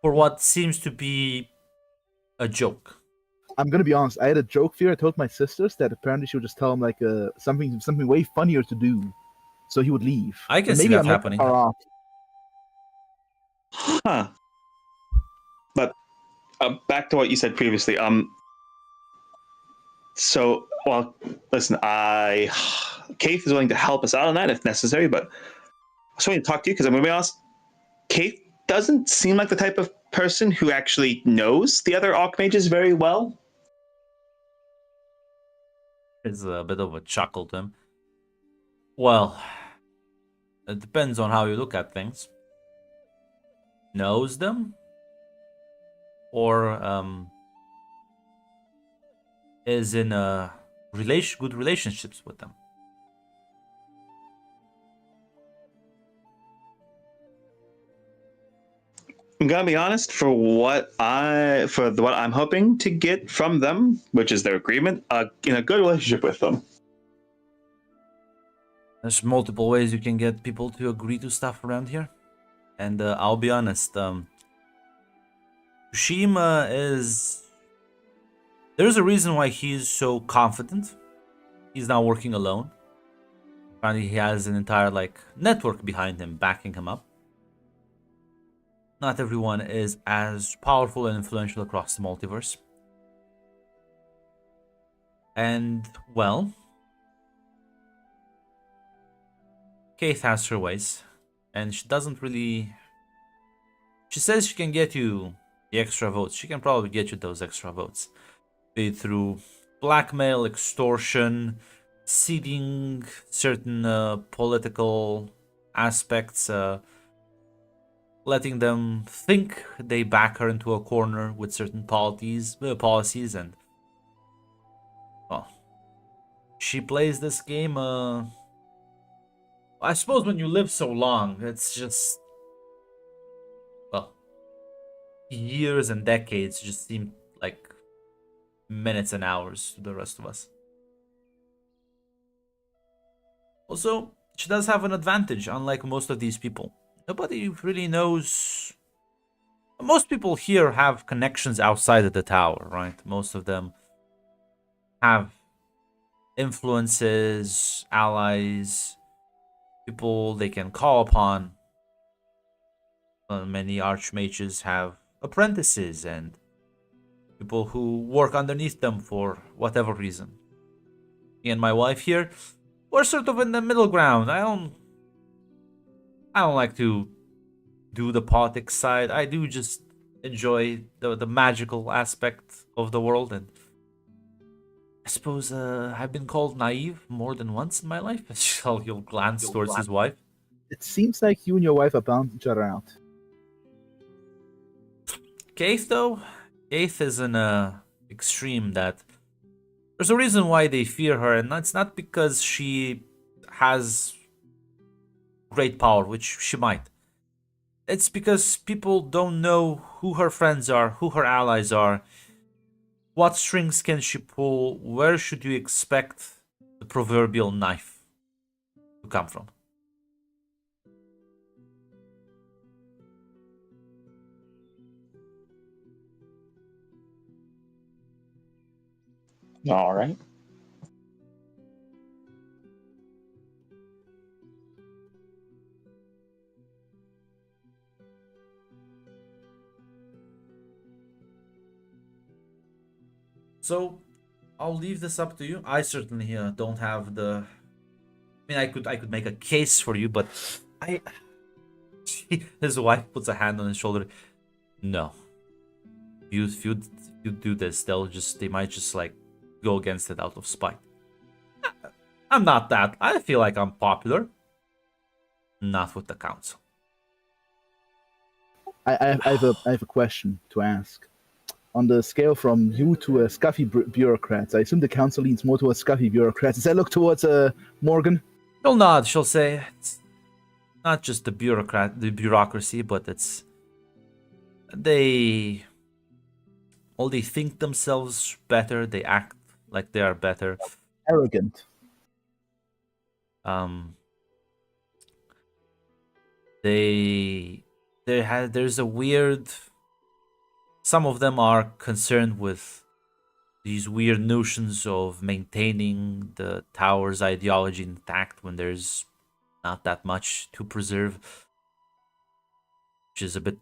for what seems to be a joke. I'm gonna be honest. I had a joke fear. I told my sisters that apparently she would just tell him something way funnier to do, so he would leave. I can And see maybe that I'm not happening. far off. Huh. But back to what you said previously. So, well, listen, Kate is willing to help us out on that if necessary, but I was going to talk to you because I'm going to be honest. Kate doesn't seem like the type of person who actually knows the other Archmages very well. It's a bit of a chuckle to him. Well, it depends on how you look at things. Knows them, or is in good relationships with them. I'm gonna be honest. For what I'm hoping to get from them, which is their agreement, in a good relationship with them. There's multiple ways you can get people to agree to stuff around here. And I'll be honest, Tsushima is... There's a reason why he's so confident. He's not working alone. Apparently he has an entire, like, network behind him, backing him up. Not everyone is as powerful and influential across the multiverse. And, well... Keith has her ways, and she doesn't really... She says she can get you the extra votes. She can probably get you those extra votes. Be it through blackmail, extortion, seeding certain political aspects, letting them think they back her into a corner with certain policies, and... Well, she plays this game, I suppose when you live so long, it's just... Well, years and decades just seem like minutes and hours to the rest of us. Also, she does have an advantage, unlike most of these people. Nobody really knows... Most people here have connections outside of the tower, right? Most of them have influences, allies... people they can call upon. Many archmages have apprentices and people who work underneath them for whatever reason. Me and my wife here, we're sort of in the middle ground. I don't like to do the politics side. I do just enjoy the magical aspect of the world, and I suppose I've been called naive more than once in my life. He'll glance towards his wife. It seems like you and your wife are balancing each other out. Keith, though, Keith is in a extreme that there's a reason why they fear her, and that's not because she has great power, which she might. It's because people don't know who her friends are, who her allies are. What strings can she pull? Where should you expect the proverbial knife to come from? All right. So, I'll leave this up to you. I certainly don't have the... I mean, I could make a case for you, but his wife puts a hand on his shoulder. No. If you do this, they might just like go against it out of spite. I'm not that. I feel like I'm popular. Not with the council. I have a question to ask. On the scale from you to a scuffy bureaucrat, I assume the council leans more towards scuffy bureaucrats. Does that look towards Morgan? She'll nod. She'll say, it's not just the bureaucracy, but it's... They think themselves better. They act like they are better. Arrogant. There's a weird... Some of them are concerned with these weird notions of maintaining the tower's ideology intact when there's not that much to preserve, which is a bit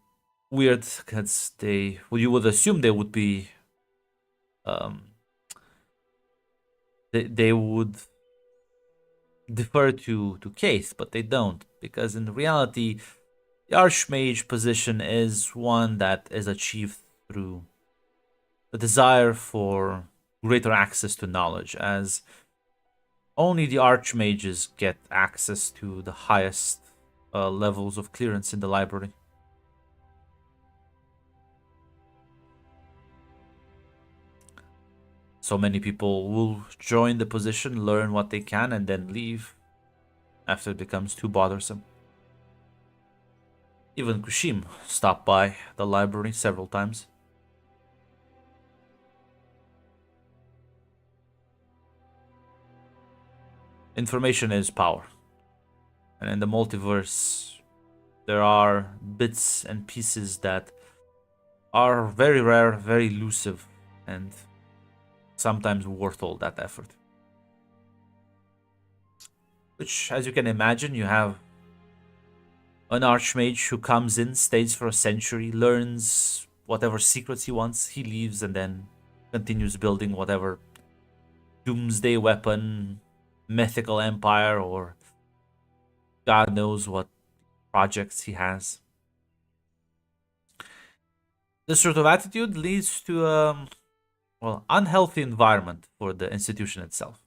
weird because you would assume they would be they would defer to Keith, but they don't, because in reality the Archmage position is one that is achieved through the desire for greater access to knowledge, as only the Archmages get access to the highest levels of clearance in the library. So many people will join the position, learn what they can, and then leave after it becomes too bothersome. Even Kushim stopped by the library several times. Information is power. And in the multiverse, there are bits and pieces that are very rare, very elusive, and sometimes worth all that effort. Which, as you can imagine, you have an archmage who comes in, stays for a century, learns whatever secrets he wants, he leaves, and then continues building whatever doomsday weapon, mythical empire, or God knows what projects he has. This sort of attitude leads to a unhealthy environment for the institution itself.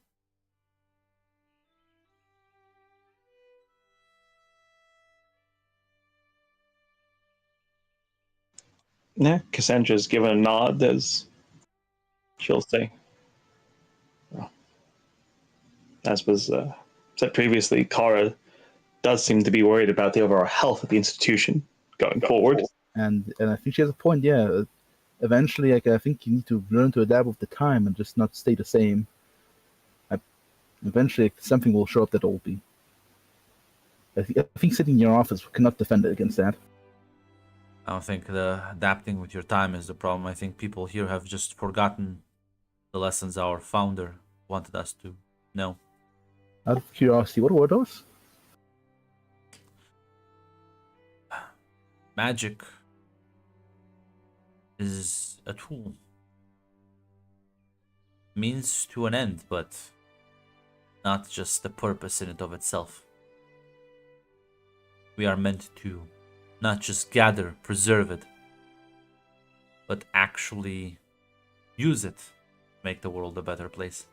Yeah, Cassandra's given a nod as she'll say. Well, as was said previously, Kara does seem to be worried about the overall health of the institution going forward. And I think she has a point. Yeah, eventually, like, I think you need to learn to adapt with the time and just not stay the same. Eventually, something will show up that will be. I think sitting in your office cannot defend it against that. I don't think the adapting with your time is the problem. I think people here have just forgotten the lessons our founder wanted us to know. Out of curiosity, what were those? Magic is a tool. Means to an end, but not just the purpose in and of itself. We are meant to not just gather, preserve it, but actually use it to make the world a better place.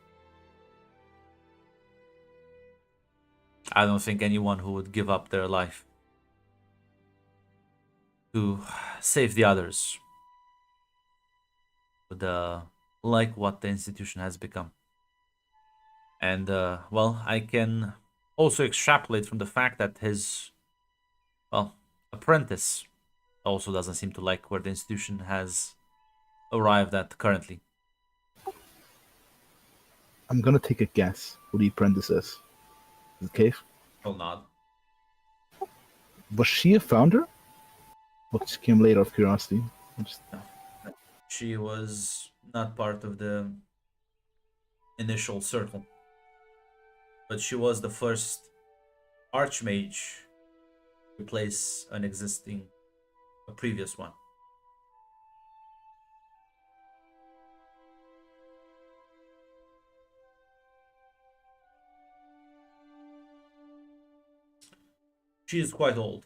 I don't think anyone who would give up their life to save the others would like what the institution has become. And, I can also extrapolate from the fact that his, apprentice also doesn't seem to like where the institution has arrived at currently. I'm gonna take a guess who the apprentice is. Is it Cave? I'll nod. Was she a founder? What came later, of curiosity? She was not part of the initial circle, but she was the first archmage to replace a previous one. She is quite old.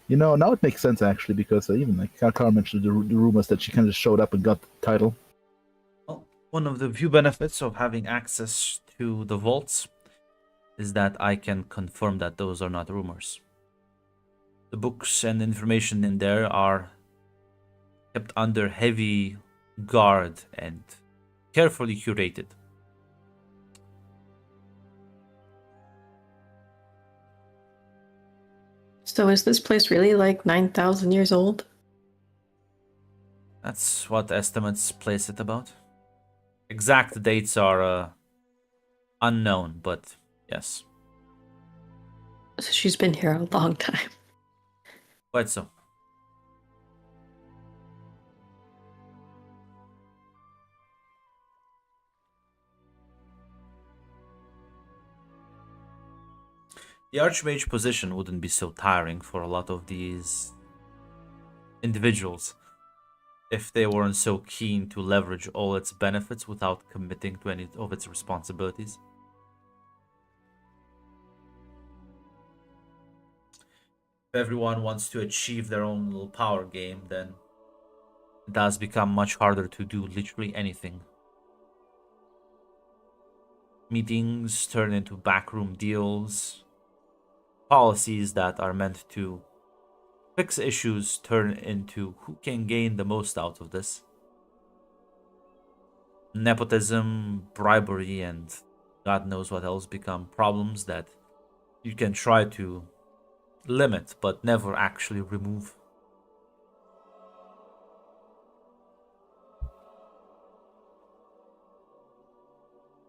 Now it makes sense actually, because even like Kakar mentioned the rumors that she kind of just showed up and got the title. Well, one of the few benefits of having access to the vaults is that I can confirm that those are not rumors. The books and information in there are kept under heavy guard and carefully curated. So is this place really like 9,000 years old? That's what estimates place it about. Exact dates are unknown, but yes. So she's been here a long time. Quite so. The Archmage position wouldn't be so tiring for a lot of these individuals if they weren't so keen to leverage all its benefits without committing to any of its responsibilities. If everyone wants to achieve their own little power game, then it does become much harder to do literally anything. Meetings turn into backroom deals. Policies that are meant to fix issues turn into who can gain the most out of this. Nepotism, bribery, and God knows what else become problems that you can try to limit, but never actually remove.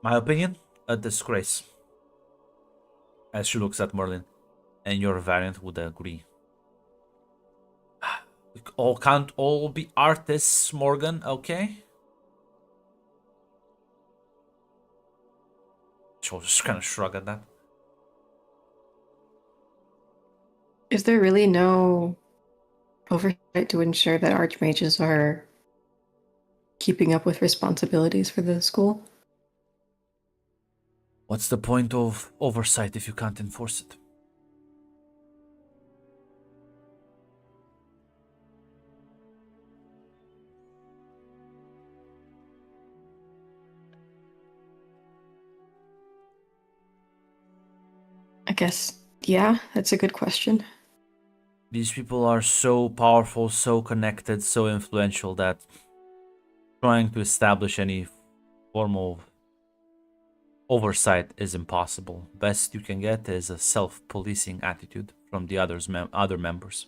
My opinion, a disgrace. As she looks at Merlin, and your variant would agree. We can't all be artists, Morgan, okay? She'll just kind of shrug at that. Is there really no oversight to ensure that archmages are keeping up with responsibilities for the school? What's the point of oversight if you can't enforce it? I guess, yeah, that's a good question. These people are so powerful, so connected, so influential that trying to establish any form of oversight is impossible. Best you can get is a self-policing attitude from the other members.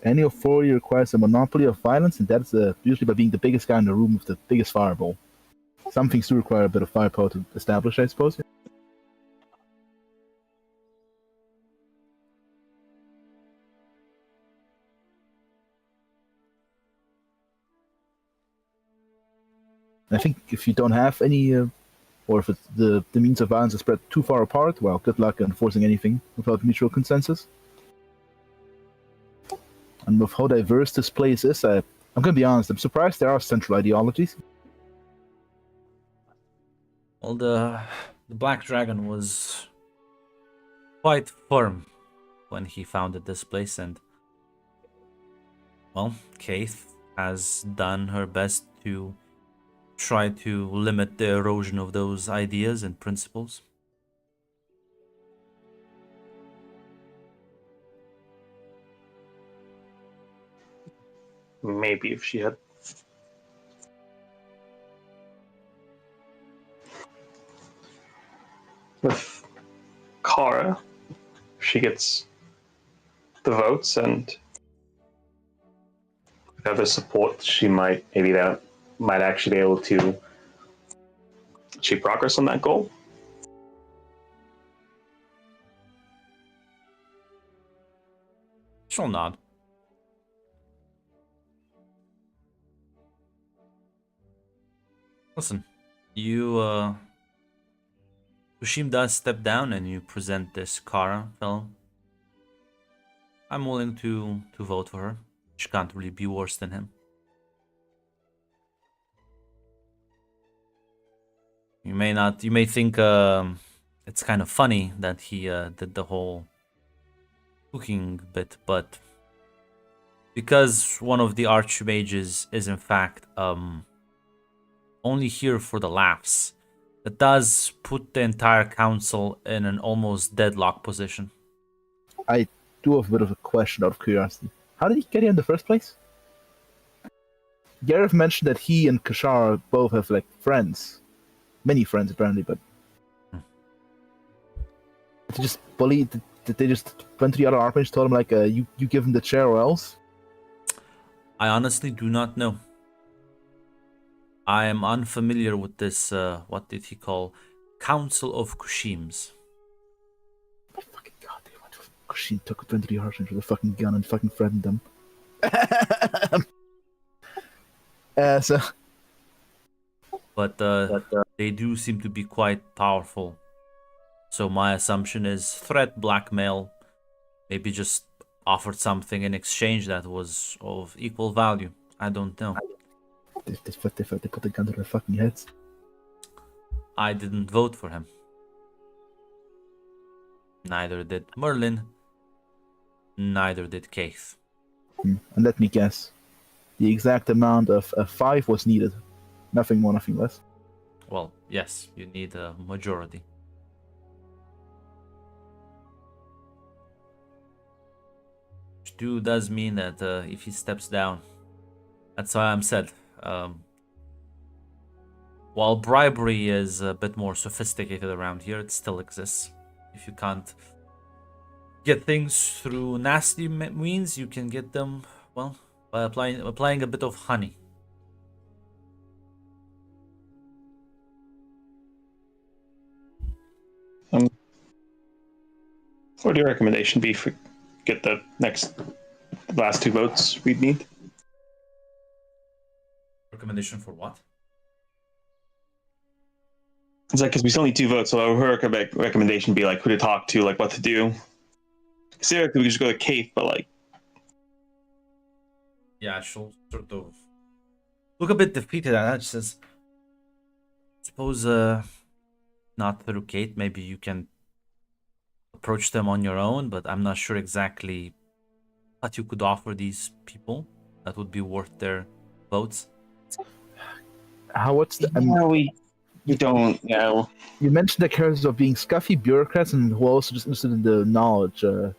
Any authority requires a monopoly of violence, and that's usually by being the biggest guy in the room with the biggest fireball. Some things do require a bit of firepower to establish, I suppose. I think if you don't have any, or if it's the means of violence are spread too far apart, well, good luck enforcing anything without mutual consensus. And with how diverse this place is, I'm going to be honest, I'm surprised there are central ideologies. Well, the Black Dragon was quite firm when he founded this place, and well, Keith has done her best to try to limit the erosion of those ideas and principles. Maybe if she had. With Kara, she gets the votes and other support, she might actually be able to achieve progress on that goal. She'll nod. Listen, Kushim does step down and you present this Kara fellow. I'm willing to vote for her. She can't really be worse than him. You may think it's kind of funny that he did the whole cooking bit, but because one of the archmages is in fact only here for the laughs, it does put the entire council in an almost deadlock position. I do have a bit of a question out of curiosity. How did he get here in the first place? Gareth mentioned that he and Kashar both have like friends. Many friends apparently, but they just bullied. Did they just went to the other archmages, told him like, you give him the chair or else? I honestly do not know. I am unfamiliar with this, what did he call, Council of Kushims. My fucking god, they went to Kushim, went to the archmages with a fucking gun and fucking threatened them. But they do seem to be quite powerful. So my assumption is threat, blackmail, maybe just offered something in exchange that was of equal value. I don't know. They put the gun to their fucking heads. I didn't vote for him. Neither did Merlin. Neither did Keith. And let me guess. The exact amount of 5 was needed. Nothing more, nothing less. Well, yes, you need a majority. Which does mean that if he steps down, that's why I'm said. While bribery is a bit more sophisticated around here, it still exists. If you can't get things through nasty means, you can get them, well, by applying a bit of honey. What would your recommendation be for get the last 2 votes we'd need? Recommendation for what? It's like because we still need 2 votes, so her recommendation would be like who to talk to, like what to do. Theoretically, we could just go to Cave, but like, Yeah, she'll sort of look a bit defeated at that. She says, suppose not through Kate, maybe you can approach them on your own, but I'm not sure exactly what you could offer these people that would be worth their votes. What's the? we don't know. You mentioned the characters of being scuffy bureaucrats and who are also just interested in the knowledge. I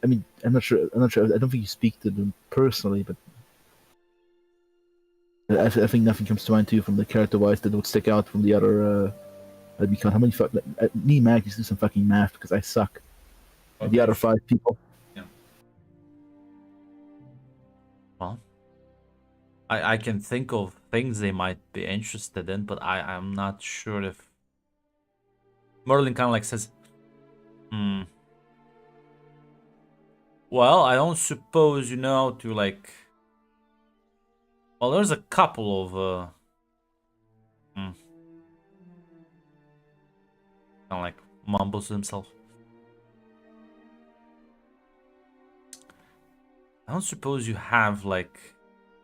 mean, I'm not sure. I don't think you speak to them personally, but I think nothing comes to mind to you from the character-wise that would stick out from the other. How many fuck? Me and Mag used to do some fucking math because I suck. Okay. The other 5 people. Yeah. Well, I can think of things they might be interested in, but I'm not sure if Merlin kind of like says, well, I don't suppose you know how to like. Well, there's a couple of kind of like mumbles to himself. I don't suppose you have like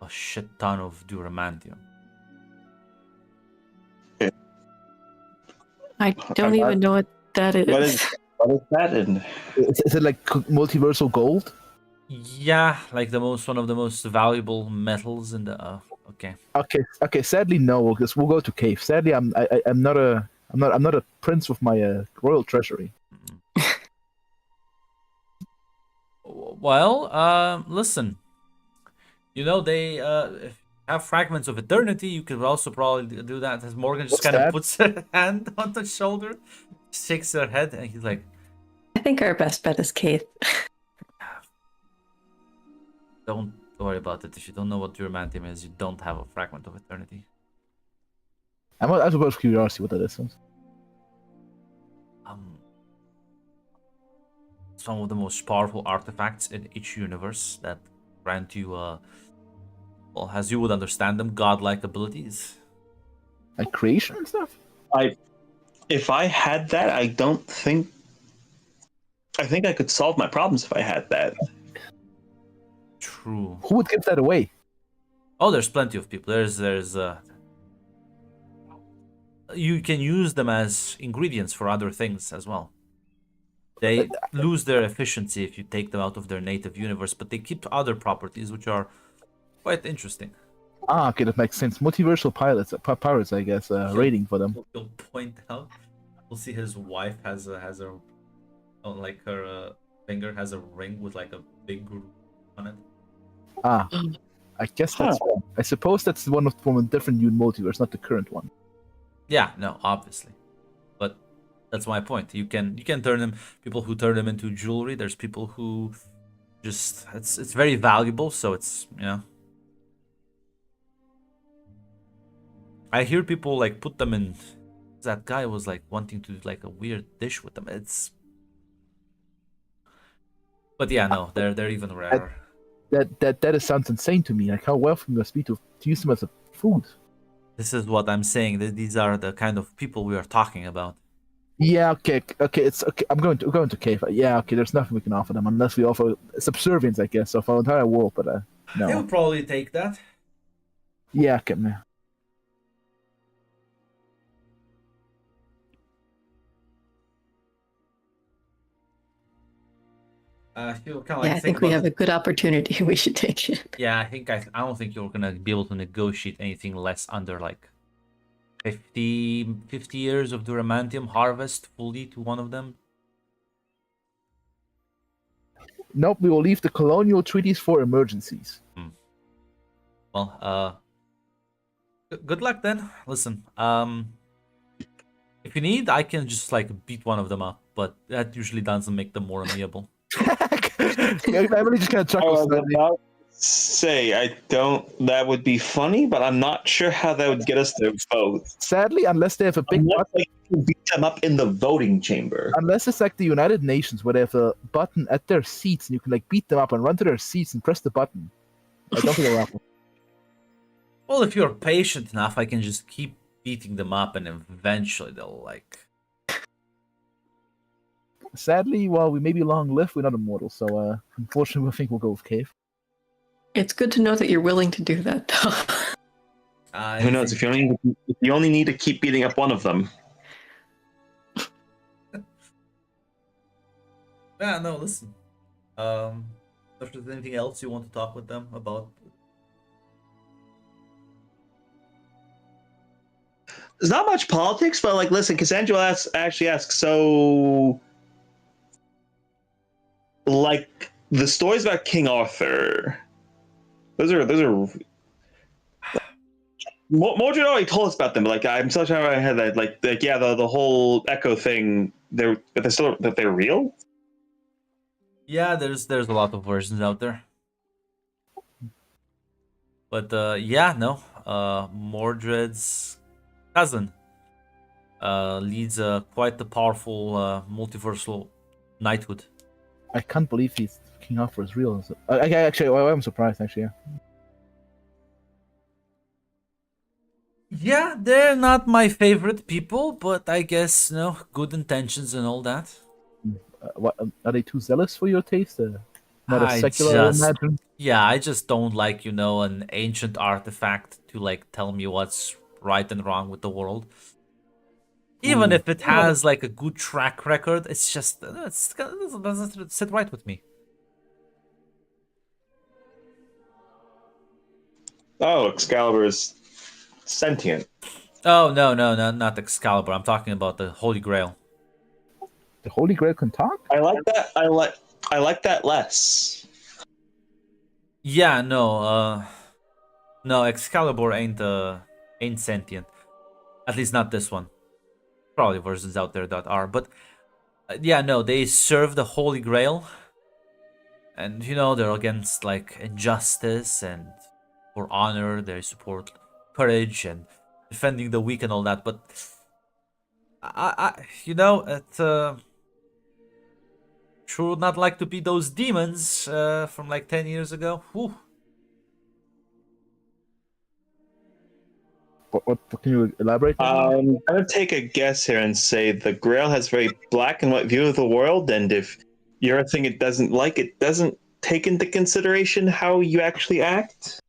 a shit ton of Duramantium. I don't even know what that is. What is that? And Is it like multiversal gold? Yeah, like one of the most valuable metals in the. Okay. Okay. Sadly, no. Because we'll go to Cave. Sadly, I'm not a prince with my royal treasury. Well, listen. You know they if you have fragments of eternity. You could also probably do that. As Morgan just What's kind of that? puts her hand on the shoulder, shakes her head, and he's like, I think our best bet is Kate. "Don't worry about it. If you don't know what Duramantium is, you don't have a fragment of eternity." I'm out of curiosity what that is. It's one of the most powerful artifacts in each universe that grant you, well, as you would understand them, godlike abilities. Like creation and stuff. if I had that, I think I could solve my problems if I had that. True. Who would give that away? Oh, there's plenty of people. There's you can use them as ingredients for other things as well. They lose their efficiency if you take them out of their native universe, but they keep other properties which are quite interesting. Okay, that makes sense. Multiversal pirates, I guess. Rating for them. You'll point out. We'll see his wife has her, on like her finger has a ring with like a big groove on it. I guess that's. I suppose that's one from a different new multiverse, not the current one. Yeah, no, obviously, but that's my point. You can turn them. People who turn them into jewelry. There's people who just it's very valuable. So it's I hear people like put them in. That guy was like wanting to do like a weird dish with them. But yeah, no, they're even rarer. That sounds insane to me. Like how wealthy you must be to use them as a food. This is what I'm saying. These are the kind of people we are talking about. Yeah, okay. It's okay. We're going to Cave. Yeah, okay. There's nothing we can offer them unless we offer subservience, I guess, of our entire world. But no. They'll probably take that. Yeah, okay, man. I think we have a good opportunity. We should take it. Yeah, I don't think you're gonna be able to negotiate anything less under like 50 years of Duramantium harvest fully to one of them. Nope, we will leave the colonial treaties for emergencies. Well, good luck then. Listen, If you need, I can just like beat one of them up, but that usually doesn't make them more amiable. Emily just kind of I chuckles. was Slightly. about to say I don't. That would be funny, but I'm not sure how that would get us to vote. Sadly, unless they have a big Unless button, like, you beat them up in the voting chamber. unless it's like the United Nations where they have a button at their seats and you can like beat them up and run to their seats and press the button. I don't think it'll happen. Well, if you're patient enough, I can just keep beating them up, and eventually they'll like. Sadly, while we may be long-lived, we're not immortal. So, unfortunately, I think we'll go with Cave. It's good to know that you're willing to do that, though. Who knows? If you only need to keep beating up one of them. Yeah, no, listen. If there's anything else you want to talk with them about? There's not much politics, but like, listen, Cassandra actually asks, so, like, the stories about King Arthur, those are. Mordred already told us about them. But like, I'm still trying to remember that, like, yeah, the whole Echo thing. They're real. Yeah, there's a lot of versions out there. But yeah, no. Mordred's cousin leads quite the powerful multiversal knighthood. I can't believe King Arthur is real. I'm surprised. Actually, yeah. Yeah, they're not my favorite people, but I guess good intentions and all that. What are they too zealous for your taste? Not I a secular, I just- imagine. Yeah, I just don't like an ancient artifact to like tell me what's right and wrong with the world. Even if it has like a good track record, it's just it doesn't sit right with me. Oh, Excalibur is sentient. Oh no, not Excalibur. I'm talking about the Holy Grail. The Holy Grail can talk. I like that. I like that less. Yeah, no, Excalibur ain't sentient. At least not this one. Probably versions out there that are, but yeah, no, they serve the Holy Grail, and they're against like injustice and for honor. They support courage and defending the weak and all that. But it sure would not like to be those demons from like 10 years ago. Whew. What can you elaborate? I'm gonna take a guess here and say the Grail has very black and white view of the world, and if you're a thing it doesn't take into consideration how you actually act.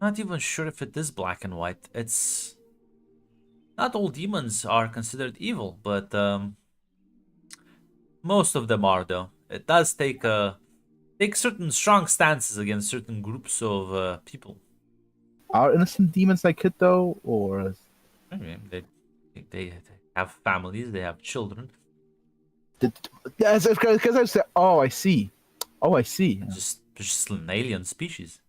Not even sure if it is black and white. It's not all demons are considered evil, but most of them are, though. It does take certain strong stances against certain groups of people. Are innocent demons like Kid though, or I mean, they have families, they have children. because I said, oh, I see. Just an alien species.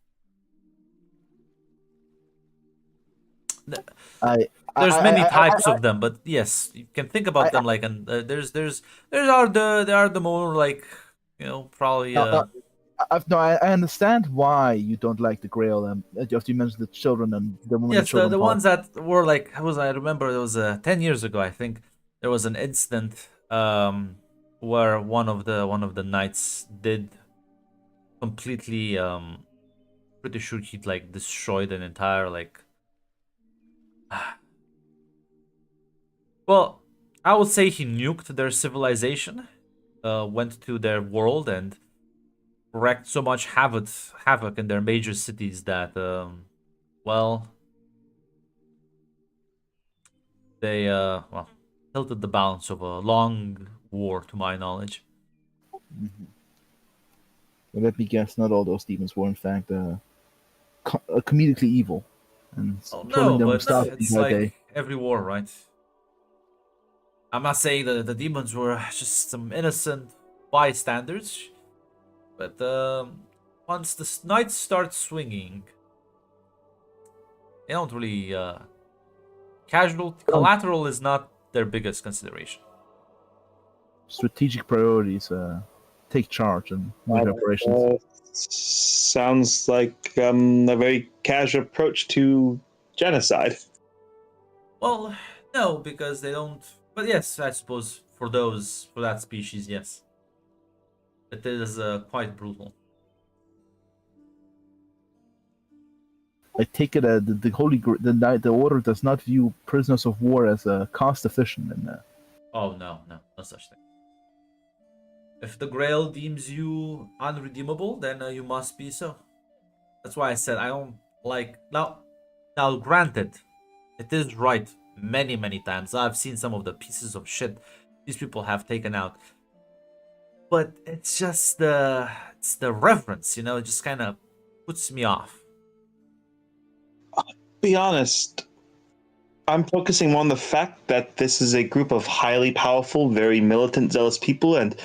There's many types of them, but yes, you can think about them like, and there are the more like probably. I understand why you don't like the Grail. Just you mentioned the children and the women. Yes, the ones that were like, I remember it was 10 years ago. I think there was an incident where one of the knights did completely pretty sure he'd like destroyed an entire like. Well, I would say he nuked their civilization, went to their world and wreaked so much havoc in their major cities that, they tilted the balance of a long war, to my knowledge. Mm-hmm. Well, let me guess, not all those demons were in fact comedically evil. And No, but it's like every war, right? I'm not saying that the demons were just some innocent bystanders, but once the knights start swinging, They don't really collateral is not their biggest consideration. Strategic priorities take charge and move operations. Sounds like a very casual approach to genocide. Well, no, because they don't. But yes, I suppose for that species, yes, it is quite brutal. I take it the Holy the Order does not view prisoners of war as cost efficient and. Oh no, no such thing. If the Grail deems you unredeemable, then you must be so. That's why I said I don't like now. Now, granted, it is right many times. I've seen some of the pieces of shit these people have taken out, but it's just the reverence, it just kind of puts me off. Be honest, I'm focusing on the fact that this is a group of highly powerful, very militant, zealous people, and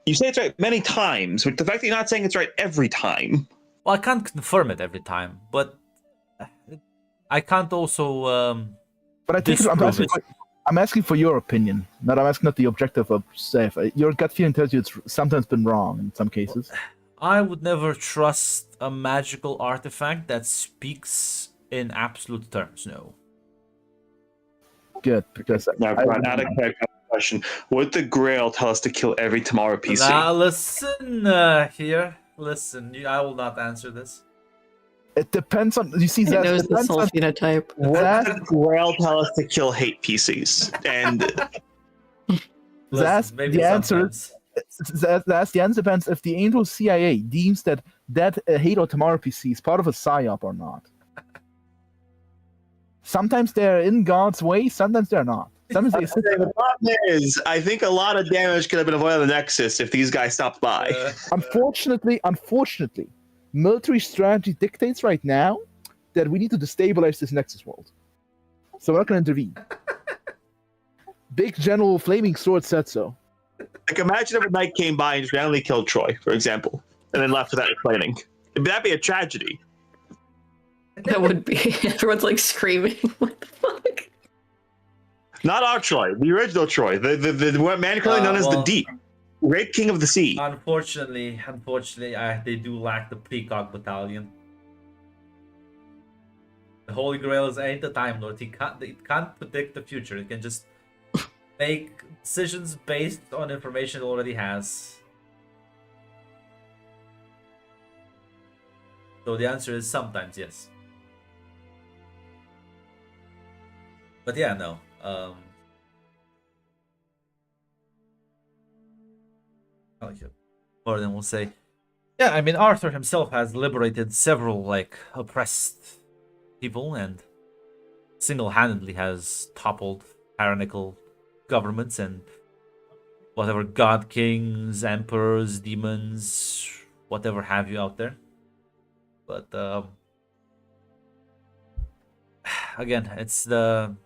you say it's right many times, but the fact that you're not saying it's right every time. Well, I can't confirm it every time, but I can't also. But I think I'm asking for your opinion. I'm asking not the objective of Safe. Your gut feeling tells you it's sometimes been wrong in some cases. I would never trust a magical artifact that speaks in absolute terms. No. Good, because now, not a question. Would the Grail tell us to kill every Tamara PC? Now listen here. Listen, I will not answer this. It depends on. You see, that knows the soul phenotype. Would the Grail tell us to kill hate PCs? And that's the answer. That's the answer. Depends if the Angel CIA deems that hate or Tamara PC is part of a psyop or not. Sometimes they're in God's way, sometimes they're not. Sometimes the problem is, I think a lot of damage could have been avoided on the Nexus if these guys stopped by. Unfortunately, military strategy dictates right now that we need to destabilize this Nexus world. So we're not going to intervene. Big General Flaming Sword said so. Like, imagine if a knight came by and just randomly killed Troy, for example, and then left without explaining. That'd be a tragedy. That would be. Everyone's like screaming. What the fuck? Not our Troy, the original Troy, the man currently known as the Deep, Great King of the Sea. Unfortunately, they do lack the Peacock Battalion. The Holy Grail ain't a Time Lord. It can't predict the future. It can just make decisions based on information it already has. So the answer is sometimes yes. But yeah, no. More than we'll say. Yeah, I mean, Arthur himself has liberated several, oppressed people and single-handedly has toppled tyrannical governments and whatever god kings, emperors, demons, whatever have you out there. But, again, it's the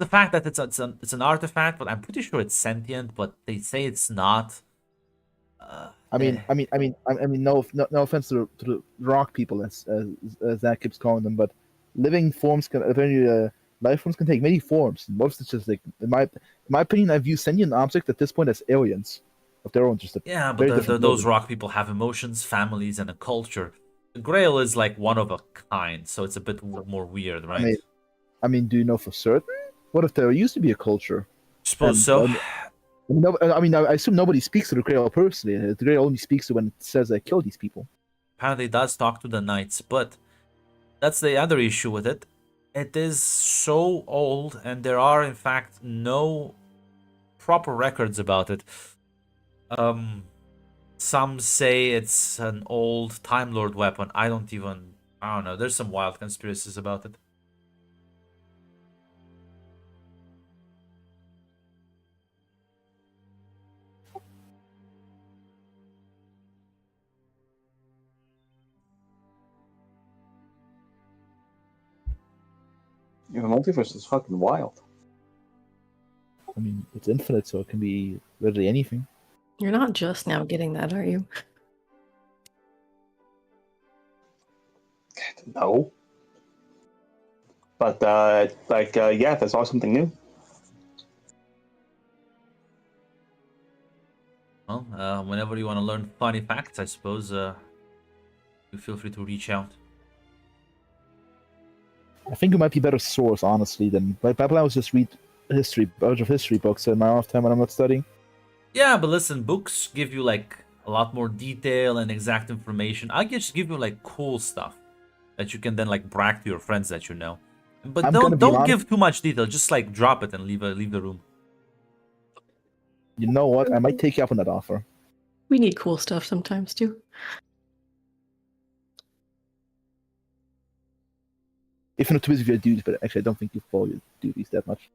fact that it's an artifact, but I'm pretty sure it's sentient, but they say it's not. I mean, no offense to the rock people, as Zach keeps calling them, but living forms life forms can take many forms. Most it's just in my opinion, I view sentient objects at this point as aliens of their own. Yeah, but those rock people have emotions, families, and a culture. The Grail is like one of a kind, so it's a bit more weird, right? I mean, do you know for certain? What if there used to be a culture? Suppose so. I assume nobody speaks to the Grail personally. The Grail only speaks to when it says I kill these people. Apparently, it does talk to the knights, but that's the other issue with it. It is so old, and there are, in fact, no proper records about it. Some say it's an old Time Lord weapon. I don't know. There's some wild conspiracies about it. The multiverse is fucking wild. I mean, it's infinite, so it can be literally anything. You're not just now getting that, are you? No. But yeah, that's always something new. Well, whenever you want to learn funny facts, I suppose you feel free to reach out. I think it might be a better source, honestly, than like Babylon was just read a bunch of history books in my off time when I'm not studying. Yeah, but listen, books give you like a lot more detail and exact information. I just give you like cool stuff that you can then like brag to your friends that you know. But I'm gonna don't be give too much detail. Just like drop it and leave the room. You know what? I might take you up on that offer. We need cool stuff sometimes too. If not too busy with your duties, but actually I don't think you follow your duties that much.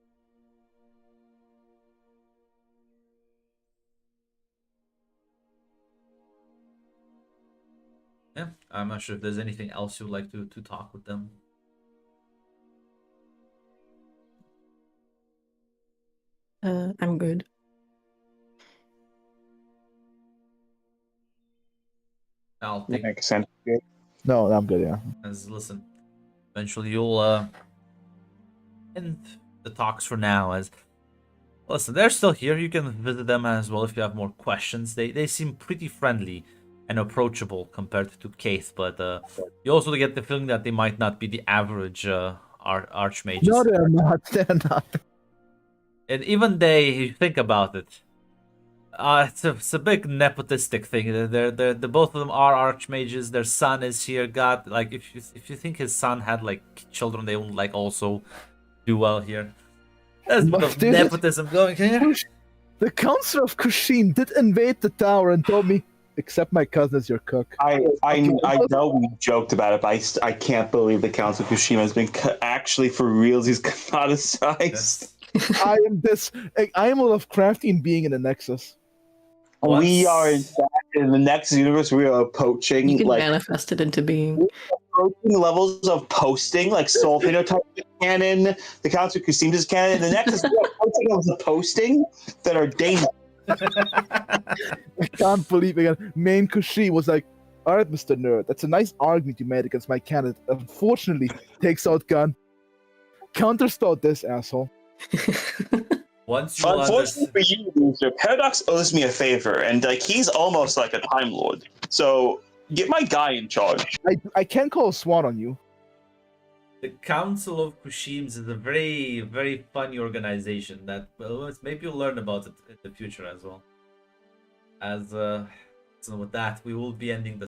Yeah, I'm not sure if there's anything else you'd like to talk with them. I'm good. I'll take Makes sense. No, I'm good, yeah. as listen. Eventually you'll end the talks for now. As listen, they're still here. You can visit them as well if you have more questions. They seem pretty friendly and approachable compared to Keith, but you also get the feeling that they might not be the average archmages. No, they're not. They're not. And even you think about it, it's a big nepotistic thing. They're both of them are archmages. Their son is here. God, like if you think his son had like children, they would like also do well here. There's a bit of Dude, nepotism going here. The Council of Kushim did invade the tower and told me, except my cousin is your cook. I know we joked about it, but I can't believe the Council of Kushima has been actually for reals. He's canonicized. I am a Lovecraftian being in the Nexus. We are in fact in the next universe. We are approaching You can like manifest it into being. approaching levels of posting, like Soul Phenotype canon, the Council of Kusim's canon. The next is approaching levels of posting that are dangerous. I can't believe again. Main Kushi was like, "Alright, Mr. Nerd, that's a nice argument you made against my candidate. Unfortunately, takes out gun. Counterstart this, asshole." Once you Unfortunately for you, Loser, Paradox owes me a favor, and like he's almost like a Time Lord. So get my guy in charge. I can't call a SWAT on you. the Council of Kushims is a very, very funny organization that maybe you'll learn about it in the future as well. As so with that, we will be ending the